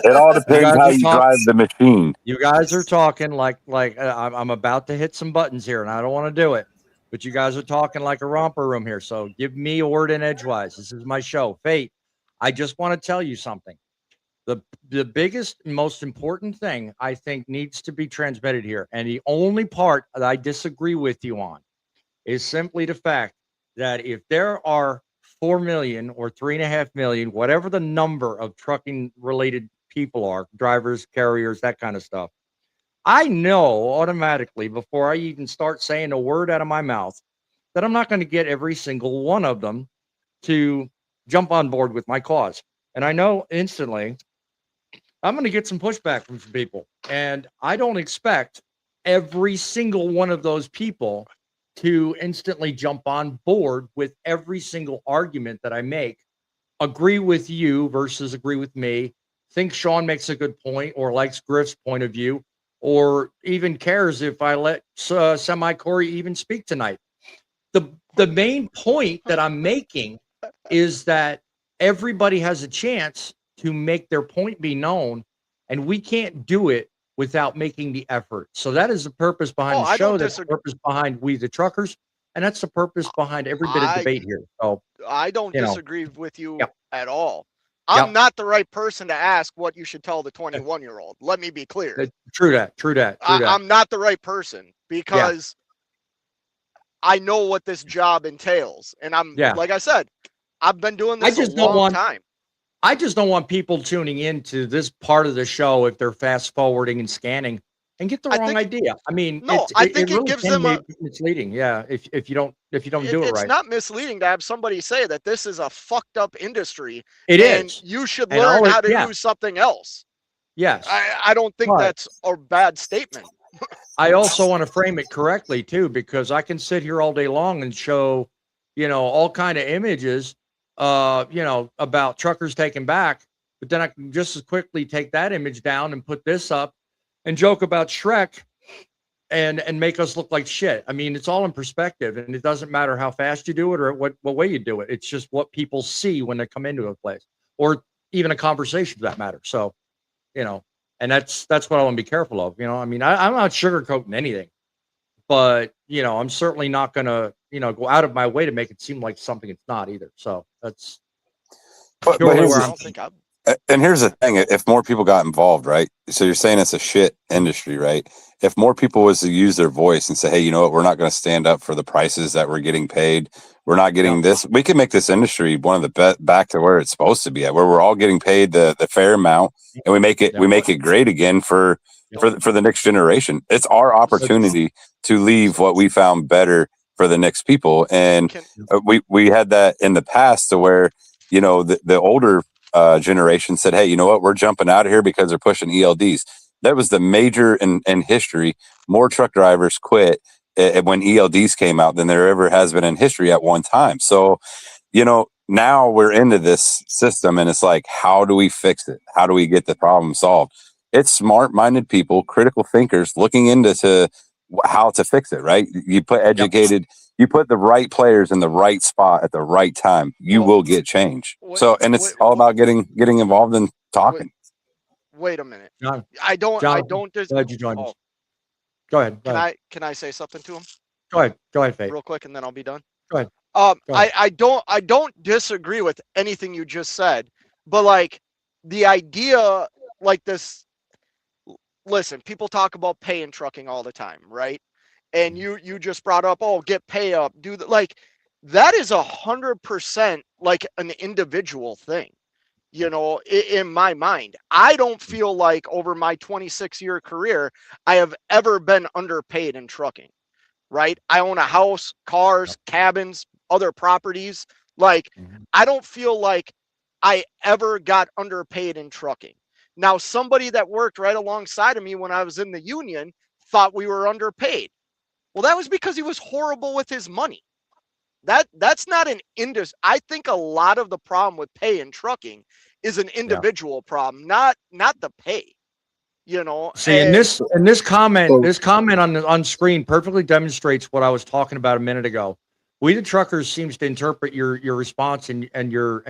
[SPEAKER 3] it all depends how you drive the machine.
[SPEAKER 1] You guys are talking like I'm about to hit some buttons here, and I don't want to do it. But you guys are talking like a romper room here. So give me a word in edgewise. This is my show. Fate, I just want to tell you something. The biggest, most important thing I think needs to be transmitted here, and the only part that I disagree with you on is simply the fact that if there are 4 million or 3.5 million, whatever the number of trucking related people are, drivers, carriers, that kind of stuff, I know automatically before I even start saying a word out of my mouth that I'm not going to get every single one of them to jump on board with my cause. And I know instantly I'm going to get some pushback from some people. And I don't expect every single one of those people to instantly jump on board with every single argument that I make, agree with you versus agree with me, think Sean makes a good point or likes Griff's point of view, or even cares if I let Semi-Corey even speak tonight. The main point that I'm making is that everybody has a chance to make their point be known, and we can't do it without making the effort. So that is the purpose behind the show. That's the purpose behind We the Truckers. And that's the purpose behind every bit of debate here. So
[SPEAKER 7] I don't disagree with you at all. I'm not the right person to ask what you should tell the 21-year-old. Let me be clear.
[SPEAKER 1] True that.
[SPEAKER 7] I'm not the right person because I know what this job entails. And like I said, I've been doing this a long time.
[SPEAKER 1] I just don't want people tuning into this part of the show if they're fast forwarding and scanning and get the wrong idea. I mean,
[SPEAKER 7] I think it gives them
[SPEAKER 1] misleading. Yeah, if you don't do it right.
[SPEAKER 7] It's not misleading to have somebody say that this is a fucked up industry.
[SPEAKER 1] It is.
[SPEAKER 7] You should learn how to do something else.
[SPEAKER 1] Yes.
[SPEAKER 7] I don't think that's a bad statement.
[SPEAKER 1] I also want to frame it correctly too, because I can sit here all day long and show, all kind of images about truckers taken back, but then I can just as quickly take that image down and put this up and joke about Shrek and make us look like shit. I mean, it's all in perspective, and it doesn't matter how fast you do it or what way you do it. It's just what people see when they come into a place or even a conversation for that matter. So, and that's what I want to be careful of. I mean, I'm not sugarcoating anything, but I'm certainly not going to, go out of my way to make it seem like something it's not either. So that's
[SPEAKER 3] and here's the thing: if more people got involved, right? So you're saying it's a shit industry, right? If more people was to use their voice and say, "Hey, you know what? We're not going to stand up for the prices that we're getting paid. We're not getting this. We can make this industry one of the back to where it's supposed to be at, where we're all getting paid the fair amount, and we make it great again for the next generation. It's our opportunity to leave what we found better for the next people, and we had that in the past to where the older generation said, hey, you know what? We're jumping out of here because they're pushing ELDs. That was the major in history. More truck drivers quit when ELDs came out than there ever has been in history at one time. So, now we're into this system and it's like, how do we fix it? How do we get the problem solved? It's smart-minded people, critical thinkers looking into how to fix it, right? You put educated, you put the right players in the right spot at the right time, you will get change. And it's all about getting involved in talking.
[SPEAKER 7] Wait a minute.
[SPEAKER 1] John,
[SPEAKER 7] I don't
[SPEAKER 1] glad you joined us. Go ahead.
[SPEAKER 7] Can I say something to him?
[SPEAKER 1] Go ahead, Faith.
[SPEAKER 7] Real quick, and then I'll be done.
[SPEAKER 1] Go ahead.
[SPEAKER 7] I don't disagree with anything you just said, but like the idea like this, listen, people talk about pay in trucking all the time, right? And you just brought up, oh, get pay up, do that. Like that is 100% like an individual thing, in my mind. I don't feel like over my 26-year career, I have ever been underpaid in trucking, right? I own a house, cars, cabins, other properties. Like, I don't feel like I ever got underpaid in trucking. Now, somebody that worked right alongside of me when I was in the union thought we were underpaid. Well, that was because he was horrible with his money. That's not an industry. I think a lot of the problem with pay in trucking is an individual problem, not the pay.
[SPEAKER 1] See, and this comment on screen perfectly demonstrates what I was talking about a minute ago. We the truckers seems to interpret your response and your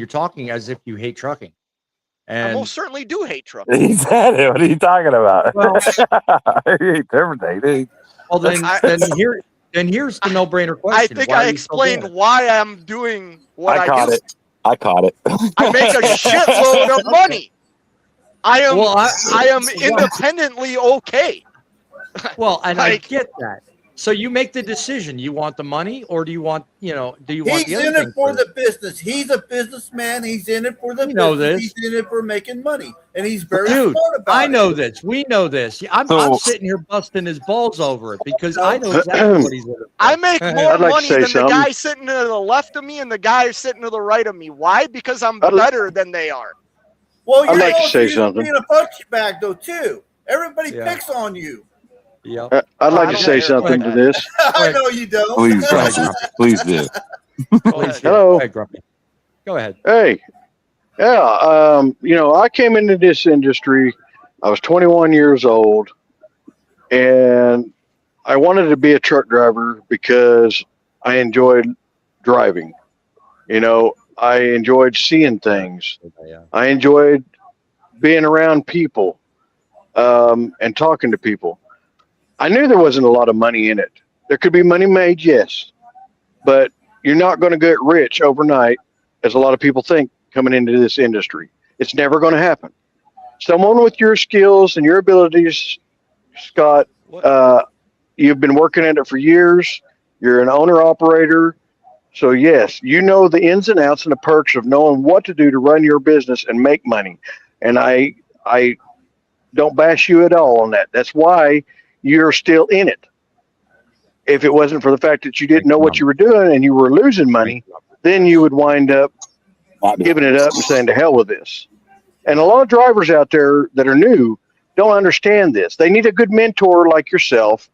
[SPEAKER 1] talking as if you hate trucking. And
[SPEAKER 7] I most certainly do hate trucking.
[SPEAKER 3] He said it. What are you talking about?
[SPEAKER 1] Well,
[SPEAKER 3] I hate everything, dude.
[SPEAKER 1] Well, then here's the no-brainer question.
[SPEAKER 7] I think I explained why I'm doing what I do.
[SPEAKER 3] I caught it.
[SPEAKER 7] I make a shitload of money. I am independently okay.
[SPEAKER 1] Well, and I get that. So you make the decision. You want the money, or do you want, do you want the other
[SPEAKER 10] He's in it for the business. He's a businessman. He's in it for the business. He's in it for making money, and he's very smart about it.
[SPEAKER 1] I know this. We know this. I'm sitting here busting his balls over it because I know exactly what he's in it for.
[SPEAKER 7] I make more money than the guy sitting to the left of me and the guy sitting to the right of me. Why? Because I'm better than they are.
[SPEAKER 10] Well, you're like to say something. Being a punch bag though too. Everybody picks on you.
[SPEAKER 1] Yep.
[SPEAKER 4] I'd like to say something to this.
[SPEAKER 10] I know you don't.
[SPEAKER 3] Please do.
[SPEAKER 4] Hello.
[SPEAKER 1] Go ahead.
[SPEAKER 4] Hey. Yeah. I came into this industry. I was 21 years old, and I wanted to be a truck driver because I enjoyed driving. I enjoyed seeing things. I enjoyed being around people and talking to people. I knew there wasn't a lot of money in it. There could be money made, yes, but you're not going to get rich overnight, as a lot of people think coming into this industry. It's never going to happen. Someone with your skills and your abilities, Scott, you've been working at it for years. You're an owner-operator. So, yes, you know the ins and outs and the perks of knowing what to do to run your business and make money. And I don't bash you at all on that. That's why you're still in it. If it wasn't for the fact that you didn't know what you were doing and you were losing money, then you would wind up giving it up and saying to hell with this. And a lot of drivers out there that are new don't understand this. They need a good mentor like yourself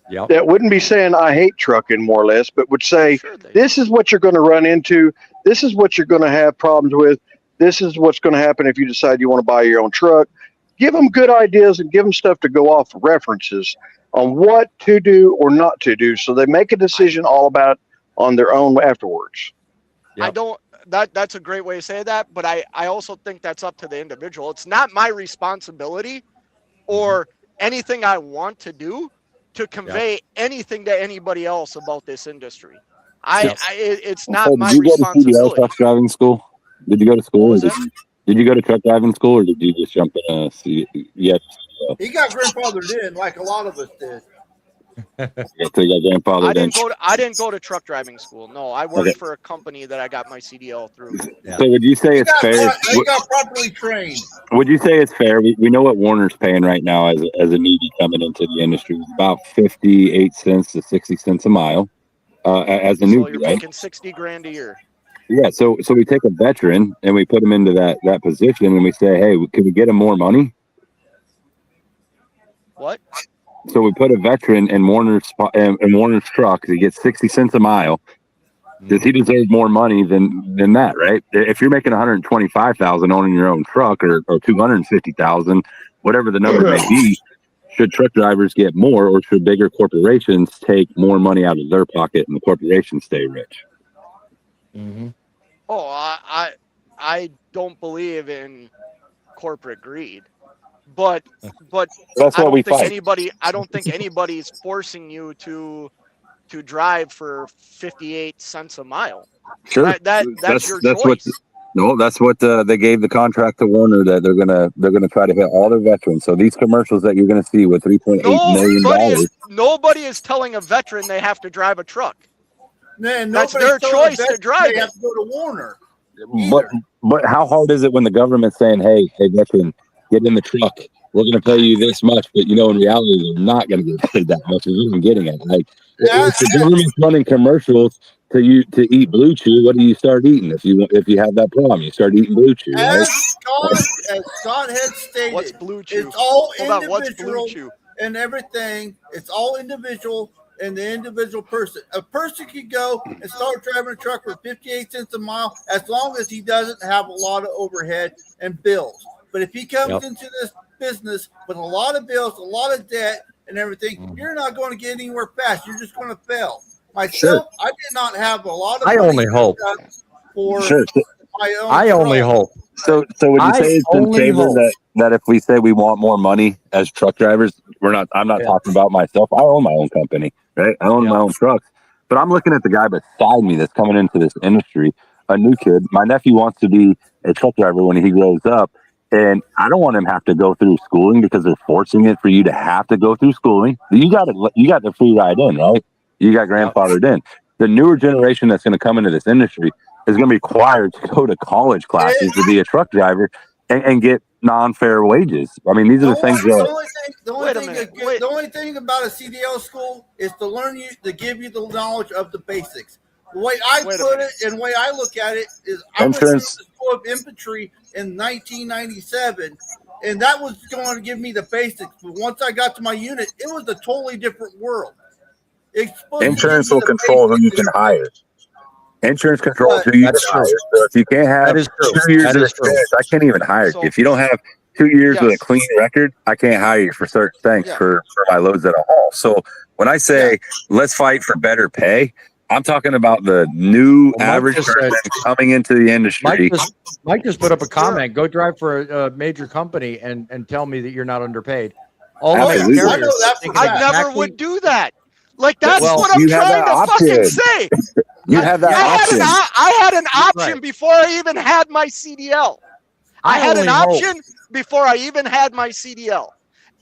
[SPEAKER 4] that wouldn't be saying, I hate trucking, more or less, but would say, this is what you're going to run into. This is what you're going to have problems with. This is what's going to happen if you decide you want to buy your own truck. Give them good ideas and give them stuff to go off references on what to do or not to do, so they make a decision all about on their own afterwards.
[SPEAKER 7] That's a great way to say that, but I also think that's up to the individual. It's not my responsibility or anything I want to do to convey anything to anybody else about this industry. It's not my responsibility.
[SPEAKER 3] Did you go to truck driving school? Did you go to school? Did you go to truck driving school, or did you just jump in a seat? Yes.
[SPEAKER 10] He got grandfathered in, like a lot of us did.
[SPEAKER 7] I didn't go to truck driving school. No, I worked for a company that I got my CDL through.
[SPEAKER 3] Yeah. So would you say it's fair?
[SPEAKER 10] He got properly trained.
[SPEAKER 3] Would you say it's fair? We know what Warner's paying right now as a newbie coming into the industry. It's about 58 cents to 60 cents a mile as a newbie.
[SPEAKER 7] So you're making $60,000 a year.
[SPEAKER 3] Yeah, so we take a veteran and we put him into that position, and we say, hey, can we get him more money?
[SPEAKER 7] What?
[SPEAKER 3] So we put a veteran in Warner's truck. He gets 60 cents a mile. Does he deserve more money than that, right? If you're making $125,000 owning your own truck, or $250,000, whatever the number may be, should truck drivers get more, or should bigger corporations take more money out of their pocket and the corporations stay rich?
[SPEAKER 1] Mm-hmm.
[SPEAKER 7] Oh, I don't believe in corporate greed, but
[SPEAKER 3] That's
[SPEAKER 7] I
[SPEAKER 3] what
[SPEAKER 7] don't
[SPEAKER 3] we
[SPEAKER 7] think
[SPEAKER 3] fight.
[SPEAKER 7] I don't think anybody's forcing you to drive for 58 cents a mile.
[SPEAKER 3] Sure,
[SPEAKER 7] That's your
[SPEAKER 3] that's
[SPEAKER 7] choice.
[SPEAKER 3] that's what they gave the contract to Warner, that they're gonna try to hit all their veterans. So these commercials that you're gonna see with $3.8 million.
[SPEAKER 7] Nobody is telling a veteran they have to drive a truck.
[SPEAKER 10] Man,
[SPEAKER 7] that's their choice to drive
[SPEAKER 10] they
[SPEAKER 7] it.
[SPEAKER 10] have to go to Warner.
[SPEAKER 3] But how hard is it when the government's saying, hey, veteran, get in the truck. We're going to pay you this much, but in reality, they're not going to get paid that much. Is what I'm getting at. Like, if the government's running commercials to eat Blue Chew, what do you start eating? If you have that problem, you start eating Blue Chew. Right?
[SPEAKER 10] As Scott had stated,
[SPEAKER 7] what's Blue Chew?
[SPEAKER 10] It's all
[SPEAKER 7] Hold
[SPEAKER 10] individual
[SPEAKER 7] on, what's Blue Chew?
[SPEAKER 10] And everything. It's all individual and the individual person. A person could go and start driving a truck for 58 cents a mile as long as he doesn't have a lot of overhead and bills. But if he comes into this business with a lot of bills, a lot of debt and everything, you're not going to get anywhere fast. You're just going to fail. Myself, I did not have a lot of money.
[SPEAKER 1] I only hope.
[SPEAKER 10] For my own
[SPEAKER 1] I only hope.
[SPEAKER 3] So would you say it's in favor that if we say we want more money as truck drivers, I'm not talking about myself. I own my own company, right? I own my own trucks. But I'm looking at the guy beside me that's coming into this industry, a new kid. My nephew wants to be a truck driver when he grows up. And I don't want him to have to go through schooling, because they're forcing it for you to have to go through schooling. You got the free ride in, right? You got grandfathered in. The newer generation that's going to come into this industry is going to be required to go to college classes to be a truck driver and get non-fair wages. I mean, these are the things that...
[SPEAKER 10] The only thing about a CDL school is to give you the knowledge of the basics. The way I put it and the way I look at it is, I went through the School of Infantry in 1997, and that was going to give me the basics. But once I got to my unit, it was a totally different world.
[SPEAKER 3] Insurance will control who you can hire. Insurance controls who you can hire. So if you can't have 2 years of experience, I can't even hire you. If you don't have 2 years with a clean record, I can't hire you for certain things for my loads that I haul. So when I say let's fight for better pay, I'm talking about the new average person coming into the industry.
[SPEAKER 1] Mike just put up a comment. Go drive for a major company and tell me that you're not underpaid.
[SPEAKER 7] I never would do that. Like, that's what I'm trying to fucking say.
[SPEAKER 3] You have that option.
[SPEAKER 7] I had an option before I even had my CDL. I had an option before I even had my CDL.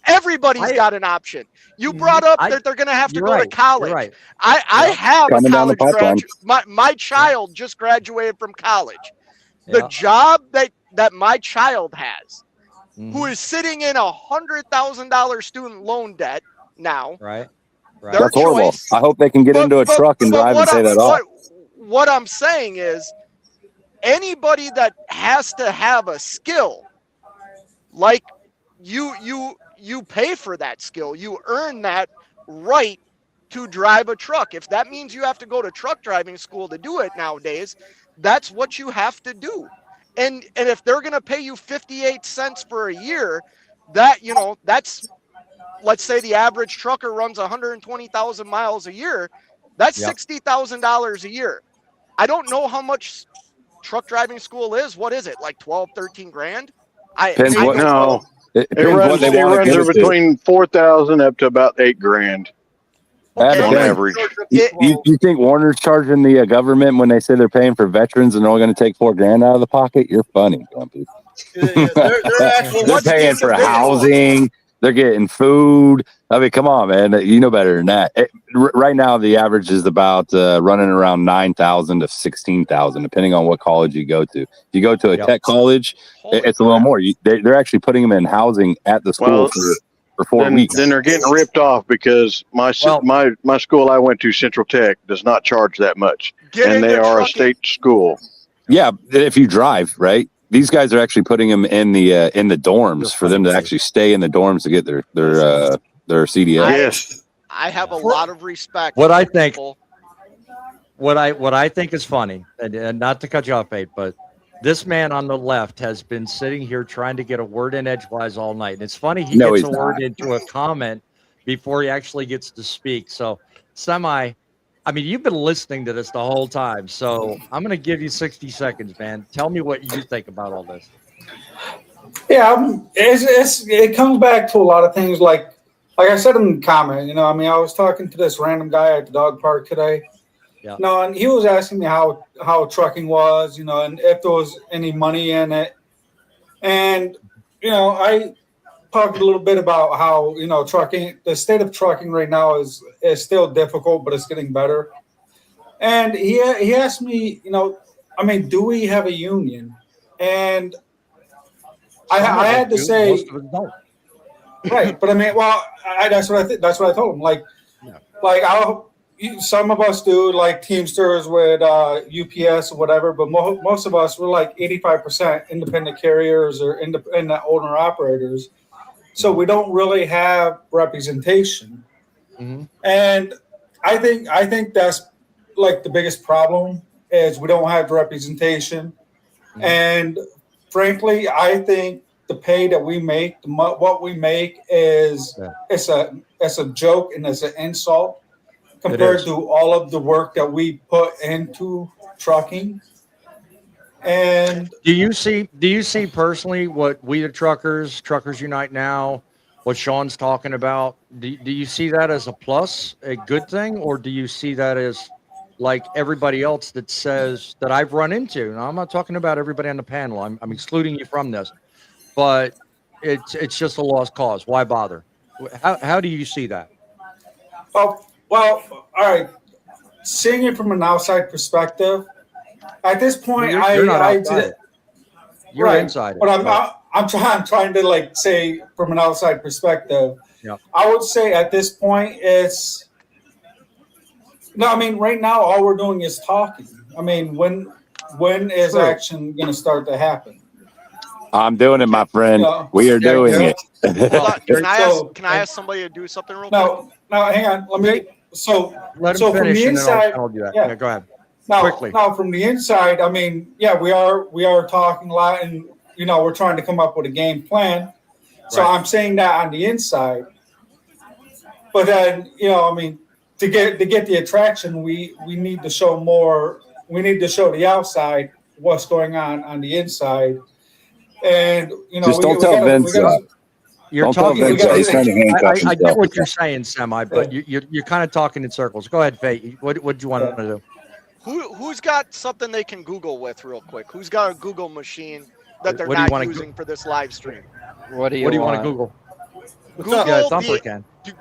[SPEAKER 7] Everybody's got an option. You brought up that they're going to have to go to college.
[SPEAKER 1] Right.
[SPEAKER 7] I have a college graduate. My child just graduated from college. The job that my child has, who is sitting in $100,000 student loan debt now.
[SPEAKER 1] Right.
[SPEAKER 3] That's horrible. I hope they can get into a truck and drive and pay that off.
[SPEAKER 7] What I'm saying is, anybody that has to have a skill, like you pay for that skill. You earn that right to drive a truck. If that means you have to go to truck driving school to do it nowadays, that's what you have to do. And if they're going to pay you 58 cents for a year, that's, let's say the average trucker runs 120,000 miles a year. That's $60,000 a year. I don't know how much truck driving school is. What is it? Like 12, 13 grand?
[SPEAKER 4] It runs between 4,000 up to about $8,000 on average.
[SPEAKER 3] You think Warner's charging the government when they say they're paying for veterans and they're only going to take $4,000 out of the pocket? You're funny, Grumpy. They're paying for housing. They're getting food. I mean, come on, man. You know better than that. Right now, the average is about running around 9,000 to 16,000, depending on what college you go to. If you go to a tech college, it's a little more. They're actually putting them in housing at the school for 4 weeks.
[SPEAKER 4] Then they're getting ripped off because my school I went to, Central Tech, does not charge that much, and they are a state school.
[SPEAKER 3] Yeah, if you drive, right? These guys are actually putting them in the dorms for them to actually stay in the dorms to get their CDL.
[SPEAKER 4] Yes.
[SPEAKER 7] I have a lot of respect.
[SPEAKER 1] What
[SPEAKER 7] for
[SPEAKER 1] I think,
[SPEAKER 7] people.
[SPEAKER 1] what I think is funny, and not to cut you off, Fate, but this man on the left has been sitting here trying to get a word in edgewise all night. And it's funny he gets a word into a comment before he actually gets to speak. So I mean, you've been listening to this the whole time, so I'm going to give you 60 seconds, man. Tell me what you think about all this.
[SPEAKER 10] Yeah, it comes back to a lot of things. Like I said in the comment, I mean, I was talking to this random guy at the dog park today.
[SPEAKER 1] Yeah.
[SPEAKER 10] No, and he was asking me how trucking was, and if there was any money in it. And, I talked a little bit about how, trucking, the state of trucking right now is still difficult, but it's getting better. And he asked me, I mean, do we have a union? And I had to say,
[SPEAKER 1] most of us don't.
[SPEAKER 10] Right, but I mean, well, that's what I told him. Like some of us do, like Teamsters with UPS or whatever, but most of us, we're like 85% independent carriers or independent owner operators. So we don't really have representation.
[SPEAKER 1] Mm-hmm.
[SPEAKER 10] And I think that's like the biggest problem is we don't have representation. Mm-hmm. And frankly, I think the pay that we make, what we make is it's a joke and it's an insult compared to all of the work that we put into trucking. And
[SPEAKER 1] do you see personally what we the Truckers Unite Now, what Sean's talking about? Do you see that as a plus, a good thing, or do you see that as like everybody else that says that I've run into? Now, I'm not talking about everybody on the panel. I'm excluding you from this, but it's just a lost cause. Why bother? How do you see that?
[SPEAKER 10] Oh, well, all right. Seeing it from an outside perspective, at this point,
[SPEAKER 1] you're not outside. You're
[SPEAKER 10] right,
[SPEAKER 1] inside.
[SPEAKER 10] But I'm trying to like say from an outside perspective.
[SPEAKER 1] Yeah.
[SPEAKER 10] I would say at this point it's no. I mean, right now all we're doing is talking. I mean, when is action going to start to happen?
[SPEAKER 3] I'm doing it, my friend. We are doing it.
[SPEAKER 7] Can I ask somebody to do something real quick?
[SPEAKER 10] No, hang on. Let me.
[SPEAKER 1] Let him finish, from the inside, I'll do that. Yeah, go ahead. Quickly.
[SPEAKER 10] Now, from the inside, I mean, yeah, we are talking a lot, and we're trying to come up with a game plan. So I'm saying that on the inside, but then I mean, to get the attraction, we need to show more. We need to show the outside what's going on the inside, and
[SPEAKER 3] just don't tell Vince.
[SPEAKER 1] You're talking. I get what you're saying, Semi, but you're kind of talking in circles. Go ahead, Fate. What do you want to do?
[SPEAKER 7] Who's got something they can Google with real quick? Who's got a Google machine that they're not using for this live stream?
[SPEAKER 6] What do you want to
[SPEAKER 1] Google?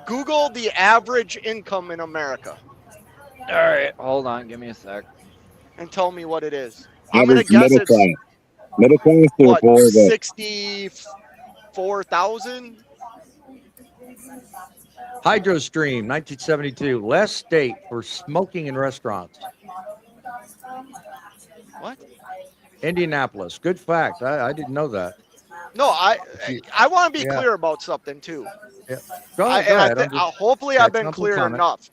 [SPEAKER 7] Google the average income in America.
[SPEAKER 6] All right, hold on, give me a sec.
[SPEAKER 7] And tell me what it is.
[SPEAKER 3] I'm going to guess it's middle class
[SPEAKER 7] what, 64,000?
[SPEAKER 1] HydroStream, 1972, last state for smoking in restaurants.
[SPEAKER 7] What?
[SPEAKER 1] Indianapolis. Good fact. I didn't know that.
[SPEAKER 7] No, I want to be clear about something too.
[SPEAKER 1] Yeah. Go ahead.
[SPEAKER 7] Hopefully I've been clear enough.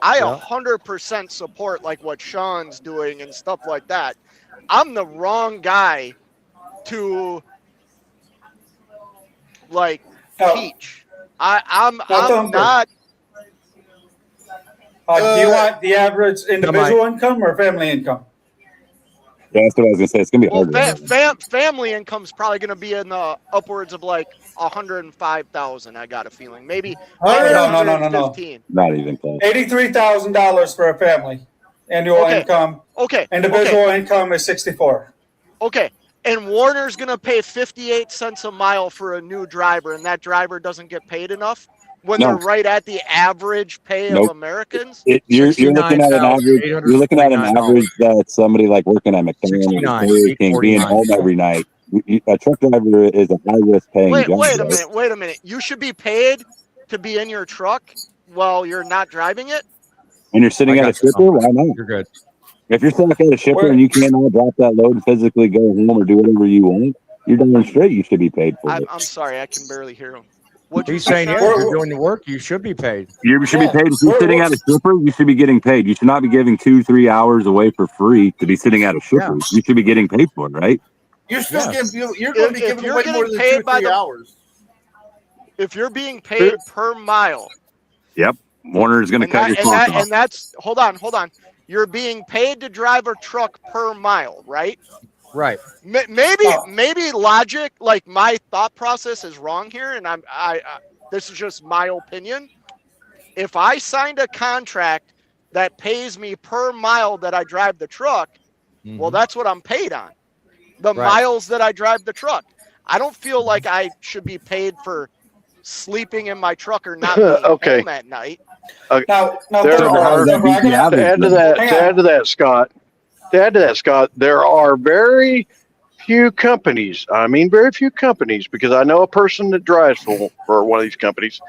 [SPEAKER 7] I 100% support like what Sean's doing and stuff like that. I'm the wrong guy to like teach. I'm not.
[SPEAKER 10] Do you want the average individual income or family income?
[SPEAKER 3] Yeah, that's what I was gonna say. It's gonna be hard.
[SPEAKER 7] Family income's probably gonna be in the upwards of like 105,000. I got a feeling, maybe.
[SPEAKER 10] No.
[SPEAKER 3] Not even close.
[SPEAKER 10] $83,000 for a family annual income.
[SPEAKER 7] Okay.
[SPEAKER 10] Individual income is 64.
[SPEAKER 7] Okay. And Warner's gonna pay 58 cents a mile for a new driver, and that driver doesn't get paid enough when they're right at the average pay of Americans.
[SPEAKER 3] You're looking at an average. You're looking at an average that somebody like working at McDonald's being home every night. A truck driver is a high risk paying job.
[SPEAKER 7] Wait a minute. You should be paid to be in your truck while you're not driving it.
[SPEAKER 3] And you're sitting at a stripper. Why not?
[SPEAKER 1] You're good.
[SPEAKER 3] If you're stuck at a shipper and you can't now drop that load and physically go home or do whatever you want, you're darn straight you should be paid for it.
[SPEAKER 7] I'm sorry, I can barely hear him.
[SPEAKER 1] He's saying if you're doing the work, you should be paid.
[SPEAKER 3] You should be paid. If you're sitting at a shipper, you should be getting paid. You should not be giving 2-3 hours away for free to be sitting at a shipper.
[SPEAKER 1] Yeah.
[SPEAKER 3] You should be getting paid for it, right?
[SPEAKER 10] You're still you're going to be giving away more than
[SPEAKER 7] paid
[SPEAKER 10] 2-3 hours.
[SPEAKER 7] If you're being paid per mile.
[SPEAKER 3] Yep. Warner is going to cut your clock off.
[SPEAKER 7] And that's hold on. You're being paid to drive a truck per mile, right?
[SPEAKER 1] Right.
[SPEAKER 7] Maybe logic, like my thought process is wrong here, and I this is just my opinion. If I signed a contract that pays me per mile that I drive the truck, well, that's what I'm paid on. The miles that I drive the truck. I don't feel like I should be paid for sleeping in my truck or not being home at night.
[SPEAKER 4] To add to that, Scott, there are very few companies. I mean, very few companies, because I know a person that drives for one of these companies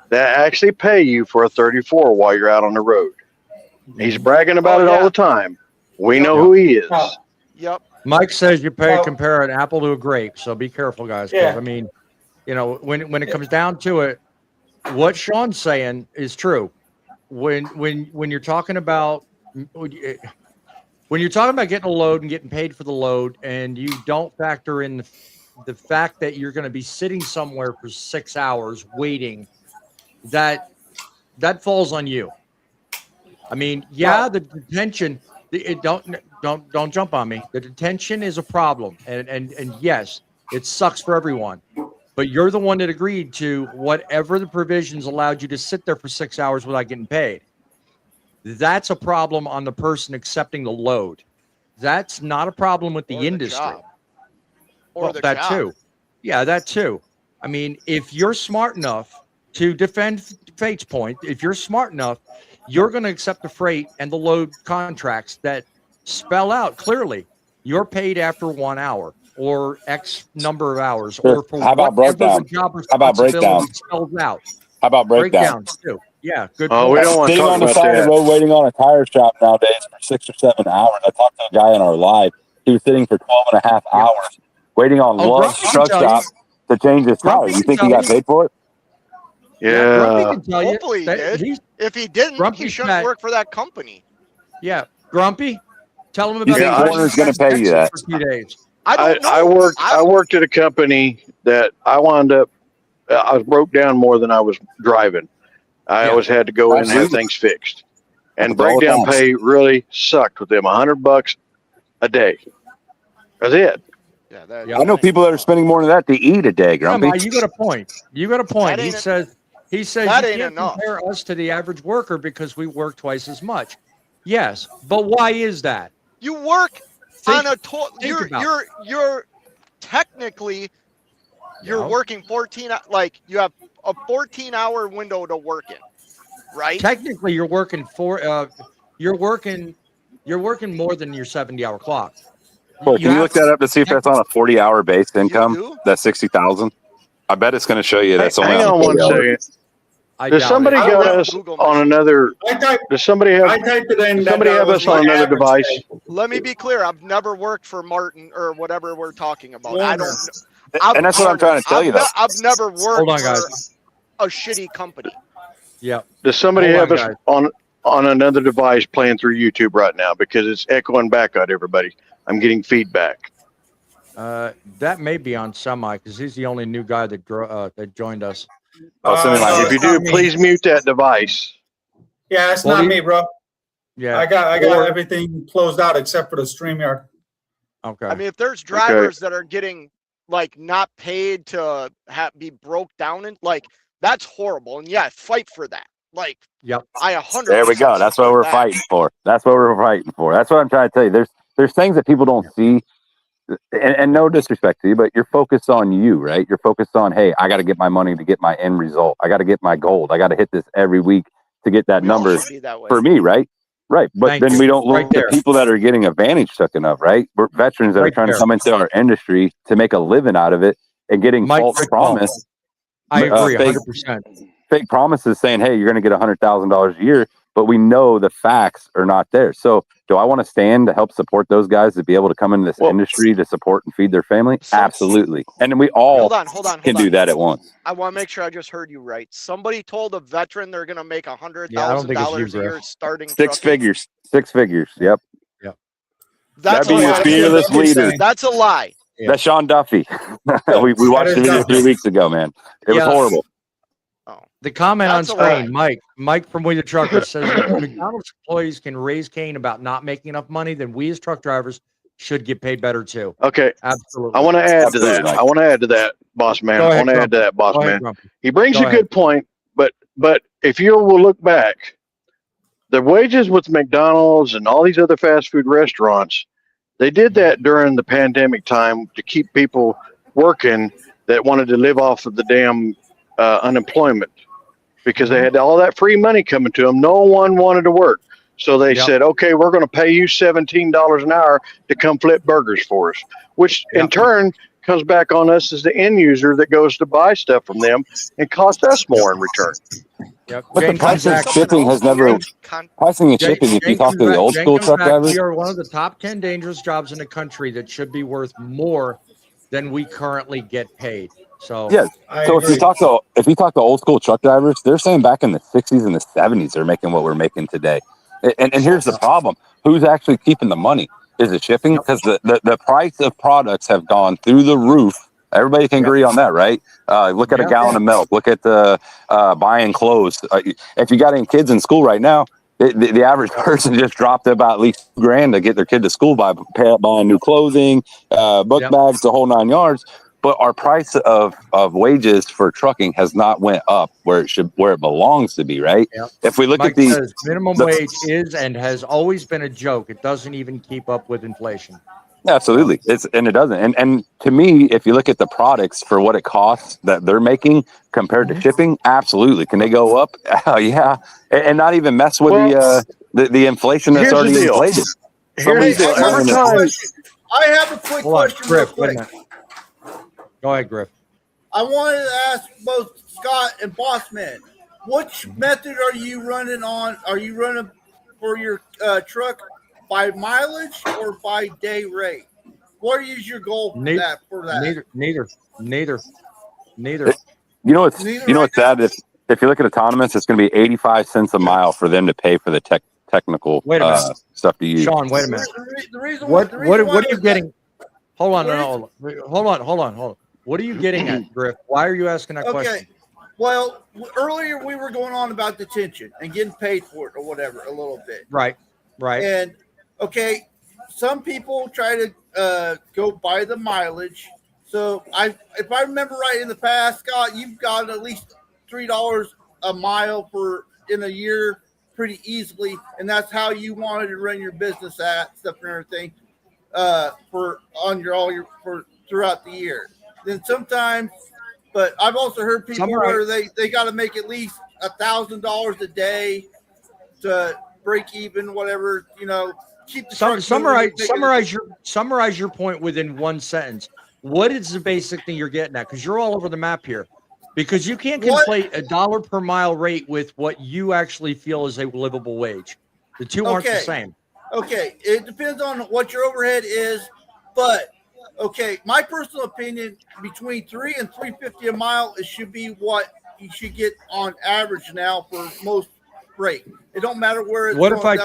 [SPEAKER 4] that actually pay you for a 34 while you're out on the road. He's bragging about it all the time. We know who he is.
[SPEAKER 7] Yep.
[SPEAKER 1] Mike says you compare an apple to a grape, so be careful, guys. Yeah. I mean, when it comes down to it, what Sean's saying is true. When you're talking about getting a load and getting paid for the load, and you don't factor in the fact that you're going to be sitting somewhere for 6 hours waiting, that falls on you. I mean, the detention. Don't jump on me. The detention is a problem, and yes, it sucks for everyone. But you're the one that agreed to whatever the provisions allowed you to sit there for 6 hours without getting paid. That's a problem on the person accepting the load. That's not a problem with the industry. That too. Yeah, that too. I mean, if you're smart enough to defend Fate's point, if you're smart enough, you're going to accept the freight and the load contracts that spell out clearly you're paid after 1 hour or X number of hours, or for
[SPEAKER 3] how about breakdown? How about breakdown?
[SPEAKER 1] Spells out.
[SPEAKER 3] How about breakdown?
[SPEAKER 1] Breakdowns too. Yeah, good.
[SPEAKER 4] Oh, we don't want to
[SPEAKER 3] talk
[SPEAKER 4] on
[SPEAKER 3] the
[SPEAKER 4] about
[SPEAKER 3] side
[SPEAKER 4] that.
[SPEAKER 3] of the road waiting on a tire shop nowadays for 6 or 7 hours. I talked to a guy in our live. He was sitting for 12 and a half hours waiting on one truck stop to change his tire. You think he got paid for it?
[SPEAKER 4] Yeah.
[SPEAKER 7] Hopefully he did. If he didn't, he shouldn't work for that company.
[SPEAKER 1] Yeah, Grumpy. Tell him about.
[SPEAKER 3] You think Warner's going to pay you that?
[SPEAKER 1] For 2 days.
[SPEAKER 7] I don't know.
[SPEAKER 4] I worked at a company that I wound up. I was broke down more than I was driving. I always had to go in and have things fixed. And breakdown pay really sucked with them. $100 a day. That's it.
[SPEAKER 3] Yeah, I know people that are spending more than that to eat a day, Grumpy.
[SPEAKER 1] You got a point. He says you can't
[SPEAKER 7] enough.
[SPEAKER 1] compare us to the average worker because we work twice as much. Yes, but why is that?
[SPEAKER 7] You work on a you're technically working 14, like you have a 14-hour window to work in, right?
[SPEAKER 1] Technically you're working you're working more than your 70-hour clock.
[SPEAKER 3] Boy, can you look that up to see if that's on a 40-hour base income? That's 60,000. I bet it's going to show you that's only
[SPEAKER 4] hang on 1 second. Does somebody got us on another? Does somebody have? Somebody have us on another device?
[SPEAKER 7] Let me be clear. I've never worked for Martin or whatever we're talking about.
[SPEAKER 3] Warner.
[SPEAKER 7] I don't.
[SPEAKER 3] And that's what I'm trying to tell you, though.
[SPEAKER 7] I've never worked for a shitty company.
[SPEAKER 1] Yeah.
[SPEAKER 4] Does somebody have us on another device playing through YouTube right now, because it's echoing back on everybody? I'm getting feedback.
[SPEAKER 1] That may be on Semi, because he's the only new guy that joined us.
[SPEAKER 4] If you do, please mute that device.
[SPEAKER 11] Yeah, it's not me, bro.
[SPEAKER 1] Yeah,
[SPEAKER 11] I got everything closed out except for the StreamYard.
[SPEAKER 1] Okay.
[SPEAKER 7] I mean, if there's drivers that are getting like not paid to be broke down, and like that's horrible. And yeah, fight for that. Like,
[SPEAKER 1] yep.
[SPEAKER 7] I 100%.
[SPEAKER 3] There we go. That's what we're fighting for. That's what we're fighting for. That's what I'm trying to tell you. There's things that people don't see. And no disrespect to you, but you're focused on you, right? You're focused on, hey, I got to get my money to get my end result. I got to get my gold. I got to hit this every week to get that number for me, right? Right. But then we don't look at people that are getting advantage taken of, right? We're veterans that are trying to come into our industry to make a living out of it and getting false promise.
[SPEAKER 1] I agree 100%.
[SPEAKER 3] Fake promises saying, hey, you're going to get $100,000 a year. but we know the facts are not there. So do I want to stand to help support those guys to be able to come into this industry to support and feed their family? Absolutely. And we all can do that at once.
[SPEAKER 7] I want to make sure I just heard you right. Somebody told a veteran they're going to make $100,000 a year starting
[SPEAKER 3] Six figures. Yep.
[SPEAKER 7] That's
[SPEAKER 3] That'd be your fearless leader.
[SPEAKER 7] That's a lie.
[SPEAKER 3] Yeah. That's Sean Duffy. we watched the video 3 weeks ago, man. It was horrible.
[SPEAKER 1] The comment on screen, Mike from We the Trucker says if McDonald's employees can raise Cain about not making enough money, then we as truck drivers should get paid better too.
[SPEAKER 4] Okay.
[SPEAKER 1] Absolutely.
[SPEAKER 4] I want to add to that, boss man. I want to add to that, boss man. He brings a good point, but if you will look back, the wages with McDonald's and all these other fast food restaurants, they did that during the pandemic time to keep people working that wanted to live off of the damn unemployment, because they had all that free money coming to them. No one wanted to work. So they said, okay, we're going to pay you $17 an hour to come flip burgers for us, which in turn comes back on us as the end user that goes to buy stuff from them and costs us more in return.
[SPEAKER 3] But the price of shipping has never, pricing and shipping, if you talk to the old school truck drivers.
[SPEAKER 1] We are one of the top 10 dangerous jobs in the country that should be worth more than we currently get paid. So
[SPEAKER 3] yes. So if you talk to old school truck drivers, they're saying back in the 60s and the 70s they're making what we're making today. And here's the problem: who's actually keeping the money? Is it shipping? Because the price of products have gone through the roof. Everybody can agree on that, right? Look at a gallon of milk. Look at the buying clothes. If you got any kids in school right now, the average person just dropped about at least $2,000 to get their kid to school by buying new clothing, book bags, the whole 9 yards. But our price of wages for trucking has not went up where it belongs to be, right? Yep. If we look
[SPEAKER 1] Mike
[SPEAKER 3] at the
[SPEAKER 1] says minimum wage is and has always been a joke. It doesn't even keep up with inflation.
[SPEAKER 3] Absolutely, it doesn't. And to me, if you look at the products for what it costs that they're making compared to shipping, absolutely, can they go up? Yeah, and not even mess with the inflation that's already inflated.
[SPEAKER 10] I have a quick question, real quick.
[SPEAKER 1] Go ahead, Griff.
[SPEAKER 10] I wanted to ask both Scott and Bossman, which method are you running on? Are you running for your truck by mileage or by day rate? What is your goal for that? Neither.
[SPEAKER 3] You know what's sad? If you look at autonomous, it's going to be 85 cents a mile for them to pay for the technical stuff to use.
[SPEAKER 1] Sean, wait a minute. What are you getting? Hold on. What are you getting at, Griff? Why are you asking that question?
[SPEAKER 10] Well, earlier we were going on about detention and getting paid for it or whatever a little bit.
[SPEAKER 1] Right.
[SPEAKER 10] And some people try to go by the mileage. So if I remember right in the past, Scott, you've got at least $3 a mile in a year pretty easily, and that's how you wanted to run your business at stuff and everything throughout the year. Then sometimes, but I've also heard people where they got to make at least $1,000 a day to break even, whatever, keep the
[SPEAKER 1] summarize your point within one sentence. What is the basic thing you're getting at? Because you're all over the map here. Because you can't conflate $1 per mile rate with what you actually feel is a livable wage. The two aren't the same.
[SPEAKER 10] Okay, it depends on what your overhead is, but my personal opinion, between $3 and $3.50 a mile, it should be what you should get on average now for most freight. It don't matter where it's
[SPEAKER 1] What if I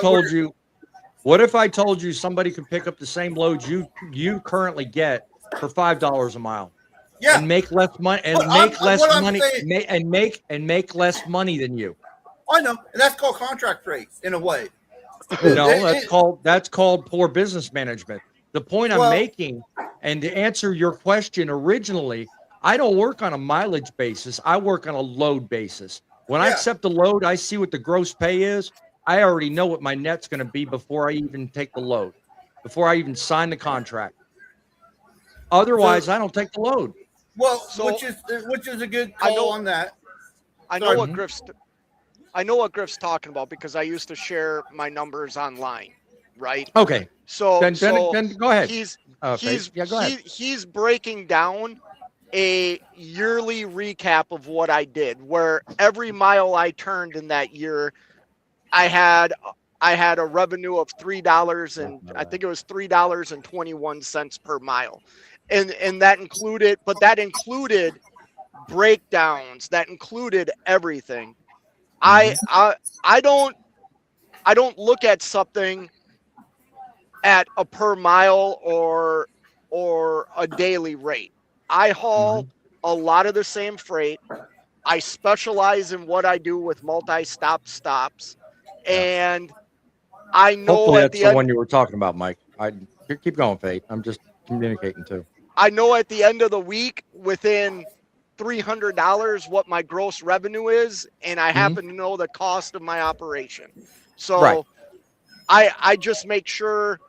[SPEAKER 1] told you somebody could pick up the same load you currently get for $5 a mile?
[SPEAKER 10] Yeah.
[SPEAKER 1] And make less money make less money than you.
[SPEAKER 10] I know, and that's called contract freight in a way.
[SPEAKER 1] No, that's called poor business management. The point I'm making, and to answer your question originally, I don't work on a mileage basis. I work on a load basis. When I accept a load, I see what the gross pay is. I already know what my net's going to be before I even take the load, before I even sign the contract. Otherwise, I don't take the load.
[SPEAKER 10] Well, which is a good call on that.
[SPEAKER 7] I know what Griff's talking about because I used to share my numbers online, right?
[SPEAKER 1] Okay.
[SPEAKER 7] So
[SPEAKER 1] then go ahead.
[SPEAKER 7] He's breaking down a yearly recap of what I did, where every mile I turned in that year, I had a revenue of $3 and I think it was $3.21 per mile. And that included, but that included breakdowns, that included everything. I don't look at something at a per mile or a daily rate. I haul a lot of the same freight. I specialize in what I do with multi-stop stops, and I know
[SPEAKER 1] hopefully
[SPEAKER 7] at
[SPEAKER 1] that's
[SPEAKER 7] the
[SPEAKER 1] the
[SPEAKER 7] end,
[SPEAKER 1] one you were talking about, Mike. Keep going, Fate. I'm just communicating too.
[SPEAKER 7] I know at the end of the week within $300 what my gross revenue is, and I happen to know the cost of my operation. So I just make sure,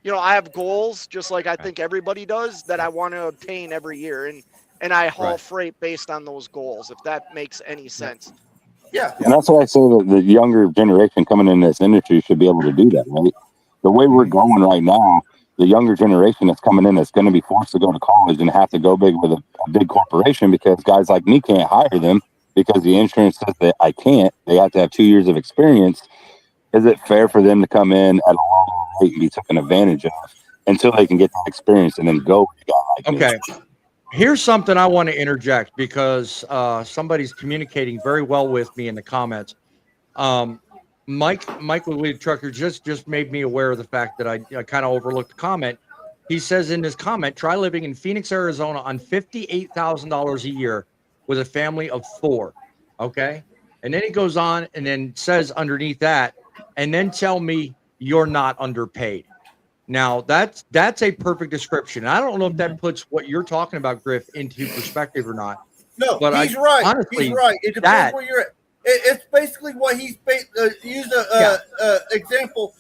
[SPEAKER 7] I have goals, just like I think everybody does, that I want to obtain every year, and I haul freight based on those goals, if that makes any sense.
[SPEAKER 10] Yeah.
[SPEAKER 3] And that's why I say that the younger generation coming in this industry should be able to do that, right? The way we're going right now, the younger generation that's coming in that's going to be forced to go to college and have to go big with a big corporation because guys like me can't hire them because the insurance says that I can't. They have to have 2 years of experience. Is it fair for them to come in at a low rate and be taken advantage of until they can get that experience and then go?
[SPEAKER 1] Okay. Here's something I want to interject because somebody's communicating very well with me in the comments. Mike with Lead Trucker just made me aware of the fact that I kind of overlooked the comment. He says in his comment, try living in Phoenix, Arizona on $58,000 a year with a family of 4. Okay. And then he goes on and then says underneath that, and then tell me you're not underpaid. Now that's a perfect description. I don't know if that puts what you're talking about, Griff, into perspective or not.
[SPEAKER 10] No,
[SPEAKER 1] but
[SPEAKER 10] he's right.
[SPEAKER 1] Honestly,
[SPEAKER 10] he's right. It depends where you're at. It's basically what he's use example.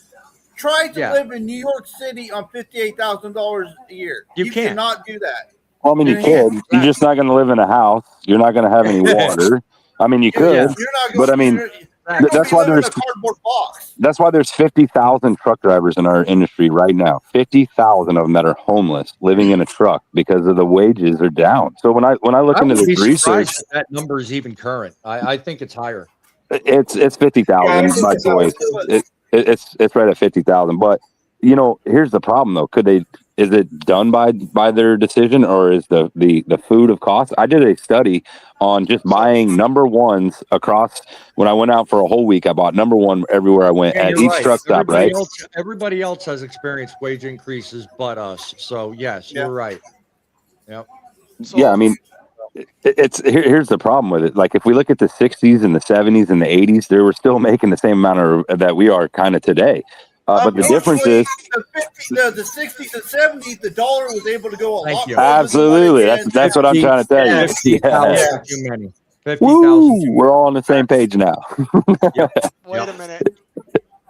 [SPEAKER 10] Try to live in New York City on $58,000 a year. You cannot do that.
[SPEAKER 3] Well, I mean, you could. You're just not going to live in a house. You're not going to have any water. I mean, you could, but I mean, that's why there's a cardboard box. That's why there's 50,000 truck drivers in our industry right now. 50,000 of them that are homeless, living in a truck because of the wages are down. So when I look into this research,
[SPEAKER 1] that number is even current. I think it's higher.
[SPEAKER 3] It's 50,000 by choice. It's right at 50,000. But here's the problem though. Is it done by their decision, or is the food of cost? I did a study on just buying number ones across. When I went out for a whole week, I bought number one everywhere I went at each truck stop.
[SPEAKER 1] Everybody else has experienced wage increases, but us. So yes, you're right. Yep.
[SPEAKER 3] Yeah, I mean, here's the problem with it. Like if we look at the 60s and the 70s and the 80s, they were still making the same amount that we are kind of today. But the difference is
[SPEAKER 10] the 60s and 70s, the dollar was able to go a lot.
[SPEAKER 3] Absolutely. That's what I'm trying to tell you.
[SPEAKER 1] 50,000 too many.
[SPEAKER 3] 50,000. We're all on the same page now.
[SPEAKER 7] Wait a minute.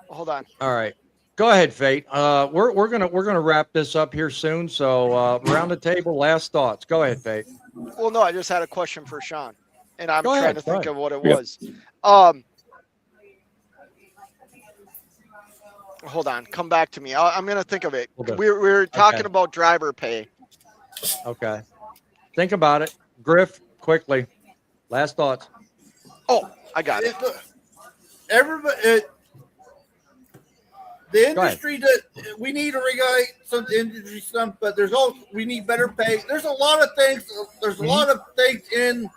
[SPEAKER 7] Hold on.
[SPEAKER 1] All right. Go ahead, Fate. We're gonna wrap this up here soon. So around the table, last thoughts. Go ahead, Fate.
[SPEAKER 7] Well, no, I just had a question for Sean, and I'm trying to think of what it was. Hold on, come back to me. I'm gonna think of it. We're talking about driver pay.
[SPEAKER 1] Okay. Think about it, Griff. Quickly, last thoughts.
[SPEAKER 7] Oh, I got it.
[SPEAKER 10] Everybody, the industry we need to regulate some industry stuff, but we need better pay. There's a lot of things. There's a lot of things in.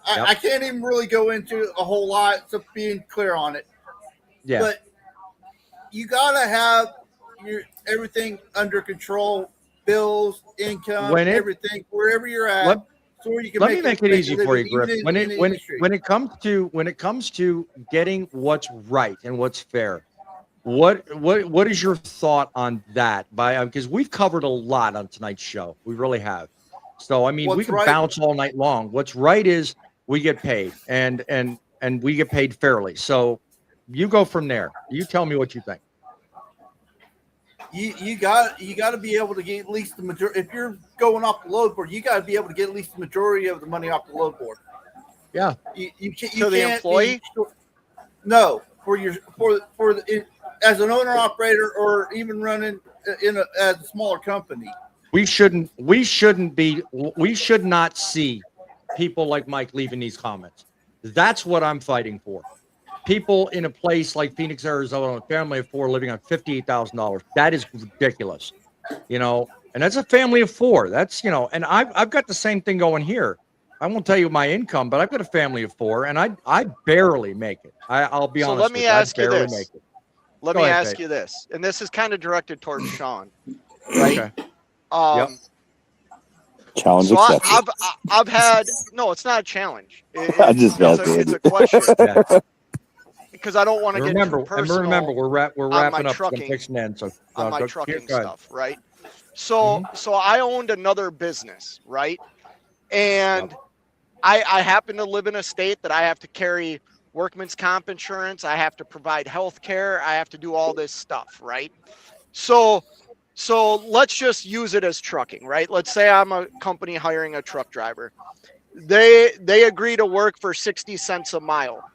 [SPEAKER 10] I can't even really go into a whole lot. So being clear on it.
[SPEAKER 1] Yeah.
[SPEAKER 10] But you gotta have everything under control, bills, income, everything, wherever you're at.
[SPEAKER 1] Let me make it easy for you, Griff. When it comes to getting what's right and what's fair, what is your thought on that? Because we've covered a lot on tonight's show, we really have. So I mean, we can bounce all night long. What's right is we get paid, and we get paid fairly. So you go from there. You tell me what you think.
[SPEAKER 10] You got to be able to get at least the majority. If you're going off the load board, you got to be able to get at least the majority of the money off the load board.
[SPEAKER 1] Yeah.
[SPEAKER 10] You can't.
[SPEAKER 7] The employee?
[SPEAKER 10] No, as an owner operator or even running as a smaller company.
[SPEAKER 1] We should not see people like Mike leaving these comments. That's what I'm fighting for. people in a place like Phoenix, Arizona, a family of 4 living on $58,000. That is ridiculous, and that's a family of 4. That's, and I've got the same thing going here. I won't tell you my income, but I've got a family of 4, and I barely make it. I'll be honest.
[SPEAKER 7] Let me ask you this. Let me ask
[SPEAKER 1] Pete.
[SPEAKER 7] you this, and this is kind of directed towards Sean, right?
[SPEAKER 1] Okay.
[SPEAKER 3] Challenge
[SPEAKER 7] so
[SPEAKER 3] accepted.
[SPEAKER 7] I've had it's not a challenge.
[SPEAKER 3] It's
[SPEAKER 7] a question. Because I don't want to get too personal.
[SPEAKER 1] Remember, we're wrapping up.
[SPEAKER 7] Trucking,
[SPEAKER 1] so
[SPEAKER 7] on my trucking stuff, right? So I owned another business, right? And I happen to live in a state that I have to carry workman's comp insurance. I have to provide health care. I have to do all this stuff, right? So let's just use it as trucking, right? Let's say I'm a company hiring a truck driver. They agree to work for 60 cents a mile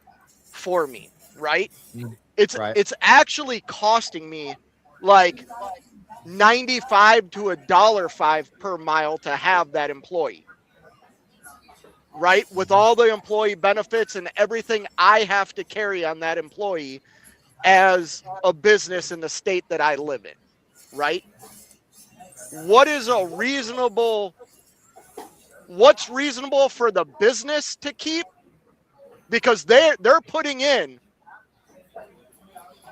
[SPEAKER 7] for me, right? It's actually costing me like 95 to $1.05 per mile to have that employee, right? With all the employee benefits and everything I have to carry on that employee as a business in the state that I live in, right? What's reasonable for the business to keep? Because they're putting in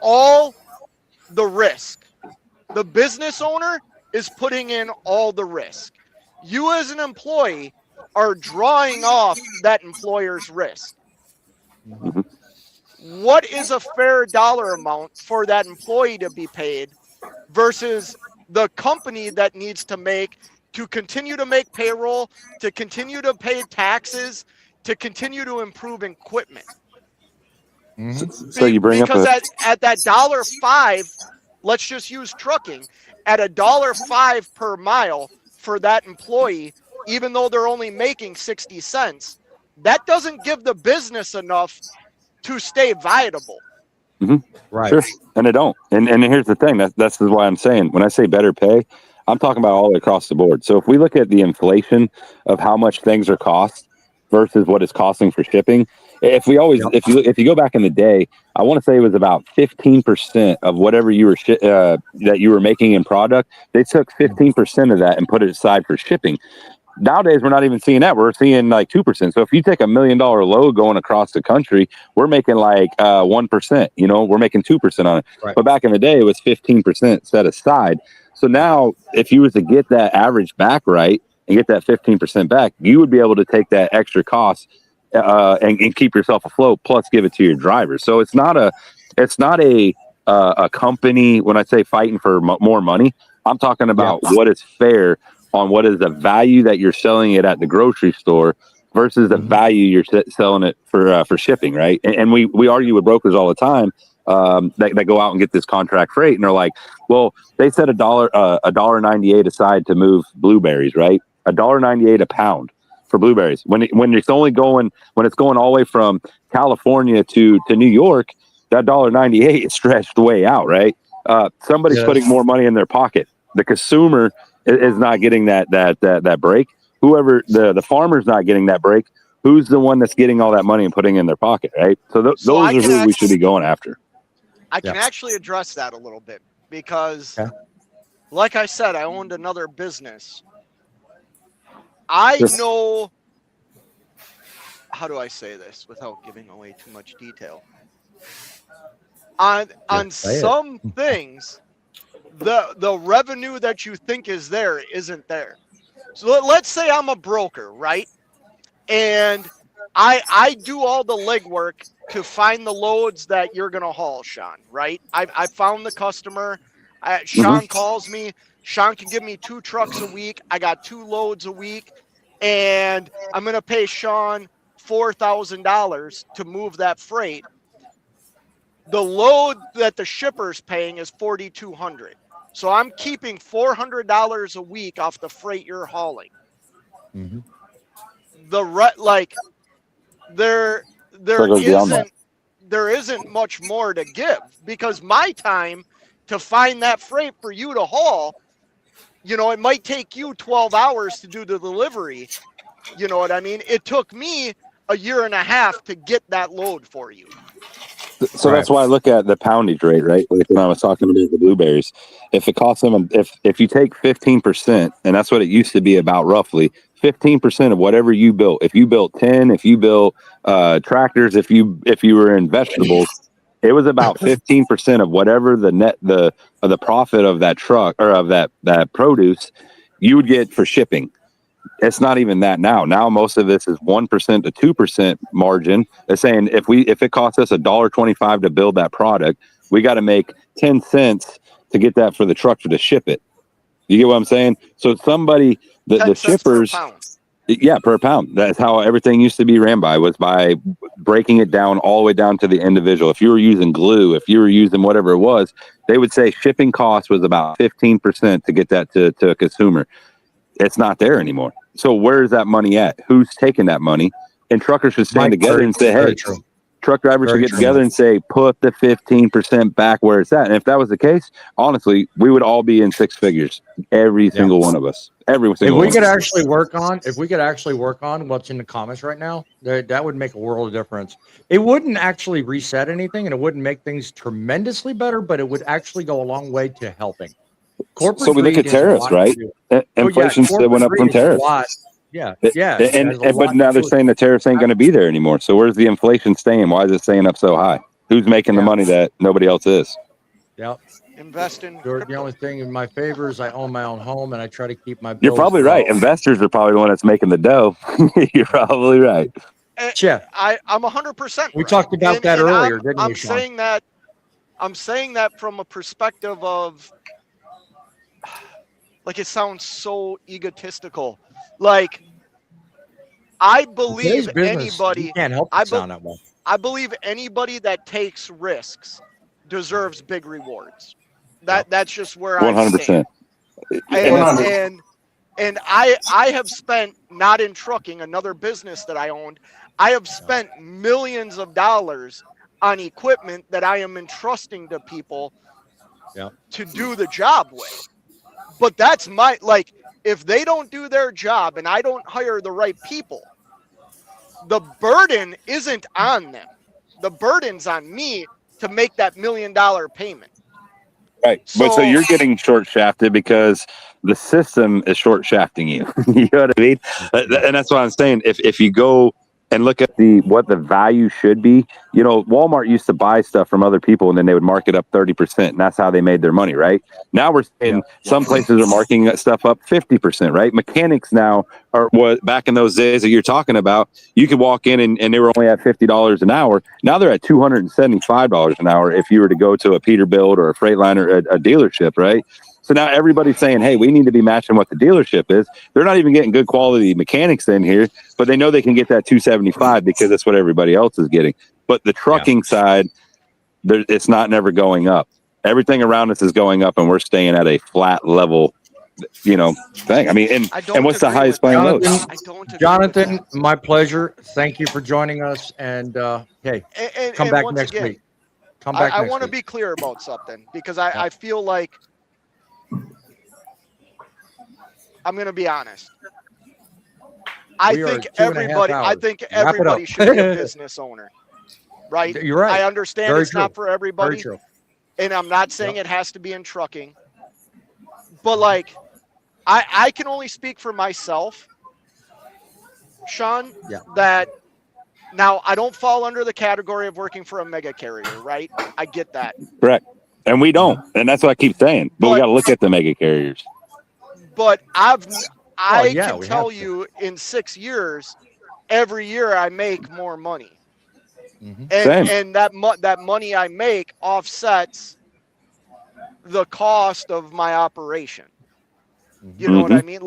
[SPEAKER 7] all the risk. The business owner is putting in all the risk. You as an employee are drawing off that employer's risk. What is a fair dollar amount for that employee to be paid versus the company that needs to continue to make payroll, to continue to pay taxes, to continue to improve equipment?
[SPEAKER 3] So you bring
[SPEAKER 7] because
[SPEAKER 3] up
[SPEAKER 7] at that $1.05, let's just use trucking, at $1.05 per mile for that employee, even though they're only making 60 cents, that doesn't give the business enough to stay viable.
[SPEAKER 3] Right. Sure. And they don't. And here's the thing. That's why I'm saying, when I say better pay, I'm talking about all across the board. So if we look at the inflation of how much things are cost versus what it's costing for shipping, if you go back in the day, I want to say it was about 15% of whatever you were that you were making in product. They took 15% of that and put it aside for shipping. Nowadays, we're not even seeing that. We're seeing like 2%. So if you take $1 million load going across the country, we're making like 1%. We're making 2% on it. Right. But back in the day, it was 15% set aside. So now, if you was to get that average back right and get that 15% back, you would be able to take that extra cost and keep yourself afloat, plus give it to your drivers. So it's not a company. When I say fighting for more money, I'm talking about what is fair on what is the value that you're selling it at the grocery store versus the value you're selling it for shipping, right? And we argue with brokers all the time that go out and get this contract freight, and they're like, well, they set $1.98 aside to move blueberries, right? $1.98 a pound for blueberries. When it's going all the way from California to New York, that $1.98 is stretched way out, right? Somebody's putting more money in their pocket. The consumer is not getting that break. Whoever the farmer's not getting that break. Who's the one that's getting all that money and putting in their pocket, right? So those are who we should be going after.
[SPEAKER 7] I can actually address that a little bit because, like I said, I owned another business. I know, how do I say this without giving away too much detail? On some things, the revenue that you think is there isn't there. So let's say I'm a broker, right? And I do all the legwork to find the loads that you're going to haul, Sean, right? I found the customer. Sean calls me. Sean can give me 2 trucks a week. I got 2 loads a week. And I'm going to pay Sean $4,000 to move that freight. The load that the shipper's paying is $4,200. So I'm keeping $400 a week off the freight you're hauling. There isn't much more to give, because my time to find that freight for you to haul, it might take you 12 hours to do the delivery. You know what I mean? It took me a year and a half to get that load for you.
[SPEAKER 3] So that's why I look at the poundage rate, right? Like when I was talking about the blueberries, if it costs them, if you take 15%, and that's what it used to be about roughly 15% of whatever you built. If you built 10, if you built tractors, if you were in vegetables, it was about 15% of whatever the profit of that truck or of that produce you would get for shipping. It's not even that now. Now most of this is 1% to 2% margin. They're saying if it costs us $1.25 to build that product, we got to make 10 cents to get that for the truck to ship it. You get what I'm saying? So somebody, the shippers, per pound. Yeah, per pound. That's how everything used to be ran was by breaking it down all the way down to the individual. If you were using glue, if you were using whatever it was, they would say shipping cost was about 15% to get that to a consumer. It's not there anymore. So where is that money at? Who's taking that money? And truckers should stand together and say, hey, truck drivers should get together and say, put the 15% back where it's at. And if that was the case, honestly, we would all be in six figures. Every single one of us. Every single one.
[SPEAKER 1] If we could actually work on what's in the comments right now, that would make a world of difference. It wouldn't actually reset anything, and it wouldn't make things tremendously better, but it would actually go a long way to helping. Corporate
[SPEAKER 3] so we look at tariffs, right? Inflation still went up from tariffs.
[SPEAKER 1] Yeah.
[SPEAKER 3] But now they're saying the tariffs ain't going to be there anymore. So where's the inflation staying? Why is it staying up so high? Who's making the money that nobody else is?
[SPEAKER 1] Yep.
[SPEAKER 7] Invest in
[SPEAKER 1] the only thing in my favor is I own my own home and I try to keep my bills.
[SPEAKER 3] You're probably right. Investors are probably the one that's making the dough. You're probably right.
[SPEAKER 1] Yeah.
[SPEAKER 7] I'm 100%.
[SPEAKER 1] We talked about that earlier, didn't we, Sean?
[SPEAKER 7] I'm saying that from a perspective of, like, it sounds so egotistical. Like, I believe anybody.
[SPEAKER 1] You can't help it sound that way.
[SPEAKER 7] I believe anybody that takes risks deserves big rewards. That's just where
[SPEAKER 3] 100%.
[SPEAKER 7] And I have spent, not in trucking, another business that I owned, I have spent millions of dollars on equipment that I am entrusting to people to do the job with. But that's if they don't do their job and I don't hire the right people, the burden isn't on them. The burden's on me to make that $1 million payment.
[SPEAKER 3] Right. So you're getting short shafted because the system is short shafting you. You know what I mean? And that's what I'm saying. If you go and look at what the value should be, Walmart used to buy stuff from other people and then they would mark it up 30%, and that's how they made their money, right? Now we're seeing some places are marking that stuff up 50%, right? Mechanics now back in those days that you're talking about, you could walk in and they were only at $50 an hour. Now they're at $275 an hour if you were to go to a Peterbilt or a Freightliner, a dealership, right? So now everybody's saying, hey, we need to be matching what the dealership is. They're not even getting good quality mechanics in here, but they know they can get that $275 because that's what everybody else is getting. But the trucking side, it's never going up. Everything around us is going up, and we're staying at a flat level, thing. I mean, and what's the highest paying load?
[SPEAKER 1] Jonathan, my pleasure. Thank you for joining us. And hey, come back next week.
[SPEAKER 7] I want to be clear about something because I feel like I'm going to be honest. I think everybody should be a business owner, right?
[SPEAKER 1] You're right.
[SPEAKER 7] I understand it's not for everybody, and I'm not saying it has to be in trucking, but I can only speak for myself, Sean, that now I don't fall under the category of working for a mega carrier, right? I get that.
[SPEAKER 3] Correct. And we don't. And that's what I keep saying. But we got to look at the mega carriers.
[SPEAKER 7] But I can tell you in 6 years, every year I make more money.
[SPEAKER 3] Mm-hmm.
[SPEAKER 7] And that money I make offsets the cost of my operation. You know what I mean?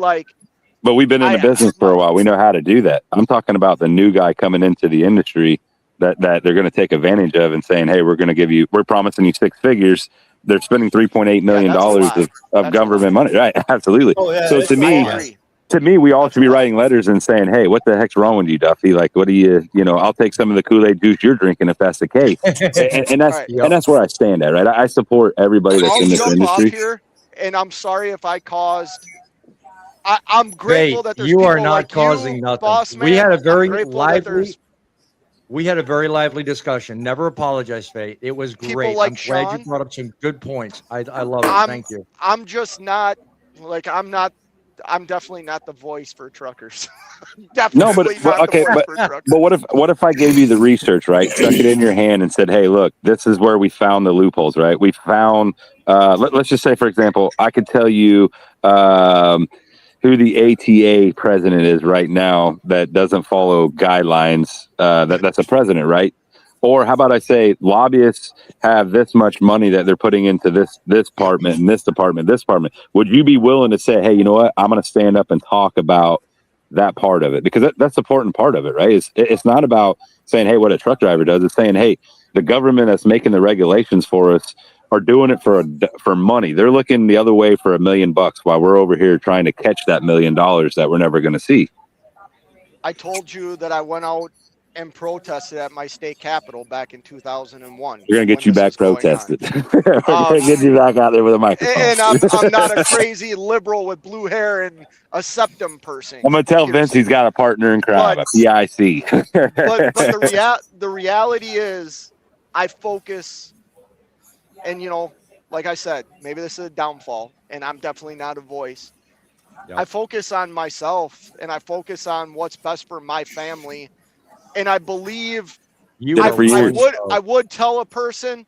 [SPEAKER 3] But we've been in the business for a while. We know how to do that. I'm talking about the new guy coming into the industry that they're going to take advantage of and saying, hey, we're promising you six figures. They're spending $3.8 million of government money. Right. Absolutely. Oh, yeah, so to me, we all should be writing letters and saying, hey, what the heck's wrong with you, Duffy? What do you I'll take some of the Kool-Aid juice you're drinking if that's the case. and that's where I stand at, right? I support everybody that's in this industry.
[SPEAKER 7] Here, and I'm sorry if I caused. I'm grateful that there's
[SPEAKER 1] you
[SPEAKER 7] people
[SPEAKER 1] are not
[SPEAKER 7] like
[SPEAKER 1] causing
[SPEAKER 7] you,
[SPEAKER 1] nothing.
[SPEAKER 7] Boss Man.
[SPEAKER 1] We had a very lively. We had a very lively discussion. Never apologize, Faye. It was great.
[SPEAKER 7] Like
[SPEAKER 1] I'm glad
[SPEAKER 7] Sean,
[SPEAKER 1] you brought up some good points. I love it. Thank you.
[SPEAKER 7] I'm just not like I'm definitely not the voice for truckers. Definitely not the voice for truckers.
[SPEAKER 3] But what if I gave you the research, right? Stuck it in your hand and said, "Hey, look, this is where we found the loopholes, right? We found let's just say, for example, I could tell you who the ATA president is right now that doesn't follow guidelines. That's a president, right? Or how about I say lobbyists have this much money that they're putting into this department and this department, this department. Would you be willing to say, hey, you know what? I'm going to stand up and talk about that part of it? Because that's the important part of it, right? It's not about saying, hey, what a truck driver does. It's saying, hey, the government that's making the regulations for us are doing it for money. They're looking the other way for $1 million while we're over here trying to catch that $1 million that we're never going to see.
[SPEAKER 7] I told you that I went out and protested at my state capitol back in 2001.
[SPEAKER 3] We're gonna get you back protested. We're gonna get you back out there with a microphone.
[SPEAKER 7] And I'm not a crazy liberal with blue hair and a septum person.
[SPEAKER 3] I'm gonna tell Vince he's got a partner in crime, a PIC.
[SPEAKER 7] but the reality is, I focus, and like I said, maybe this is a downfall, and I'm definitely not a voice. Yep. I focus on myself, and I focus on what's best for my family. And I believe I would tell a person,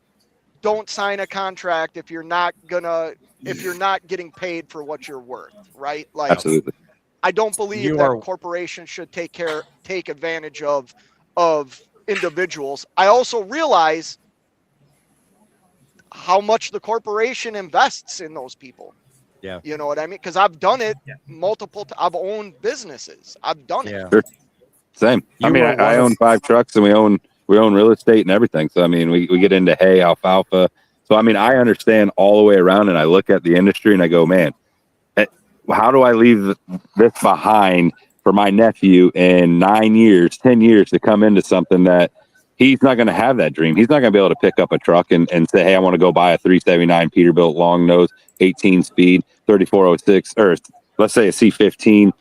[SPEAKER 7] don't sign a contract if you're not getting paid for what you're worth, right? Like,
[SPEAKER 3] absolutely.
[SPEAKER 7] I don't believe that corporations should take advantage of individuals. I also realize how much the corporation invests in those people.
[SPEAKER 1] Yeah.
[SPEAKER 7] You know what I mean? Because I've done it multiple times. I've owned businesses. I've done it.
[SPEAKER 3] Sure. Same. I own 5 trucks and we own real estate and everything. So, we get into hay, alfalfa. So, I understand all the way around, and I look at the industry and I go, man, how do I leave this behind for my nephew in 9 years, 10 years to come into something that he's not going to have that dream. He's not going to be able to pick up a truck and say, hey, I want to go buy a 379 Peterbilt long nose, 18 speed, 3406, or let's say a C15.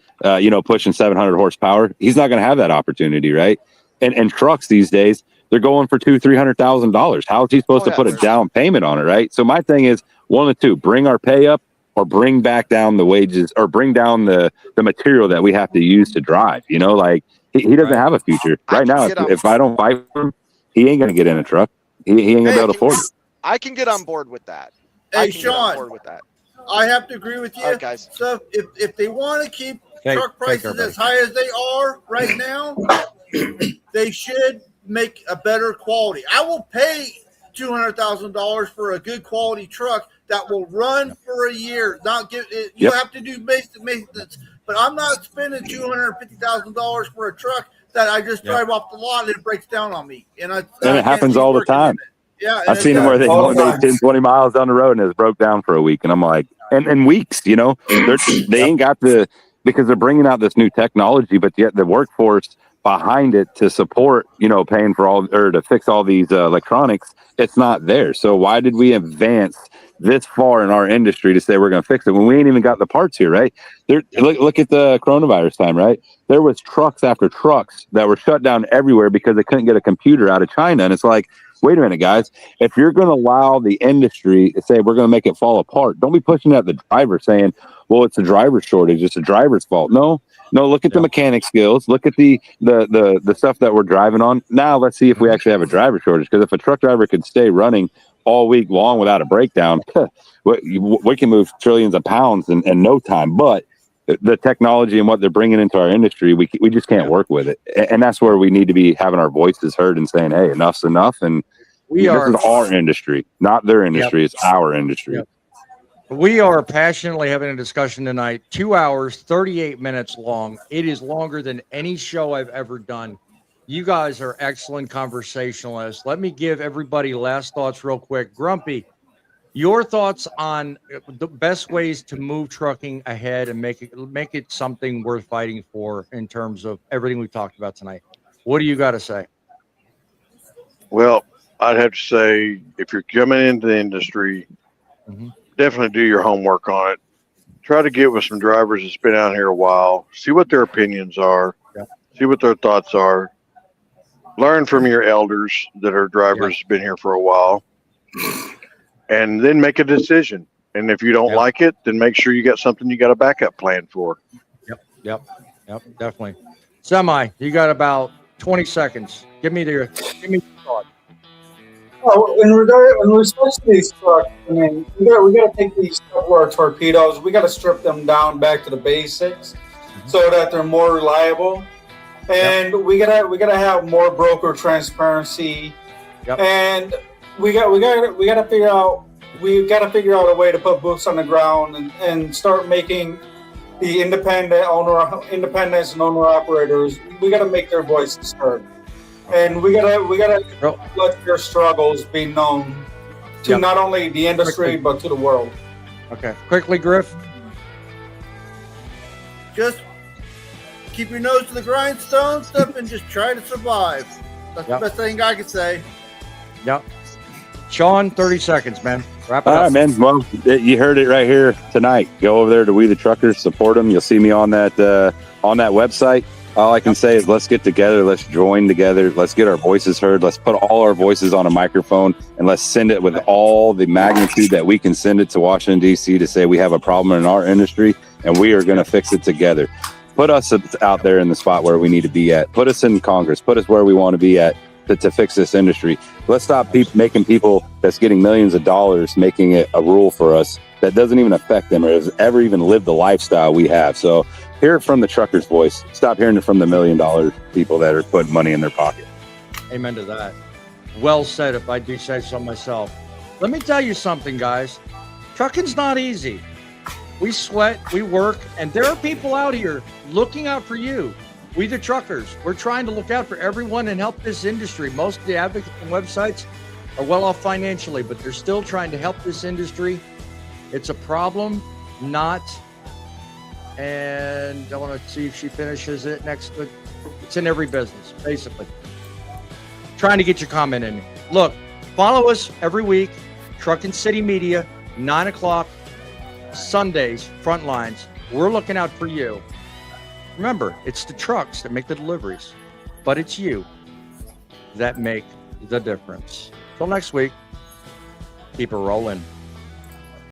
[SPEAKER 3] Pushing 700 horsepower. He's not going to have that opportunity, right? And trucks these days, they're going for $200,000-$300,000. How is he supposed to put a down payment on it, right? So my thing is one of two: bring our pay up, or bring back down the wages, or bring down the material that we have to use to drive. He doesn't have a future right now. If I don't fight for him, he ain't going to get in a truck. He ain't going to be able to afford it.
[SPEAKER 7] I can get on board with that.
[SPEAKER 10] Hey, Sean, I have to agree with you.
[SPEAKER 7] All right, guys.
[SPEAKER 10] So if they want to keep truck prices as high as they are right now, they should make a better quality. I will pay $200,000 for a good quality truck that will run for a year. Not get it. You have to do basic maintenance, but I'm not spending $250,000 for a truck that I just drive off the lot and it breaks down on me. And it
[SPEAKER 3] happens all the time.
[SPEAKER 10] Yeah,
[SPEAKER 3] I've seen them where they go 10, 20 miles down the road and it's broke down for a week, and I'm like, and weeks. They ain't got because they're bringing out this new technology, but yet the workforce behind it to support, paying for all, or to fix all these electronics, it's not there. So why did we advance this far in our industry to say we're going to fix it when we ain't even got the parts here, right? Look at the coronavirus time, right? There was trucks after trucks that were shut down everywhere because they couldn't get a computer out of China. And it's like, wait a minute, guys, if you're going to allow the industry to say we're going to make it fall apart, don't be pushing at the driver saying, well, it's a driver shortage, it's a driver's fault. No, look at the mechanic skills, look at the stuff that we're driving on. Now let's see if we actually have a driver shortage, because if a truck driver could stay running all week long without a breakdown, we can move trillions of pounds in no time. But the technology and what they're bringing into our industry, we just can't work with it. And that's where we need to be having our voices heard and saying, hey, enough's enough. And this is our industry, not their industry. It's our industry.
[SPEAKER 1] We are passionately having a discussion tonight, 2 hours, 38 minutes long. It is longer than any show I've ever done. You guys are excellent conversationalists. Let me give everybody last thoughts real quick. Grumpy, your thoughts on the best ways to move trucking ahead and make it something worth fighting for in terms of everything we talked about tonight. What do you got to say?
[SPEAKER 4] Well, I'd have to say, if you're coming into the industry, definitely do your homework on it. Try to get with some drivers that's been out here a while. See what their opinions are. See what their thoughts are. Learn from your elders that are drivers, been here for a while, and then make a decision. And if you don't like it, then make sure you got something you got a backup plan for.
[SPEAKER 1] Yep, definitely. Semi, you got about 20 seconds. Give me your thought.
[SPEAKER 11] Oh, in respect to these trucks, I mean, we got to take these Tupperware torpedoes. We got to strip them down back to the basics, so that they're more reliable. And we gotta have more broker transparency. And we gotta figure out a way to put boots on the ground and start making the independents and owner operators. We gotta make their voices heard. And we gotta let their struggles be known to not only the industry but to the world.
[SPEAKER 1] Okay, quickly, Griff.
[SPEAKER 10] Just keep your nose to the grindstone, stuff, and just try to survive. That's the best thing I could say.
[SPEAKER 1] Yep. Sean, 30 seconds, man. Wrap it
[SPEAKER 3] All
[SPEAKER 1] up.
[SPEAKER 3] right, man. Well, you heard it right here tonight. Go over there to We the Truckers, support them. You'll see me on that website. All I can say is let's get together. Let's join together. Let's get our voices heard. Let's put all our voices on a microphone and let's send it with all the magnitude that we can send it to Washington, D.C. to say we have a problem in our industry and we are going to fix it together. Put us out there in the spot where we need to be at. Put us in Congress. Put us where we want to be at to fix this industry. Let's stop making people that's getting millions of dollars making it a rule for us that doesn't even affect them or has ever even lived the lifestyle we have. So hear it from the trucker's voice. Stop hearing it from the $1 million people that are putting money in their pocket.
[SPEAKER 1] Amen to that. Well said, if I do say so myself. Let me tell you something, guys. Trucking's not easy. We sweat, we work, and there are people out here looking out for you. We the truckers, we're trying to look out for everyone and help this industry. Most of the advocates and websites are well off financially, but they're still trying to help this industry. It's a problem, and I want to see if she finishes it next. It's in every business, basically. Trying to get your comment in. Look, follow us every week, Truckin City Media, 9 o'clock. Sundays, Frontlines. We're looking out for you. Remember, it's the trucks that make the deliveries, but it's you that make the difference. Till next week, keep it rolling.